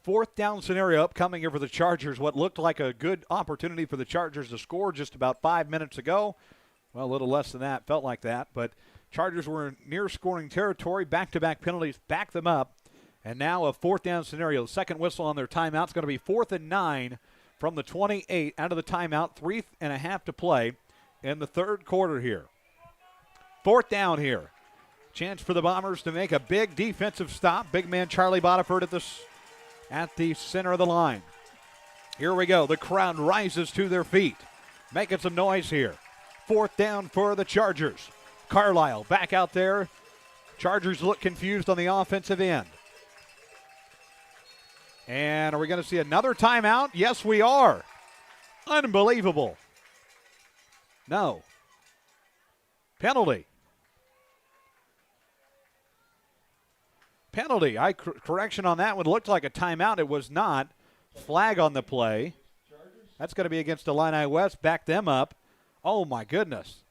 Speaker 1: 4th down scenario upcoming here for the Chargers. What looked like a good opportunity for the Chargers to score just about 5 minutes ago. Well, a little less than that, felt like that. But Chargers were in near scoring territory. Back-to-back penalties back them up. And now a 4th down scenario. The second whistle on their timeout is going to be 4th and 9 from the 28 out of the timeout. 3.5 to play in the third quarter here. 4th down here. Chance for the Bombers to make a big defensive stop. Big man Charlie Bodiford at the center of the line. Here we go. The crowd rises to their feet, making some noise here. 4th down for the Chargers. Carlisle back out there Chargers look confused on the offensive end. And are we going to see another timeout? Yes, we are. Unbelievable. No. Penalty. Penalty. Correction on that one. Looked like a timeout. It was not. Flag on the play. That's going to be against Illini West. Back them up. Oh, my goodness.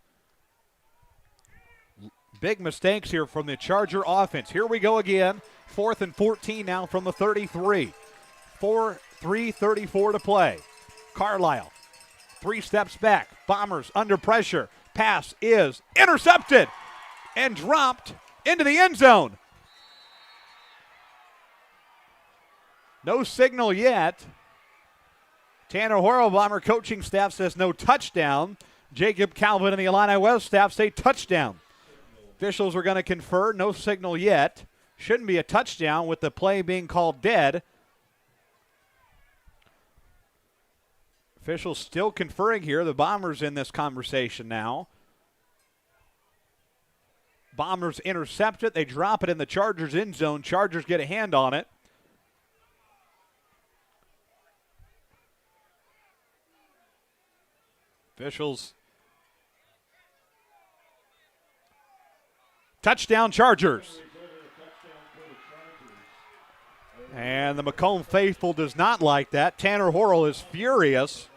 Speaker 1: Big mistakes here from the Charger offense. Here we go again. 4th and 14 now from the 33. 3:34 to play. Carlisle, 3 steps back. Bombers under pressure. Pass is intercepted and dropped into the end zone. No signal yet. Tanner Horrell, Bomber coaching staff says no touchdown. Jacob Calvin and the Illini West staff say touchdown. Officials are going to confer. No signal yet. Shouldn't be a touchdown with the play being called dead. Officials still conferring here. The Bombers in this conversation now. Bombers intercept it. They drop it in the Chargers' end zone. Chargers get a hand on it. Officials. Touchdown Chargers. And the Macomb faithful does not like that. Tanner Horrell is furious.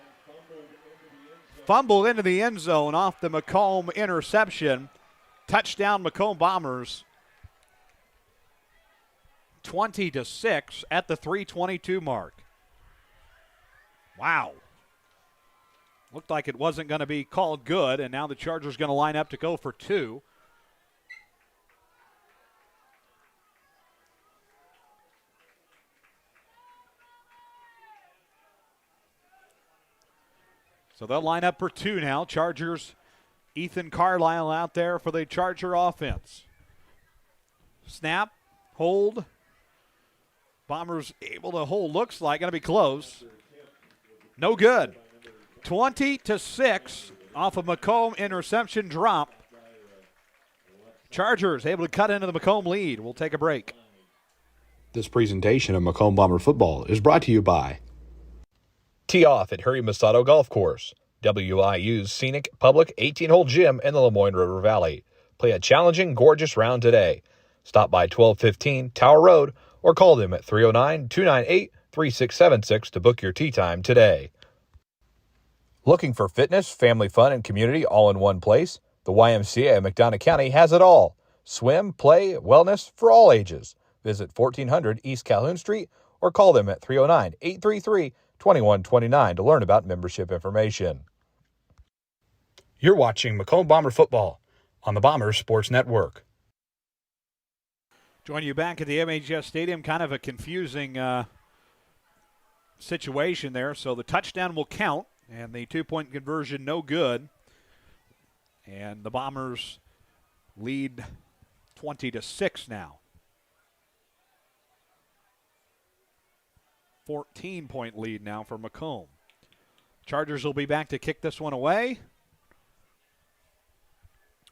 Speaker 1: Fumbled into the end zone off the Macomb interception. Touchdown Macomb Bombers. 20-6 at the 3:22 mark. Wow. Looked like it wasn't going to be called good, and now the Chargers going to line up to go for 2. So they'll line up for 2 now. Chargers, Ethan Carlisle out there for the Charger offense. Snap, hold. Bombers able to hold, looks like, going to be close. No good. 20-6 off of Macomb interception drop. Chargers able to cut into the Macomb lead. We'll take a break.
Speaker 2: This presentation of Macomb Bomber football is brought to you by Tee Off at Harry Masato Golf Course, WIU's scenic public 18-hole gym in the Lemoyne River Valley. Play a challenging, gorgeous round today. Stop by 1215 Tower Road or call them at 309-298-3676 to book your tee time today. Looking for fitness, family fun, and community all in one place? The YMCA of McDonough County has it all. Swim, play, wellness for all ages. Visit 1400 East Calhoun Street or call them at 309-833-2129 to learn about membership information. You're watching Macomb Bomber football on the Bombers Sports Network.
Speaker 1: Join you back at the MHS Stadium. Kind of a confusing situation there. So the touchdown will count, and the 2-point conversion no good. And the Bombers lead 20-6 now. 14-point lead now for Macomb. Chargers will be back to kick this one away.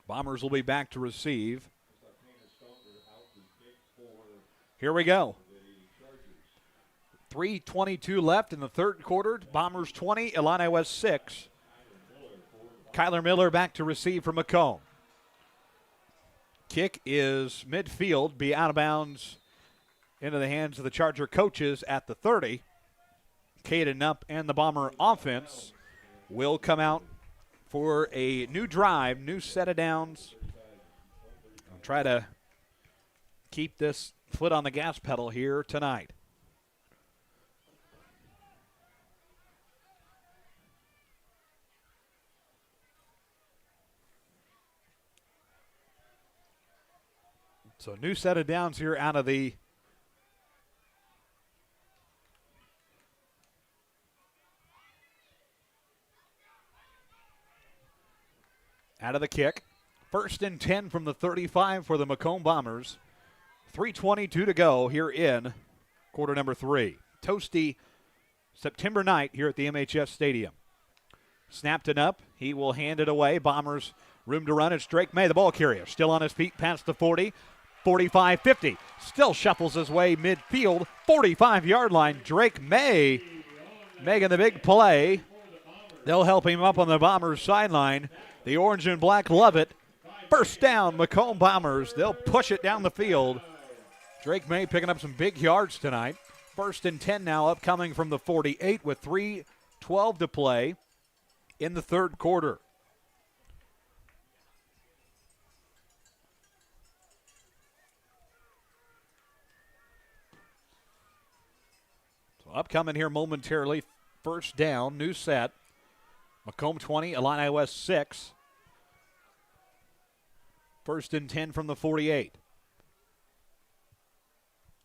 Speaker 1: Bombers will be back to receive. Here we go. 3:22 left in the third quarter. Bombers 20, Illini West 6. Kyler Miller back to receive for Macomb. Kick is midfield, be out of bounds into the hands of the Charger coaches at the 30. Caden Up and the Bomber offense will come out for a new drive, new set of downs. I'll try to keep this foot on the gas pedal here tonight. So new set of downs here out of the kick. 1st and 10 from the 35 for the Macomb Bombers. 3:22 to go here in quarter number 3. Toasty September night here at the MHS Stadium. Snapped it up. He will hand it away. Bombers room to run. It's Drake May, the ball carrier. Still on his feet past the 40. 45-50. Still shuffles his way midfield, 45-yard line. Drake May making the big play. They'll help him up on the Bombers sideline. The orange and black love it. First down, Macomb Bombers. They'll push it down the field. Drake May picking up some big yards tonight. 1st and 10 now, upcoming from the 48 with 3:12 to play in the third quarter. So upcoming here momentarily, first down, new set. Macomb 20, Illini West 6. 1st and 10 from the 48.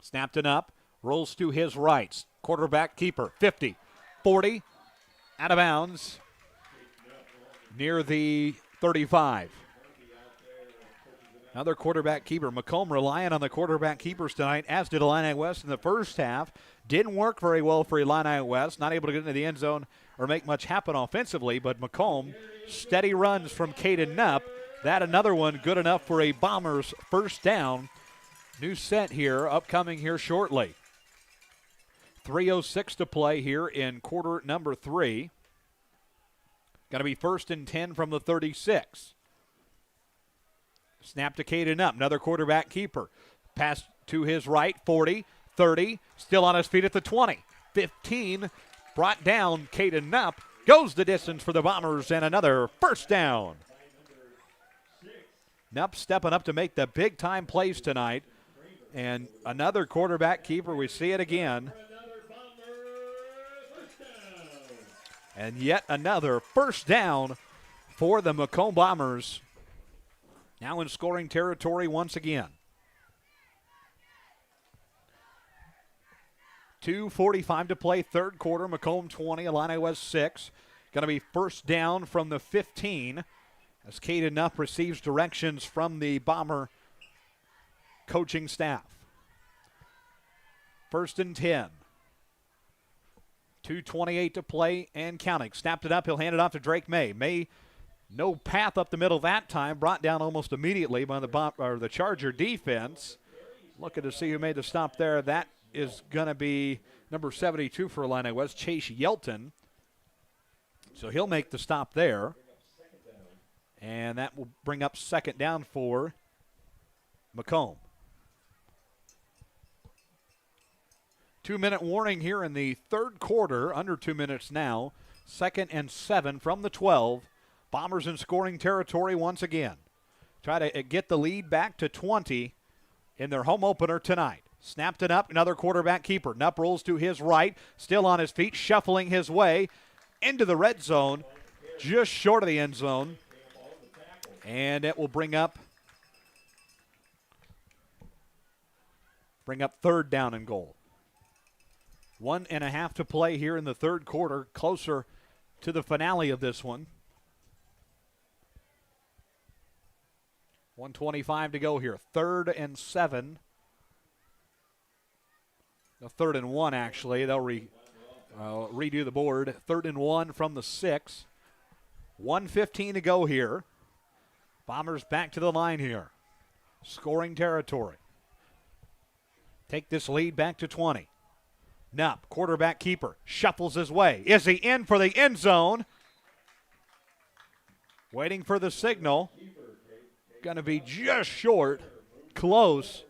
Speaker 1: Snapped it up, rolls to his right. Quarterback keeper, 50, 40, out of bounds near the 35. Another quarterback keeper. Macomb relying on the quarterback keepers tonight, as did Illini West in the first half. Didn't work very well for Illini West, not able to get into the end zone or make much happen offensively, but Macomb, steady runs from Caden Knupp. That another one good enough for a Bombers first down. New set here, upcoming here shortly. 3:06 to play here in quarter number 3. Going to be 1st and 10 from the 36. Snap to Caden Knupp, another quarterback keeper. Pass to his right, 40, 30, still on his feet at the 20. 15, brought down Caden Knupp, goes the distance for the Bombers, and another first down. Knupp stepping up to make the big-time plays tonight. And another quarterback keeper, we see it again. And yet another first down for the Macomb Bombers. Now in scoring territory once again. 2:45 to play, third quarter. Macomb 20, Illini West 6. Going to be first down from the 15 as Caden Knupp receives directions from the Bomber coaching staff. 1st and 10. 2:28 to play and counting. Snapped it up. He'll hand it off to Drake May. May, no path up the middle that time. Brought down almost immediately by the Charger defense. Looking to see who made the stop there. That is going to be number 72 for Illini West, Chase Yelton. So he'll make the stop there. And that will bring up second down for Macomb. 2-minute warning here in the third quarter, under 2 minutes now. 2nd and 7 from the 12. Bombers in scoring territory once again. Try to get the lead back to 20 in their home opener tonight. Snapped it up, another quarterback keeper. Knupp rolls to his right, still on his feet, shuffling his way into the red zone, just short of the end zone. And it will bring up third down and goal. 1.5 to play here in the third quarter, closer to the finale of this one. 1:25 to go here. 3rd and 7. No, 3rd and 1, actually. They'll redo the board. 3rd and 1 from the 6. 1:15 to go here. Bombers back to the line here. Scoring territory. Take this lead back to 20. Knupp, quarterback keeper, shuffles his way. Is he in for the end zone? Waiting for the signal. Going to be just short. Close.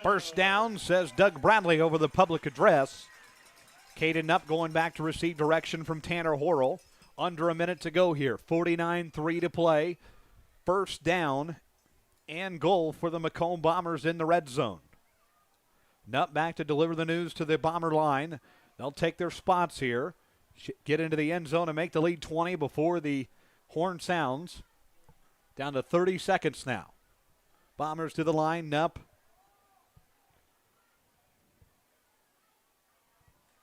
Speaker 1: First down, says Doug Bradley over the public address. Caden Knupp going back to receive direction from Tanner Horrell. Under a minute to go here. 49-3 to play. First down and goal for the Macomb Bombers in the red zone. Knupp back to deliver the news to the Bomber line. They'll take their spots here. Get into the end zone and make the lead 20 before the horn sounds. Down to 30 seconds now. Bombers to the line. Knupp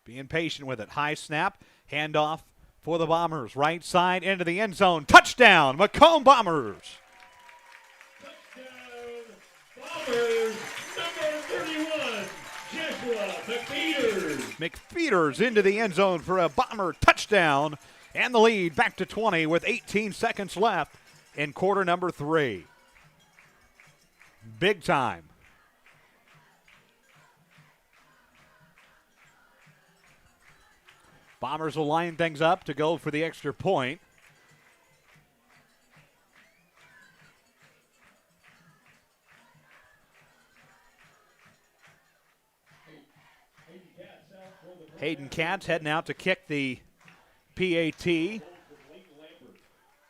Speaker 1: being patient with it. High snap. Handoff for the Bombers. Right side into the end zone. Touchdown, Macomb Bombers.
Speaker 12: Touchdown, Bombers, number 31, Joshua McFeeters.
Speaker 1: McFeeters into the end zone for a Bomber touchdown. And the lead back to 20 with 18 seconds left. in quarter number 3. Big time. Bombers will line things up to go for the extra point. Hayden Katz heading out to kick the PAT.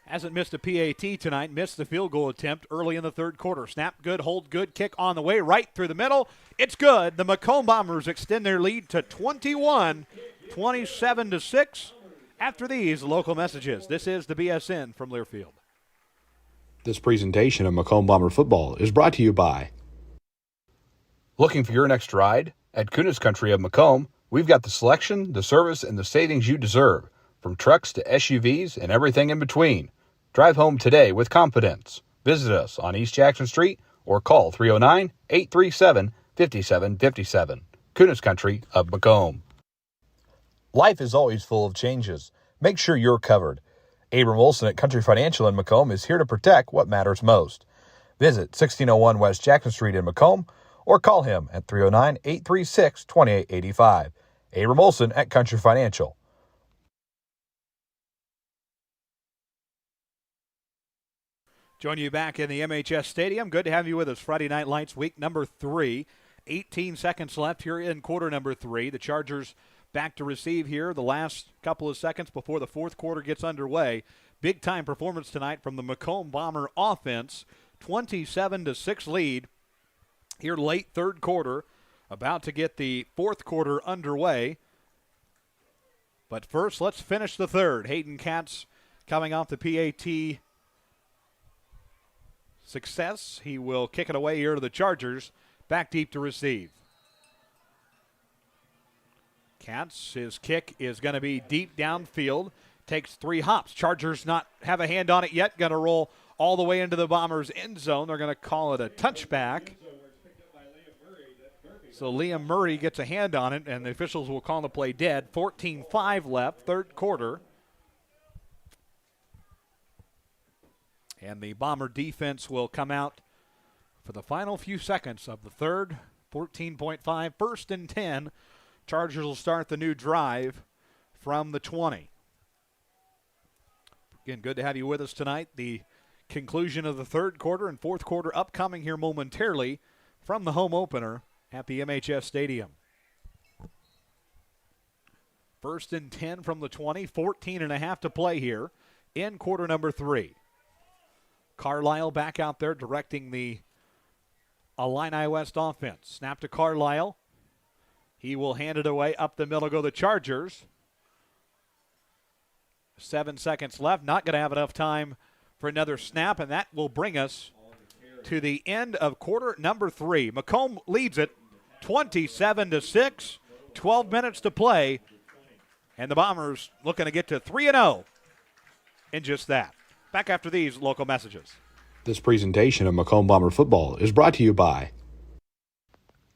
Speaker 1: Hasn't missed a PAT tonight. Missed the field goal attempt early in the third quarter. Snap good, hold good, kick on the way, right through the middle. It's good. The Macomb Bombers extend their lead to 21, 27-6. After these local messages, this is the BSN from Learfield.
Speaker 2: This presentation of Macomb Bomber football is brought to you by. Looking for your next ride? At Kunis Country of Macomb, we've got the selection, the service, and the savings you deserve, from trucks to SUVs and everything in between. Drive home today with confidence. Visit us on East Jackson Street or call 309-837-5757. Kunis Country of Macomb. Life is always full of changes. Make sure you're covered. Abram Olson at Country Financial in Macomb is here to protect what matters most. Visit 1601 West Jackson Street in Macomb or call him at 309-836-2885. Abram Olson at Country Financial.
Speaker 1: Join you back in the MHS Stadium. Good to have you with us. Friday Night Lights, week number 3. 18 seconds left here in quarter number 3. The Chargers back to receive here the last couple of seconds before the fourth quarter gets underway. Big-time performance tonight from the Macomb Bomber offense. 27-6 lead here late third quarter. About to get the fourth quarter underway. But first, let's finish the third. Hayden Katz coming off the PAT success. He will kick it away here to the Chargers. Back deep to receive. Katz, his kick is going to be deep downfield. Takes 3 hops. Chargers not have a hand on it yet. Going to roll all the way into the Bombers' end zone. They're going to call it a touchback. So Liam Murray gets a hand on it, and the officials will call the play dead. 14-5 left, third quarter. And the Bomber defense will come out for the final few seconds of the third. 14.5, first and 10. Chargers will start the new drive from the 20. Again, good to have you with us tonight. The conclusion of the third quarter and fourth quarter upcoming here momentarily from the home opener at the MHS Stadium. First and 10 from the 20, 14.5 to play here in quarter number 3. Carlisle back out there directing the Illini West offense. Snap to Carlisle. He will hand it away up the middle, go the Chargers. 7 seconds left. Not going to have enough time for another snap, and that will bring us to the end of quarter number 3. Macomb leads it 27-6. 12 minutes to play, and the Bombers looking to get to 3-0 in just that. Back after these local messages.
Speaker 2: This presentation of Macomb Bomber football is brought to you by.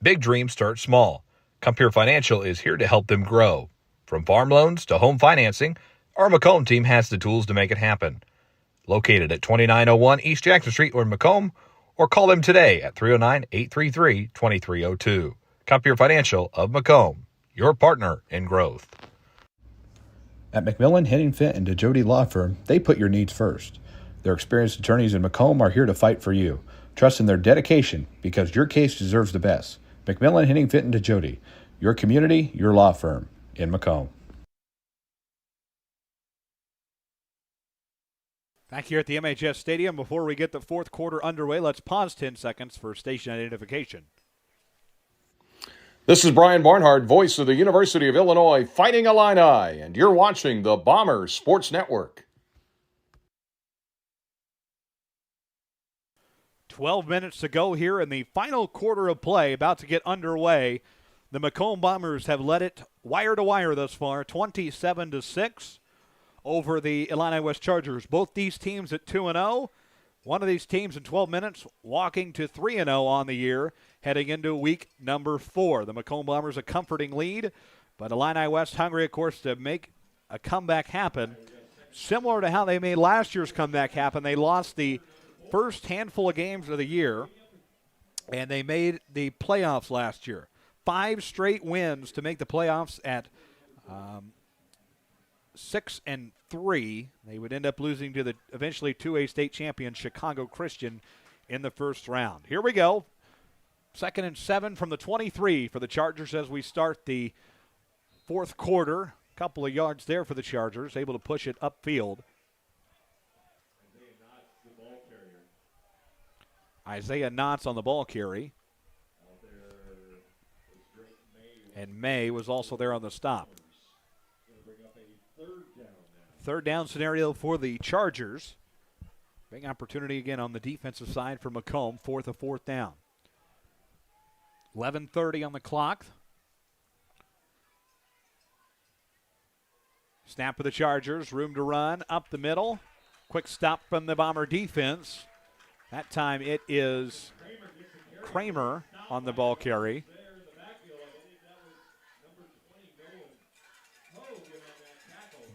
Speaker 2: Big dreams start small. Compeer Financial is here to help them grow. From farm loans to home financing, our Macomb team has the tools to make it happen. Located at 2901 East Jackson Street or Macomb, or call them today at 309-833-2302. Compeer Financial of Macomb, your partner in growth. At McMillan, Henning Fint, and DeJody Law Firm, they put your needs first. Their experienced attorneys in Macomb are here to fight for you. Trust in their dedication because your case deserves the best. McMillan, Henning Fint, and DeJody, your community, your law firm in Macomb.
Speaker 1: Back here at the MHS Stadium, before we get the fourth quarter underway, let's pause 10 seconds for station identification.
Speaker 13: This is Brian Barnhart, voice of the University of Illinois Fighting Illini, and you're watching the Bombers Sports Network.
Speaker 1: 12 minutes to go here in the final quarter of play, about to get underway. The Macomb Bombers have led it wire to wire thus far, 27-6 over the Illini West Chargers. Both these teams at 2-0. One of these teams in 12 minutes walking to 3-0 on the year, heading into week number 4. The Macomb Bombers a comforting lead, but Illini West hungry, of course, to make a comeback happen. similar to how they made last year's comeback happen. They lost the first handful of games of the year, and they made the playoffs last year. 5 straight wins to make the playoffs at 6-3. They would end up losing to the eventually 2A state champion Chicago Christian in the first round. Here we go. 2nd and 7 from the 23 for the Chargers as we start the fourth quarter. Couple of yards there for the Chargers, able to push it upfield. Isaiah Knotts on the ball carry. And May was also there on the stop. Third down scenario for the Chargers. Big opportunity again on the defensive side for Macomb, 4th down. 11:30 on the clock. Snap for the Chargers, room to run, up the middle. Quick stop from the Bomber defense. That time it is Kramer on the ball carry.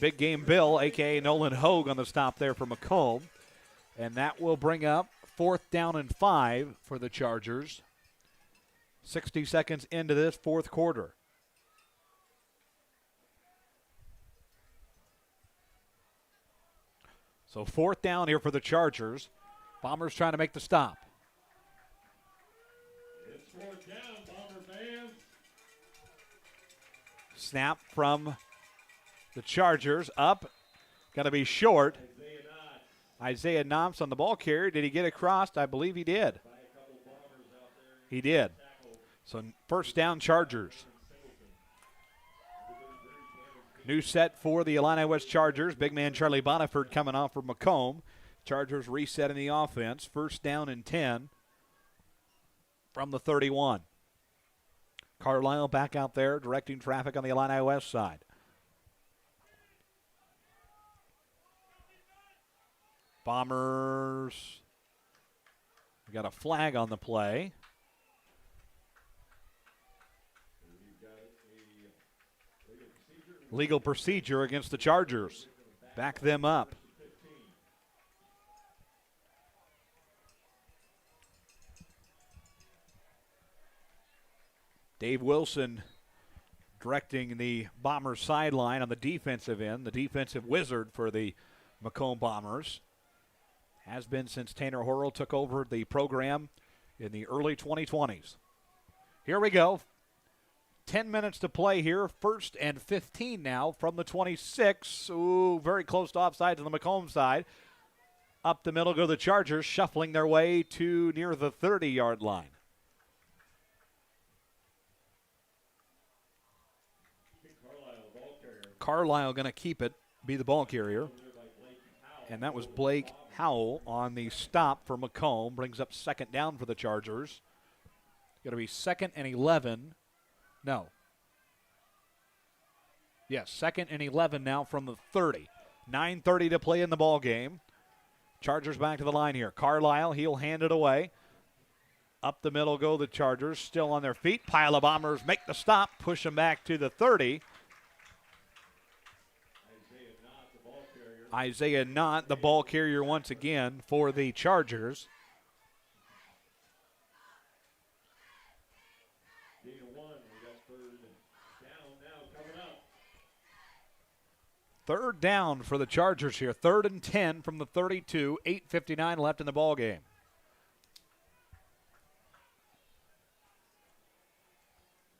Speaker 1: Big Game Bill, a.k.a. Nolan Hogue, on the stop there for Macomb. And that will bring up 4th down and 5 for the Chargers. 60 seconds into this fourth quarter. So 4th down here for the Chargers. Bombers trying to make the stop.
Speaker 12: It's 4th down, Bomber fans.
Speaker 1: Snap from the Chargers. Up. Going to be short. Isaiah Knotts on the ball carrier. Did he get across? I believe he did. He did. So 1st down, Chargers. New set for the Illini West Chargers. Big man Charlie Boniford coming off for Macomb. Chargers resetting the offense. 1st down and 10 from the 31. Carlisle back out there directing traffic on the Illini West side. Bombers. We got a flag on the play. Legal procedure against the Chargers. Back them up. Dave Wilson directing the Bombers sideline on the defensive end, the defensive wizard for the Macomb Bombers. Has been since Tanner Horrell took over the program in the early 2020s. Here we go. 10 minutes to play here. 1st and 15 now from the 26. Ooh, very close to offside to the Macomb side. Up the middle go the Chargers, shuffling their way to near the 30-yard line. Carlisle going to keep it, be the ball carrier. And that was Blake Howell on the stop for Macomb. Brings up 2nd down for the Chargers. Going to be 2nd and 11. No. Yes, 2nd and 11 now from the 30. 9:30 to play in the ball game. Chargers back to the line here. Carlisle, he'll hand it away. Up the middle go the Chargers, still on their feet. Pile of Bombers make the stop, push them back to the 30. Isaiah Knott, the ball carrier once again for the Chargers. Third down for the Chargers here. 3rd and 10 from the 32. 8:59 left in the ball game.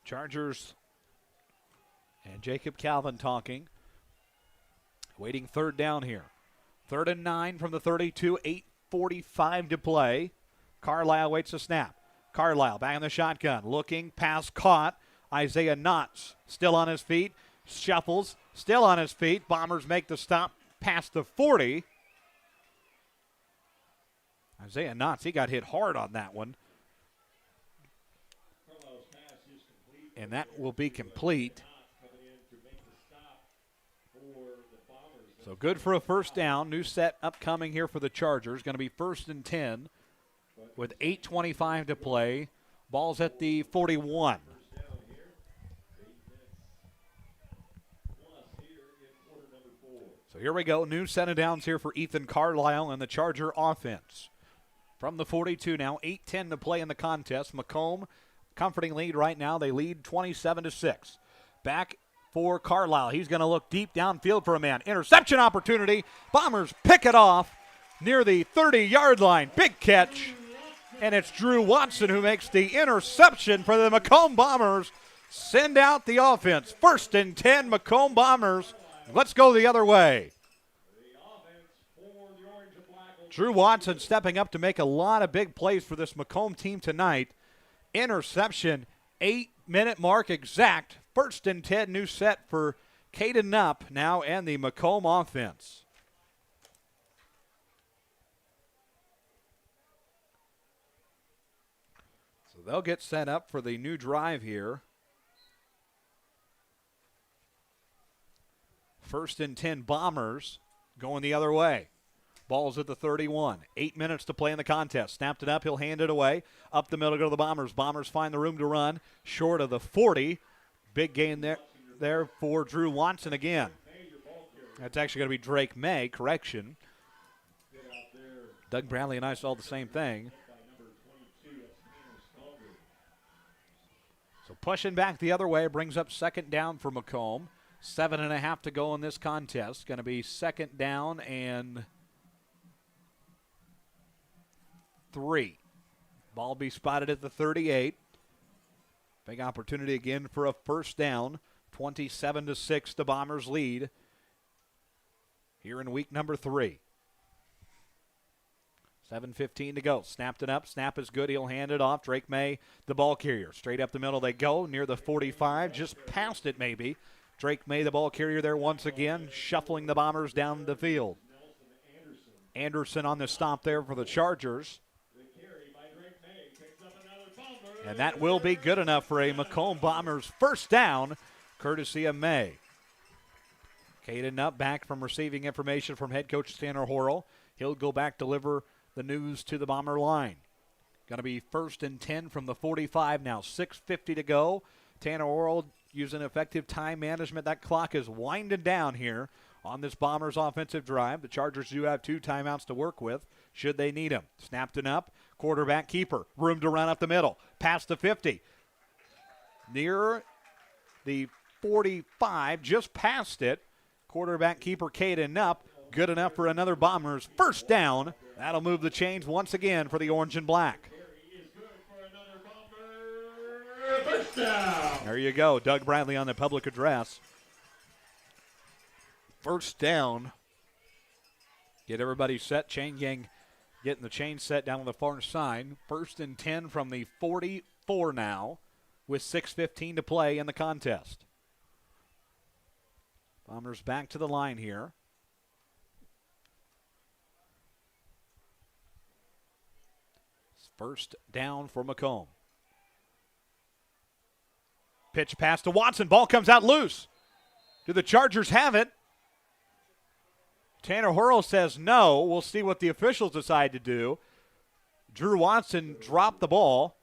Speaker 1: Chargers and Jacob Calvin talking. Waiting 3rd down here. 3rd and 9 from the 32. 8:45 to play. Carlisle waits a snap. Carlisle back in the shotgun. Looking, pass caught. Isaiah Knotts still on his feet. Shuffles, still on his feet. Bombers make the stop past the 40. Isaiah Knotts, he got hit hard on that one. And that will be complete. So good for a 1st down. New set upcoming here for the Chargers. Going to be 1st and 10 with 8:25 to play. Ball's at the 41. So here we go. New set of downs here for Ethan Carlisle and the Charger offense. From the 42 now, 8:10 to play in the contest. Macomb, comforting lead right now. They lead 27-6. Back for Carlisle. He's going to look deep downfield for a man. Interception opportunity. Bombers pick it off near the 30-yard line. Big catch. And it's Drew Watson who makes the interception for the Macomb Bombers. Send out the offense. 1st and 10, Macomb Bombers. Let's go the other way. Drew Watson stepping up to make a lot of big plays for this Macomb team tonight. Interception, 8-minute mark exact. 1st and 10, new set for Caden Knupp now and the Macomb offense. So they'll get set up for the new drive here. 1st and 10, Bombers going the other way. Ball's at the 31. 8 minutes to play in the contest. Snapped it up. He'll hand it away. Up the middle go to the Bombers. Bombers find the room to run. Short of the 40. Big gain there for Drew Watson again. That's actually going to be Drake May. Correction. Doug Bradley and I saw the same thing. So pushing back the other way brings up 2nd down for Macomb. 7.5 to go in this contest. Going to be 2nd down and 3. Ball be spotted at the 38. Big opportunity again for a 1st down. 27-6, the Bombers lead here in week number 3. 7:15 to go. Snapped it up. Snap is good. He'll hand it off. Drake May, the ball carrier. Straight up the middle they go, near the 45. Just past it maybe. Drake May, the ball carrier there once again, shuffling the Bombers down the field. Anderson on the stop there for the Chargers. And that will be good enough for a Macomb Bombers 1st down, courtesy of May. Caden Knupp back from receiving information from head coach Tanner Horrell. He'll go back, deliver the news to the Bomber line. Going to be 1st and 10 from the 45 now. 6:50 to go. Tanner Horrell using effective time management. That clock is winding down here on this Bombers offensive drive. The Chargers do have 2 timeouts to work with should they need them. Snapped it up. Quarterback keeper. Room to run up the middle. Past the 50. Near the 45. Just past it. Quarterback keeper Caden Knupp. Good enough for another Bombers 1st down. That'll move the chains once again for the orange and black. There you go. Doug Bradley on the public address. 1st down. Get everybody set. Chain gang getting the chain set down on the far side. 1st and 10 from the 44 now with 6:15 to play in the contest. Bombers back to the line here. First down for Macomb. Pitch pass to Watson. Ball comes out loose. Do the Chargers have it? Tanner Horrell says no. We'll see what the officials decide to do. Drew Watson dropped the ball.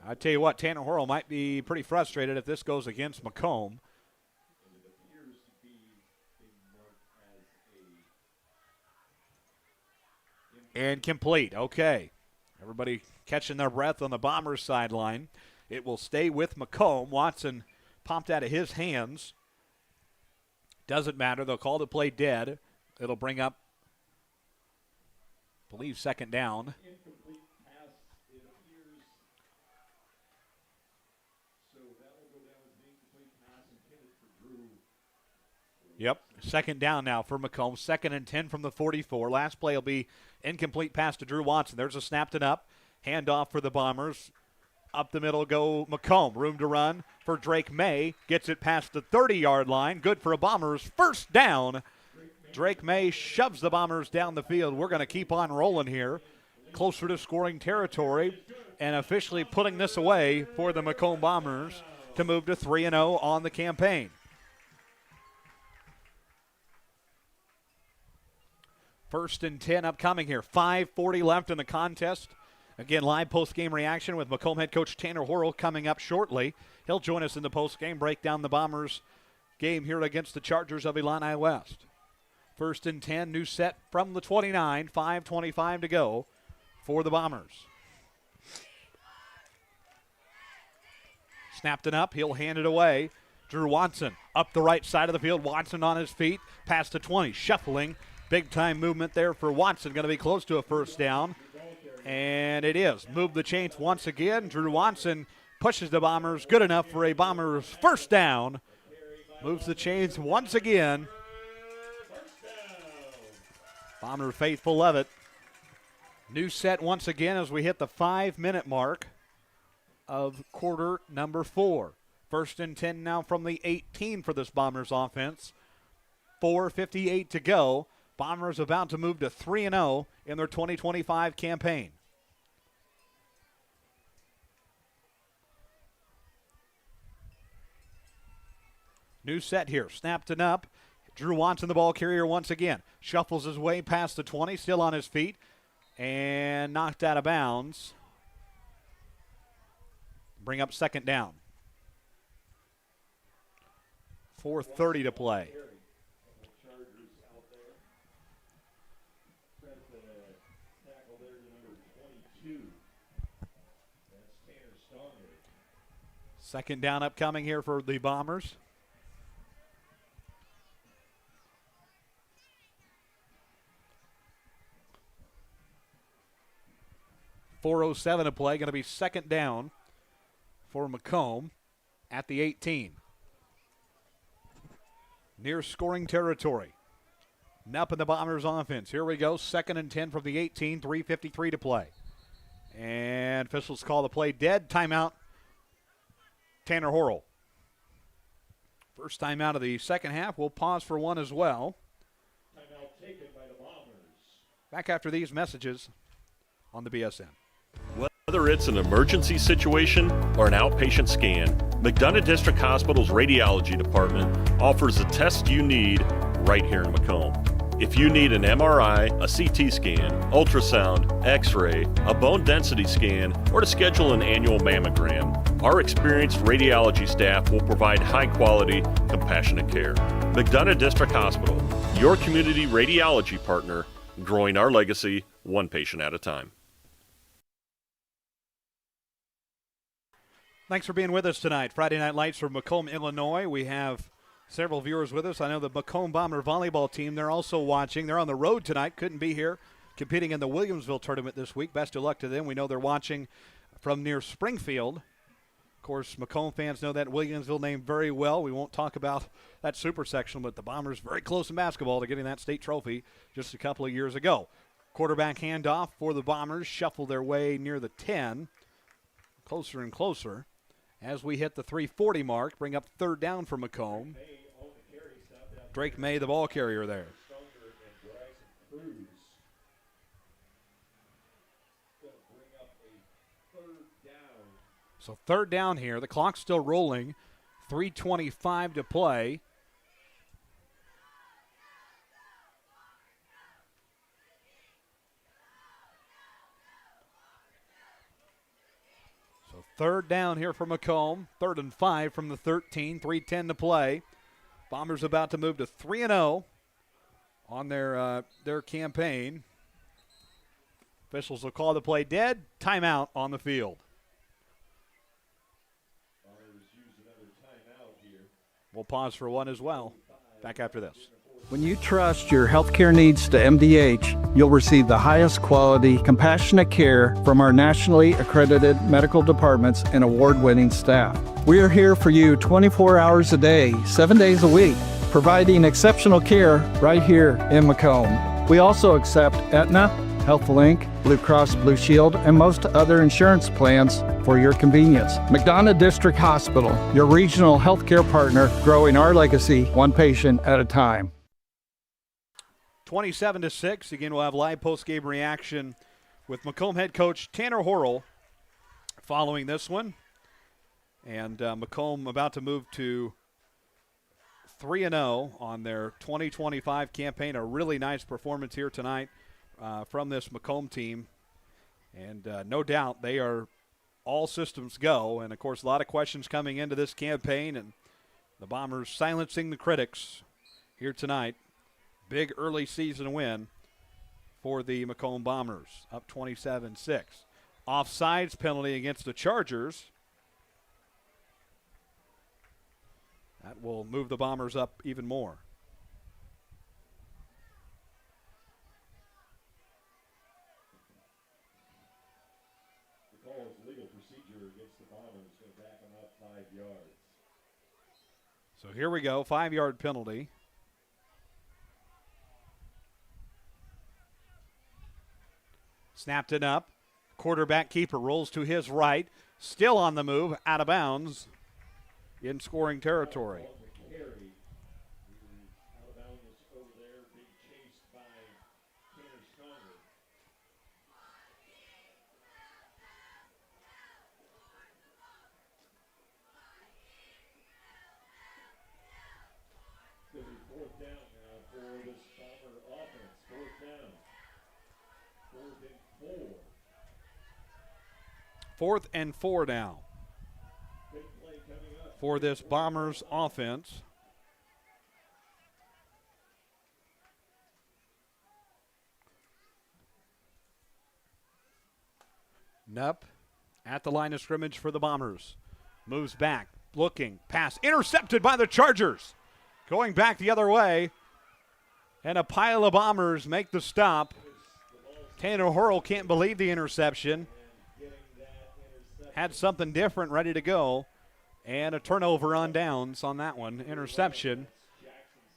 Speaker 1: I tell you what, Tanner Horrell might be pretty frustrated if this goes against Macomb. Incomplete. Okay. Everybody catching their breath on the Bombers sideline. It will stay with Macomb. Watson popped out of his hands. Doesn't matter. They'll call the play dead. It'll bring up, I believe, 2nd down.
Speaker 12: Incomplete pass, it appears. So that will go down as an incomplete pass intended for Drew.
Speaker 1: Yep. 2nd down now for Macomb. 2nd and 10 from the 44. Last play will be incomplete pass to Drew Watson. There's a snapped it up. Handoff for the Bombers. Up the middle go Macomb. Room to run for Drake May. Gets it past the 30-yard line. Good for a Bombers 1st down. Drake May shoves the Bombers down the field. We're going to keep on rolling here. Closer to scoring territory and officially putting this away for the Macomb Bombers to move to 3-0 on the campaign. First and 10 upcoming here. 5:40 left in the contest. Again, live post-game reaction with Macomb head coach Tanner Horrell coming up shortly. He'll join us in the post-game, break down the Bombers' game here against the Chargers of Illini West. 1st and 10, new set from the 29, 5:25 to go for the Bombers. Snapped it up, he'll hand it away. Drew Watson up the right side of the field. Watson on his feet, past the 20, shuffling. Big time movement there for Watson, going to be close to a first down. And it is. Move the chains once again. Drew Watson pushes the Bombers, good enough for a Bombers first down. Moves the chains once again. Bomber faithful of it. New set once again as we hit the 5-minute mark of quarter number 4. 1st and 10 now from the 18 for this Bombers offense. 4:58 to go. Bombers about to move to 3-0 in their 2025 campaign. New set here. Snapped it up. Drew Watson, the ball carrier once again. Shuffles his way past the 20, still on his feet, and knocked out of bounds. Bring up 2nd down. 4:30 to play. Second down upcoming here for the Bombers. .407 to play. Going to be 2nd down for Macomb at the 18. Near scoring territory. Up in the Bombers offense. Here we go. 2nd and 10 from the 18. 3:53 to play. And officials call the play dead. Timeout. Tanner Horrell. First timeout of the second half. We'll pause for one as well.
Speaker 12: Timeout taken by the Bombers.
Speaker 1: Back after these messages on the BSN.
Speaker 4: Whether it's an emergency situation or an outpatient scan, McDonough District Hospital's radiology department offers the test you need right here in Macomb. If you need an MRI, a CT scan, ultrasound, x-ray, a bone density scan, or to schedule an annual mammogram, our experienced radiology staff will provide high-quality, compassionate care. McDonough District Hospital, your community radiology partner, growing our legacy one patient at a time.
Speaker 1: Thanks for being with us tonight. Friday Night Lights from Macomb, Illinois. We have several viewers with us. I know the Macomb Bomber volleyball team, they're also watching. They're on the road tonight. Couldn't be here. Competing in the Williamsville tournament this week. Best of luck to them. We know they're watching from near Springfield. Of course, Macomb fans know that Williamsville name very well. We won't talk about that super section, but the Bombers very close in basketball to getting that state trophy just a couple of years ago. Quarterback handoff for the Bombers. Shuffle their way near the 10. Closer and closer. As we hit the 3:40 mark, bring up 3rd down for Macomb. Drake May, the ball carrier there. So 3rd down here. The clock's still rolling. 3:25 to play. So 3rd down here for Macomb. 3rd and 5 from the 13. 3:10 to play. Bombers about to move to 3-0 on their campaign. Officials will call the play dead. Timeout on the field. We'll pause for one as well. Back after this.
Speaker 3: When you trust your healthcare needs to MDH, you'll receive the highest quality, compassionate care from our nationally accredited medical departments and award-winning staff. We are here for you 24 hours a day, 7 days a week, providing exceptional care right here in Macomb. We also accept Aetna, HealthLink, Blue Cross Blue Shield, and most other insurance plans for your convenience. McDonough District Hospital, your regional healthcare partner, growing our legacy one patient at a time.
Speaker 1: 27-6. Again, we'll have live post-game reaction with Macomb head coach Tanner Horrell following this one. And Macomb about to move to 3-0 on their 2025 campaign. A really nice performance here tonight from this Macomb team. And no doubt they are all systems go. And, of course, a lot of questions coming into this campaign. And The Bombers silencing the critics here tonight. Big early season win for the Macomb Bombers, up 27-6. Offsides penalty against the Chargers. That will move the Bombers up even more.
Speaker 12: The call is legal procedure against the Bombers. Going to back them up 5 yards.
Speaker 1: So here we go, 5-yard penalty. Snapped it up. Quarterback keeper rolls to his right. Still on the move, out of bounds in scoring territory.
Speaker 12: Fourth down now for this Bomber offense. Fourth down. 4th and 4.
Speaker 1: 4th and 4 now for this Bombers offense. Nupp at the line of scrimmage for the Bombers. Moves back, looking, pass intercepted by the Chargers. Going back the other way, and a pile of Bombers make the stop. Tanner Horrell can't believe the interception. Had something different ready to go, and a turnover on downs on that one. Interception.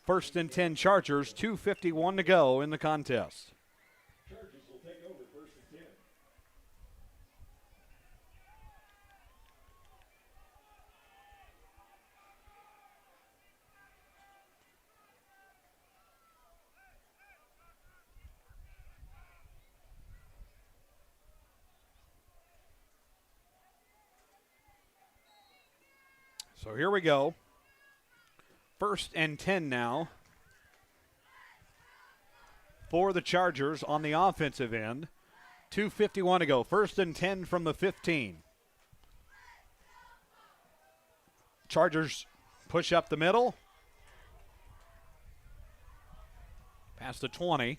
Speaker 1: 1st and 10 Chargers, 2:51 to go in the contest.
Speaker 12: Chargers will take over 1st and 10.
Speaker 1: So here we go. 1st and 10 now for the Chargers on the offensive end. 2:51 to go. 1st and 10 from the 15. Chargers push up the middle. Past the 20.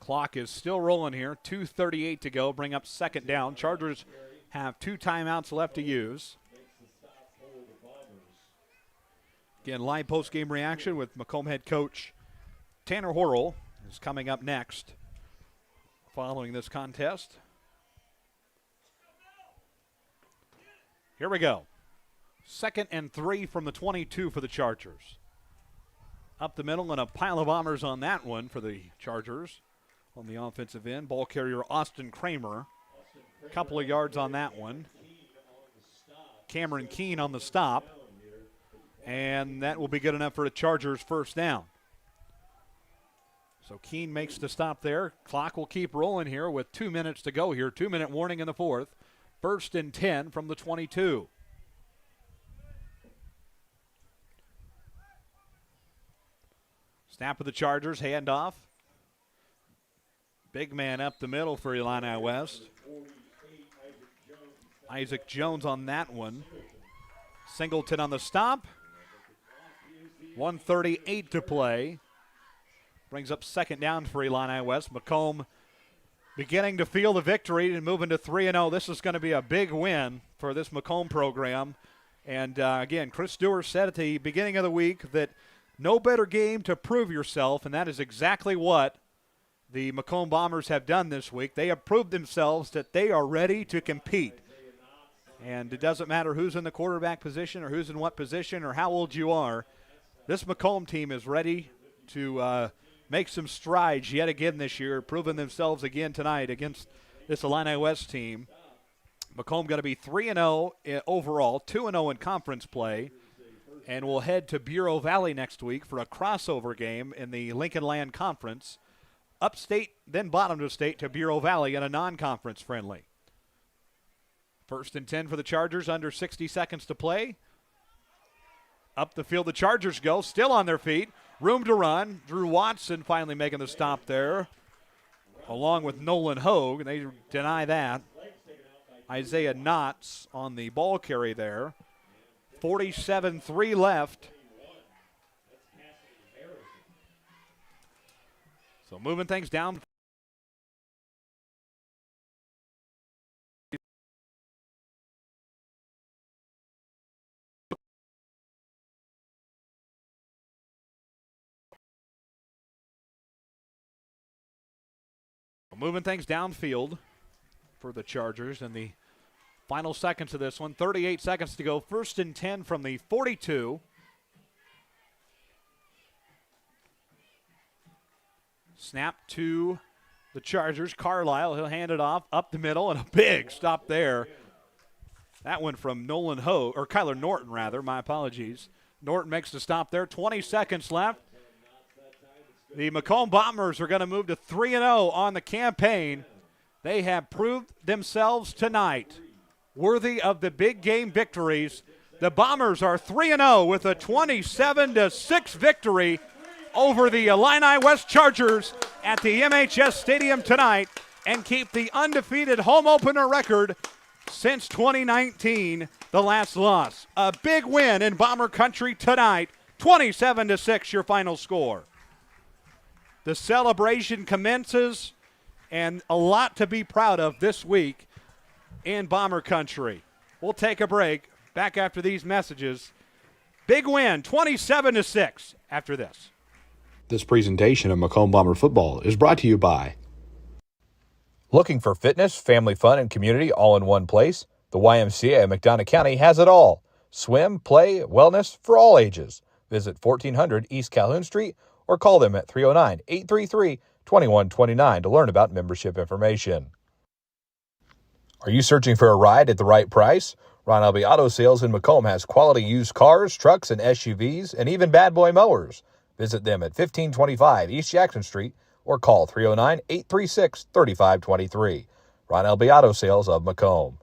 Speaker 1: Clock is still rolling here. 2:38 to go. Bring up 2nd down. Chargers have 2 timeouts left to use. Again, live post-game reaction with Macomb head coach Tanner Horrell is coming up next following this contest. Here we go. 2nd and 3 from the 22 for the Chargers. Up the middle and a pile of Bombers on that one for the Chargers on the offensive end. Ball carrier Austin Kramer. A couple of yards on that one. Cameron Keene on the stop. And that will be good enough for the Chargers' 1st down. So Keene makes the stop there. Clock will keep rolling here with 2 minutes to go here. 2-minute warning in the 4th. 1st and 10 from the 22. Snap of the Chargers, handoff. Big man up the middle for Illini West. Isaac Jones on that one. Singleton on the stop. 1:38 to play. Brings up 2nd down for Illini West. Macomb beginning to feel the victory and moving to 3-0. This is going to be a big win for this Macomb program. And again, Chris Stewart said at the beginning of the week that no better game to prove yourself, and that is exactly what the Macomb Bombers have done this week. They have proved themselves that they are ready to compete. And it doesn't matter who's in the quarterback position or who's in what position or how old you are. This Macomb team is ready to make some strides yet again this year, proving themselves again tonight against this Illini West team. Macomb going to be 3-0 overall, 2-0 in conference play, and will head to Bureau Valley next week for a crossover game in the Lincoln Land Conference. Upstate, then bottom of state to Bureau Valley in a non-conference friendly. 1st and 10 for the Chargers, under 60 seconds to play. Up the field the Chargers go, still on their feet. Room to run. Drew Watson finally making the stop there, along with Nolan Hogue. They deny that. Isaiah Knotts on the ball carry there. 47-3 left. So moving things down. Moving things downfield for the Chargers in the final seconds of this one. 38 seconds to go. 1st and 10 from the 42. Snap to the Chargers. Carlisle, he'll hand it off up the middle, and a big stop there. That one from Kyler Norton, rather. My apologies. Norton makes the stop there. 20 seconds left. The Macomb Bombers are going to move to 3-0 on the campaign. They have proved themselves tonight worthy of the big game victories. The Bombers are 3-0 with a 27-6 victory over the Illini West Chargers at the MHS Stadium tonight and keep the undefeated home opener record since 2019, the last loss. A big win in Bomber Country tonight, 27-6 your final score. The celebration commences, and a lot to be proud of this week in Bomber Country. We'll take a break. Back after these messages. Big win, 27-6 after this.
Speaker 2: This presentation of Macomb Bomber football is brought to you by. Looking for fitness, family fun, and community all in one place? The YMCA of McDonough County has it all. Swim, play, wellness for all ages. Visit 1400 East Calhoun Street or call them at 309-833-2129 to learn about membership information. Are you searching for a ride at the right price? Ron Elby Auto Sales in Macomb has quality used cars, trucks, and SUVs, and even bad boy mowers. Visit them at 1525 East Jackson Street or call 309-836-3523. Ron Elby Auto Sales of Macomb.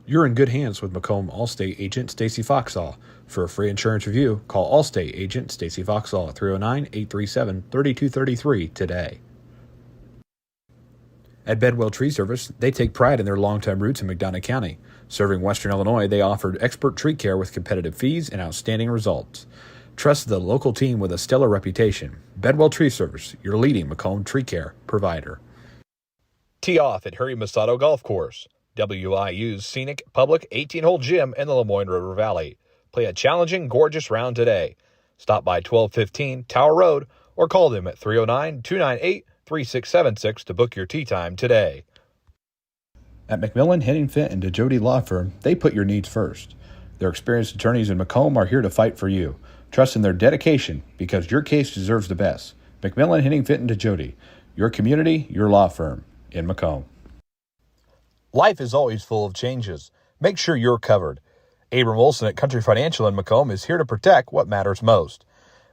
Speaker 2: You're in good hands with Macomb Allstate agent Stacy Foxall. For a free insurance review, call Allstate agent Stacy Foxall at 309-837-3233 today. At Bedwell Tree Service, they take pride in their long-time roots in McDonough County. Serving Western Illinois, they offered expert tree care with competitive fees and outstanding results. Trust the local team with a stellar reputation. Bedwell Tree Service, your leading Macomb tree care provider. Tee off at Harry Masato Golf Course, WIU's scenic public 18-hole gym in the Lemoyne River Valley. Play a challenging, gorgeous round today. Stop by 1215 Tower Road or call them at 309-298-3676 to book your tee time today. At McMillan, Henning Fint, and DeJody Law Firm, they put your needs first. Their experienced attorneys in Macomb are here to fight for you. Trust in their dedication because your case deserves the best. McMillan, Henning Fint, and DeJody, your community, your law firm in Macomb. Life is always full of changes. Make sure you're covered. Abram Olson at Country Financial in Macomb is here to protect what matters most.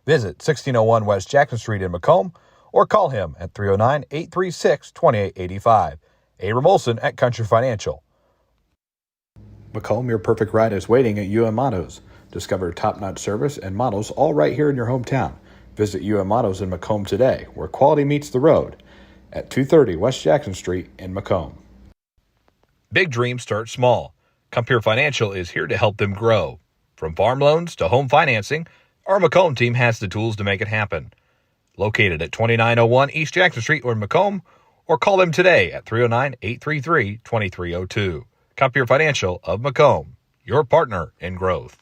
Speaker 2: Visit 1601 West Jackson Street in Macomb or call him at 309-836-2885. Abram Olson at Country Financial. Macomb, your perfect ride is waiting at UM Autos. Discover top-notch service and models all right here in your hometown. Visit UM Autos in Macomb today, where quality meets the road, at 230 West Jackson Street in Macomb. Big dreams start small. Compeer Financial is here to help them grow. From farm loans to home financing, our Macomb team has the tools to make it happen. Located at 2901 East Jackson Street in Macomb, or call them today at 309-833-2302. Compeer Financial of Macomb, your partner in growth.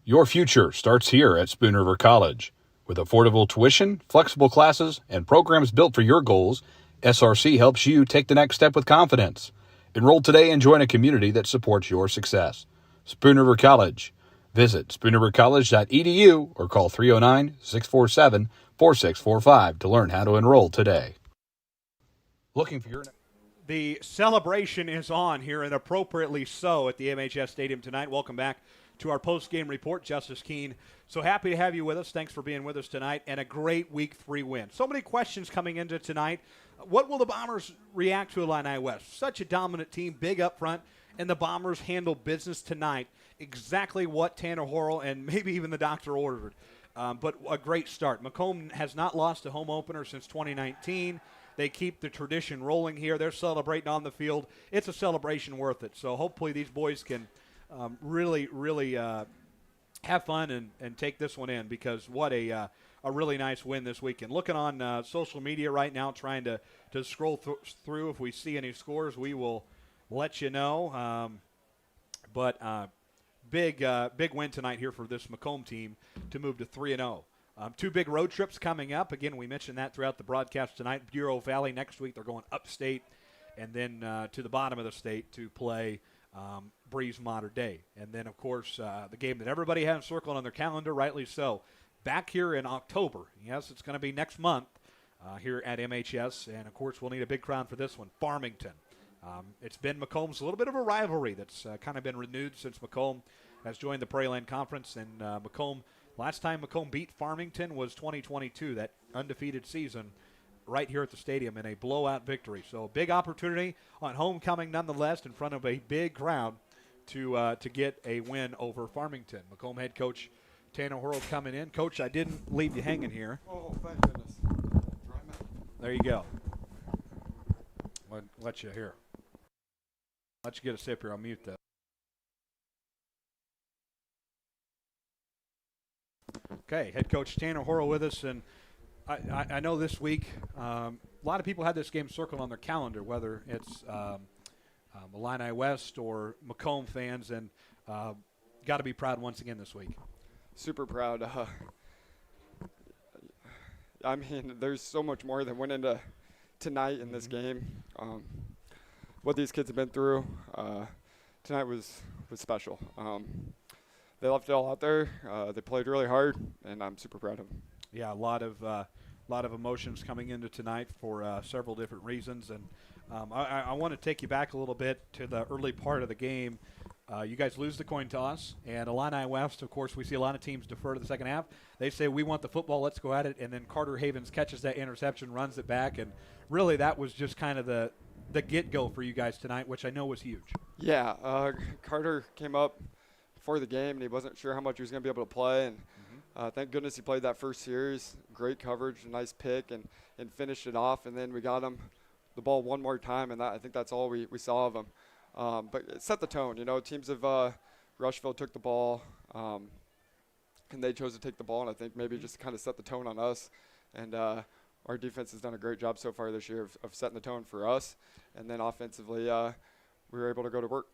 Speaker 2: Your future starts here at Spoon River College. With affordable tuition, flexible classes, and programs built for your goals, SRC helps you take the next step with confidence. Enroll today and join a community that supports your success. Spoon River College. Visit spoonrivercollege.edu or call 309-647-4645 to learn how to enroll today. Looking for your...
Speaker 1: The celebration is on here, and appropriately so, at the MHS Stadium tonight. Welcome back to our post-game report. Justice Keene, so happy to have you with us. Thanks for being with us tonight, and a great Week 3 win. So many questions coming into tonight. What will the Bombers react to Illini West? Such a dominant team, big up front, and the Bombers handle business tonight. Exactly what Tanner Horrell and maybe even the doctor ordered. But a great start. Macomb has not lost a home opener since 2019. They keep the tradition rolling here. They're celebrating on the field. It's a celebration worth it. So hopefully these boys can really have fun and take this one in, because what a really nice win this weekend. Looking on social media right now, trying to scroll through. If we see any scores, we will let you know. But big win tonight here for this Macomb team to move to 3-0. Two big road trips coming up. Again, we mentioned that throughout the broadcast tonight. Bureau Valley next week. They're going upstate and then to the bottom of the state to play Breeze Mater Dei. And then, of course, the game that everybody has circled on their calendar, rightly so, back here in October. Yes, it's going to be next month here at MHS. And, of course, we'll need a big crowd for this one, Farmington. It's been Macomb's a little bit of a rivalry that's kind of been renewed since Macomb has joined the Prairie Land Conference. And Macomb, last time Macomb beat Farmington was 2022, that undefeated season right here at the stadium in a blowout victory. So a big opportunity on homecoming nonetheless in front of a big crowd to get a win over Farmington. Macomb head coach Tanner Horrell coming in. Coach, I didn't leave you hanging here.
Speaker 5: Oh, thank goodness.
Speaker 1: There you go. Let you here. Let you get a sip here. I'll mute that. Okay, head coach Tanner Horrell with us, and I know this week a lot of people had this game circled on their calendar, whether it's Illini West or Macomb fans, and got to be proud once again this week.
Speaker 5: Super proud. I mean, there's so much more that went into tonight in this game. What these kids have been through tonight was special. They left it all out there. They played really hard, and I'm super proud of them.
Speaker 1: Yeah, a lot of emotions coming into tonight for several different reasons, and I want to take you back a little bit to the early part of the game. You guys lose the coin toss, and Illini West, of course, we see a lot of teams defer to the second half. They say, we want the football, let's go at it, and then Carter Havens catches that interception, runs it back, and really that was just kind of the get-go for you guys tonight, which I know was huge.
Speaker 5: Yeah, Carter came up before the game, and he wasn't sure how much he was going to be able to play, and thank goodness he played that first series. Great coverage, a nice pick, and finished it off, and then we got him the ball one more time, and I think that's all we saw of him. But it set the tone. You know, teams of Rushville took the ball, and they chose to take the ball, and I think maybe just kind of set the tone on us. And our defense has done a great job so far this year of setting the tone for us. And then offensively, we were able to go to work.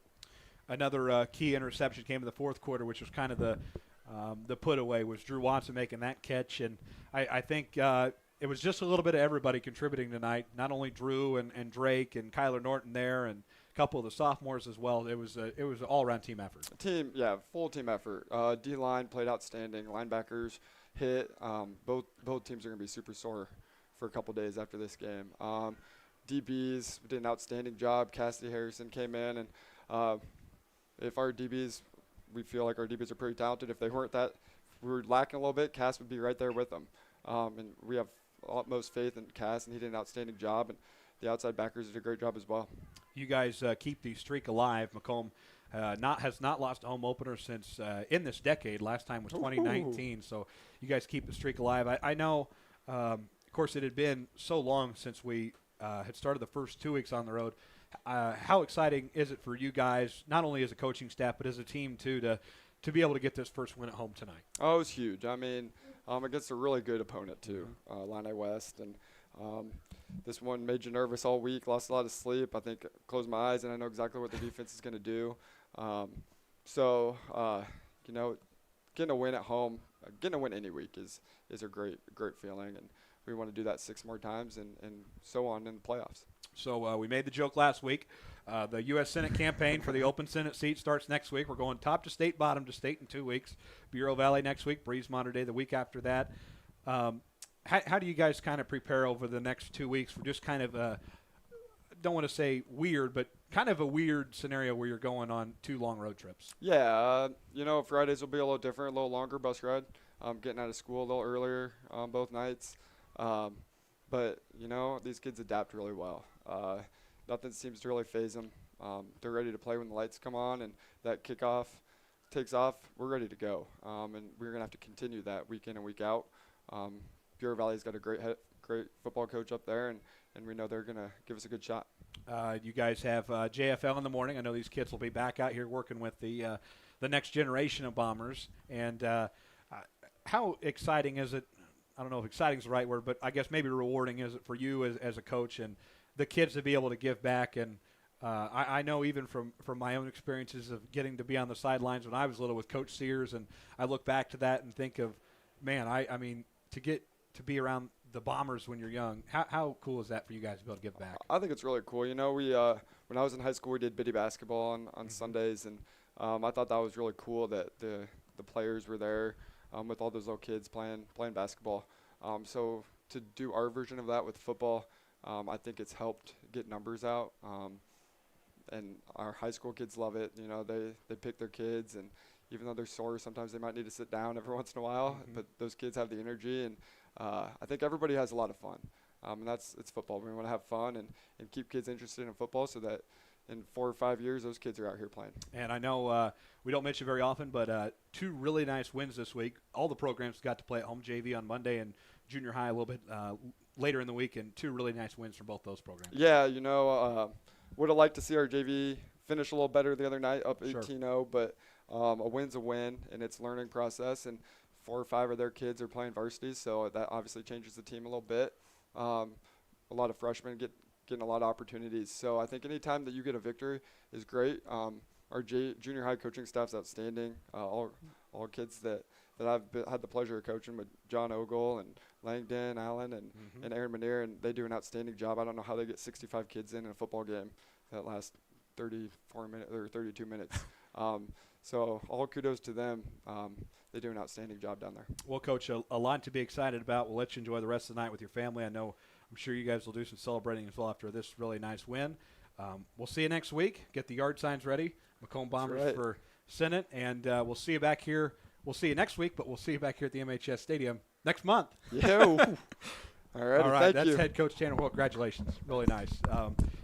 Speaker 1: Another key interception came in the fourth quarter, which was kind of the put away, was Drew Watson making that catch. And I think it was just a little bit of everybody contributing tonight, not only Drew and Drake and Kyler Norton there, and couple of the sophomores as well. It was an all-around team effort.
Speaker 5: Full team effort. D-line played outstanding. Linebackers hit. Both teams are going to be super sore for a couple days after this game. DBs did an outstanding job. Cassidy Harrison came in, and if our DBs, we feel like our DBs are pretty talented. If they weren't that, we were lacking a little bit, Cass would be right there with them. And we have utmost faith in Cass, and he did an outstanding job. And the outside backers did a great job as well.
Speaker 1: You guys keep the streak alive. Macomb has not lost a home opener since in this decade. Last time was 2019. So you guys keep the streak alive. I know, of course, it had been so long since we had started the first 2 weeks on the road. How exciting is it for you guys, not only as a coaching staff, but as a team, too, to be able to get this first win at home tonight?
Speaker 5: Oh, it was huge. I mean, against a really good opponent, too, Illini West. And this one made you nervous all week, lost a lot of sleep. I think closed my eyes, and I know exactly what the defense is going to do. You know, getting a win at home, getting a win any week is a great feeling. And we want to do that 6 more times and so on in the playoffs.
Speaker 1: So we made the joke last week. The U.S. Senate campaign for the open Senate seat starts next week. We're going top to state, bottom to state in 2 weeks. Bureau Valley next week, Breeze Mater Dei the week after that. How do you guys kind of prepare over the next 2 weeks for just kind of don't want to say weird, but kind of a weird scenario where you're going on 2 long road trips?
Speaker 5: Yeah, you know, Fridays will be a little different, a little longer bus ride. Getting out of school a little earlier both nights. But, you know, these kids adapt really well. Nothing seems to really faze them. They're ready to play when the lights come on and that kickoff takes off. We're ready to go. And we're going to have to continue that week in and week out. Bureau Valley's got a great football coach up there, and we know they're going to give us a good shot.
Speaker 1: You guys have JFL in the morning. I know these kids will be back out here working with the next generation of Bombers. And how exciting is it? I don't know if exciting is the right word, but I guess maybe rewarding is it for you as a coach and the kids to be able to give back. And I know even from my own experiences of getting to be on the sidelines when I was little with Coach Sears, and I look back to that and think of, man, I mean, to get to be around the Bombers when you're young, how cool is that for you guys to be able to give back?
Speaker 5: I think it's really cool. You know, we when I was in high school, we did biddy basketball on Sundays, and I thought that was really cool that the players were there with all those little kids playing basketball. So to do our version of that with football, I think it's helped get numbers out. And our high school kids love it. You know, they pick their kids, and even though they're sore, sometimes they might need to sit down every once in a while. But those kids have the energy, and I think everybody has a lot of fun. And it's football. We want to have fun and keep kids interested in football so that in 4 or 5 years, those kids are out here playing.
Speaker 1: And I know we don't mention very often, but 2 really nice wins this week. All the programs got to play at home, JV on Monday and junior high a little bit later in the week, and 2 really nice wins for both those programs.
Speaker 5: Yeah, you know, would have liked to see our JV finish a little better the other night, up 18-0, but a win's a win, and it's a learning process, and 4 or 5 of their kids are playing varsity, so that obviously changes the team a little bit. A lot of freshmen getting a lot of opportunities, so I think any time that you get a victory is great. Our junior high coaching staff's outstanding. All kids that I've had the pleasure of coaching with John Ogle and Langdon, Allen, and Aaron Manier, and they do an outstanding job. I don't know how they get 65 kids in a football game that lasts 34 minutes or 32 minutes. So all kudos to them. They do an outstanding job down there.
Speaker 1: Well, Coach, a lot to be excited about. We'll let you enjoy the rest of the night with your family. I'm sure you guys will do some celebrating as well after this really nice win. We'll see you next week. Get the yard signs ready. Macomb Bombers for Senate, and we'll see you back here. We'll see you next week, but we'll see you back here at the MHS Stadium next month.
Speaker 5: Yeah. All right.
Speaker 1: That's Head Coach Tanner Horrell. Congratulations. Really nice.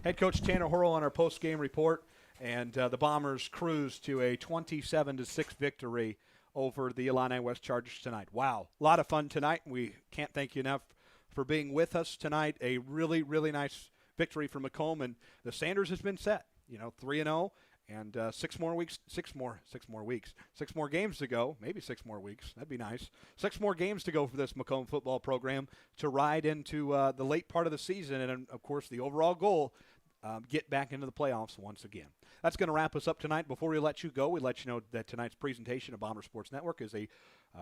Speaker 1: Head Coach Tanner Horrell on our post-game report, and the Bombers cruise to a 27-6 victory over the Illini West Chargers tonight. Wow. A lot of fun tonight. We can't thank you enough for being with us tonight. A really, really nice victory for Macomb, and the Sanders has been set. 3-0. And 6 more games to go, maybe 6 more weeks. That'd be nice. 6 more games to go for this Macomb football program to ride into the late part of the season. And, of course, the overall goal, get back into the playoffs once again. That's going to wrap us up tonight. Before we let you go, we let you know that tonight's presentation of Bomber Sports Network is a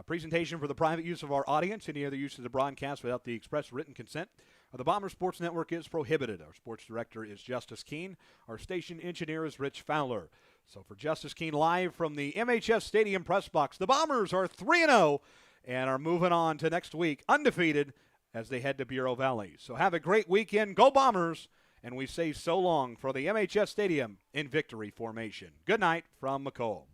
Speaker 1: presentation for the private use of our audience. Any other use of the broadcast without the express written consent of the Bomber Sports Network is prohibited. Our sports director is Justice Keene. Our station engineer is Rich Fowler. So for Justice Keene live from the MHS Stadium press box, the Bombers are 3-0 and are moving on to next week undefeated as they head to Bureau Valley. So have a great weekend. Go Bombers! And we say so long for the MHS Stadium in victory formation. Good night from Macomb.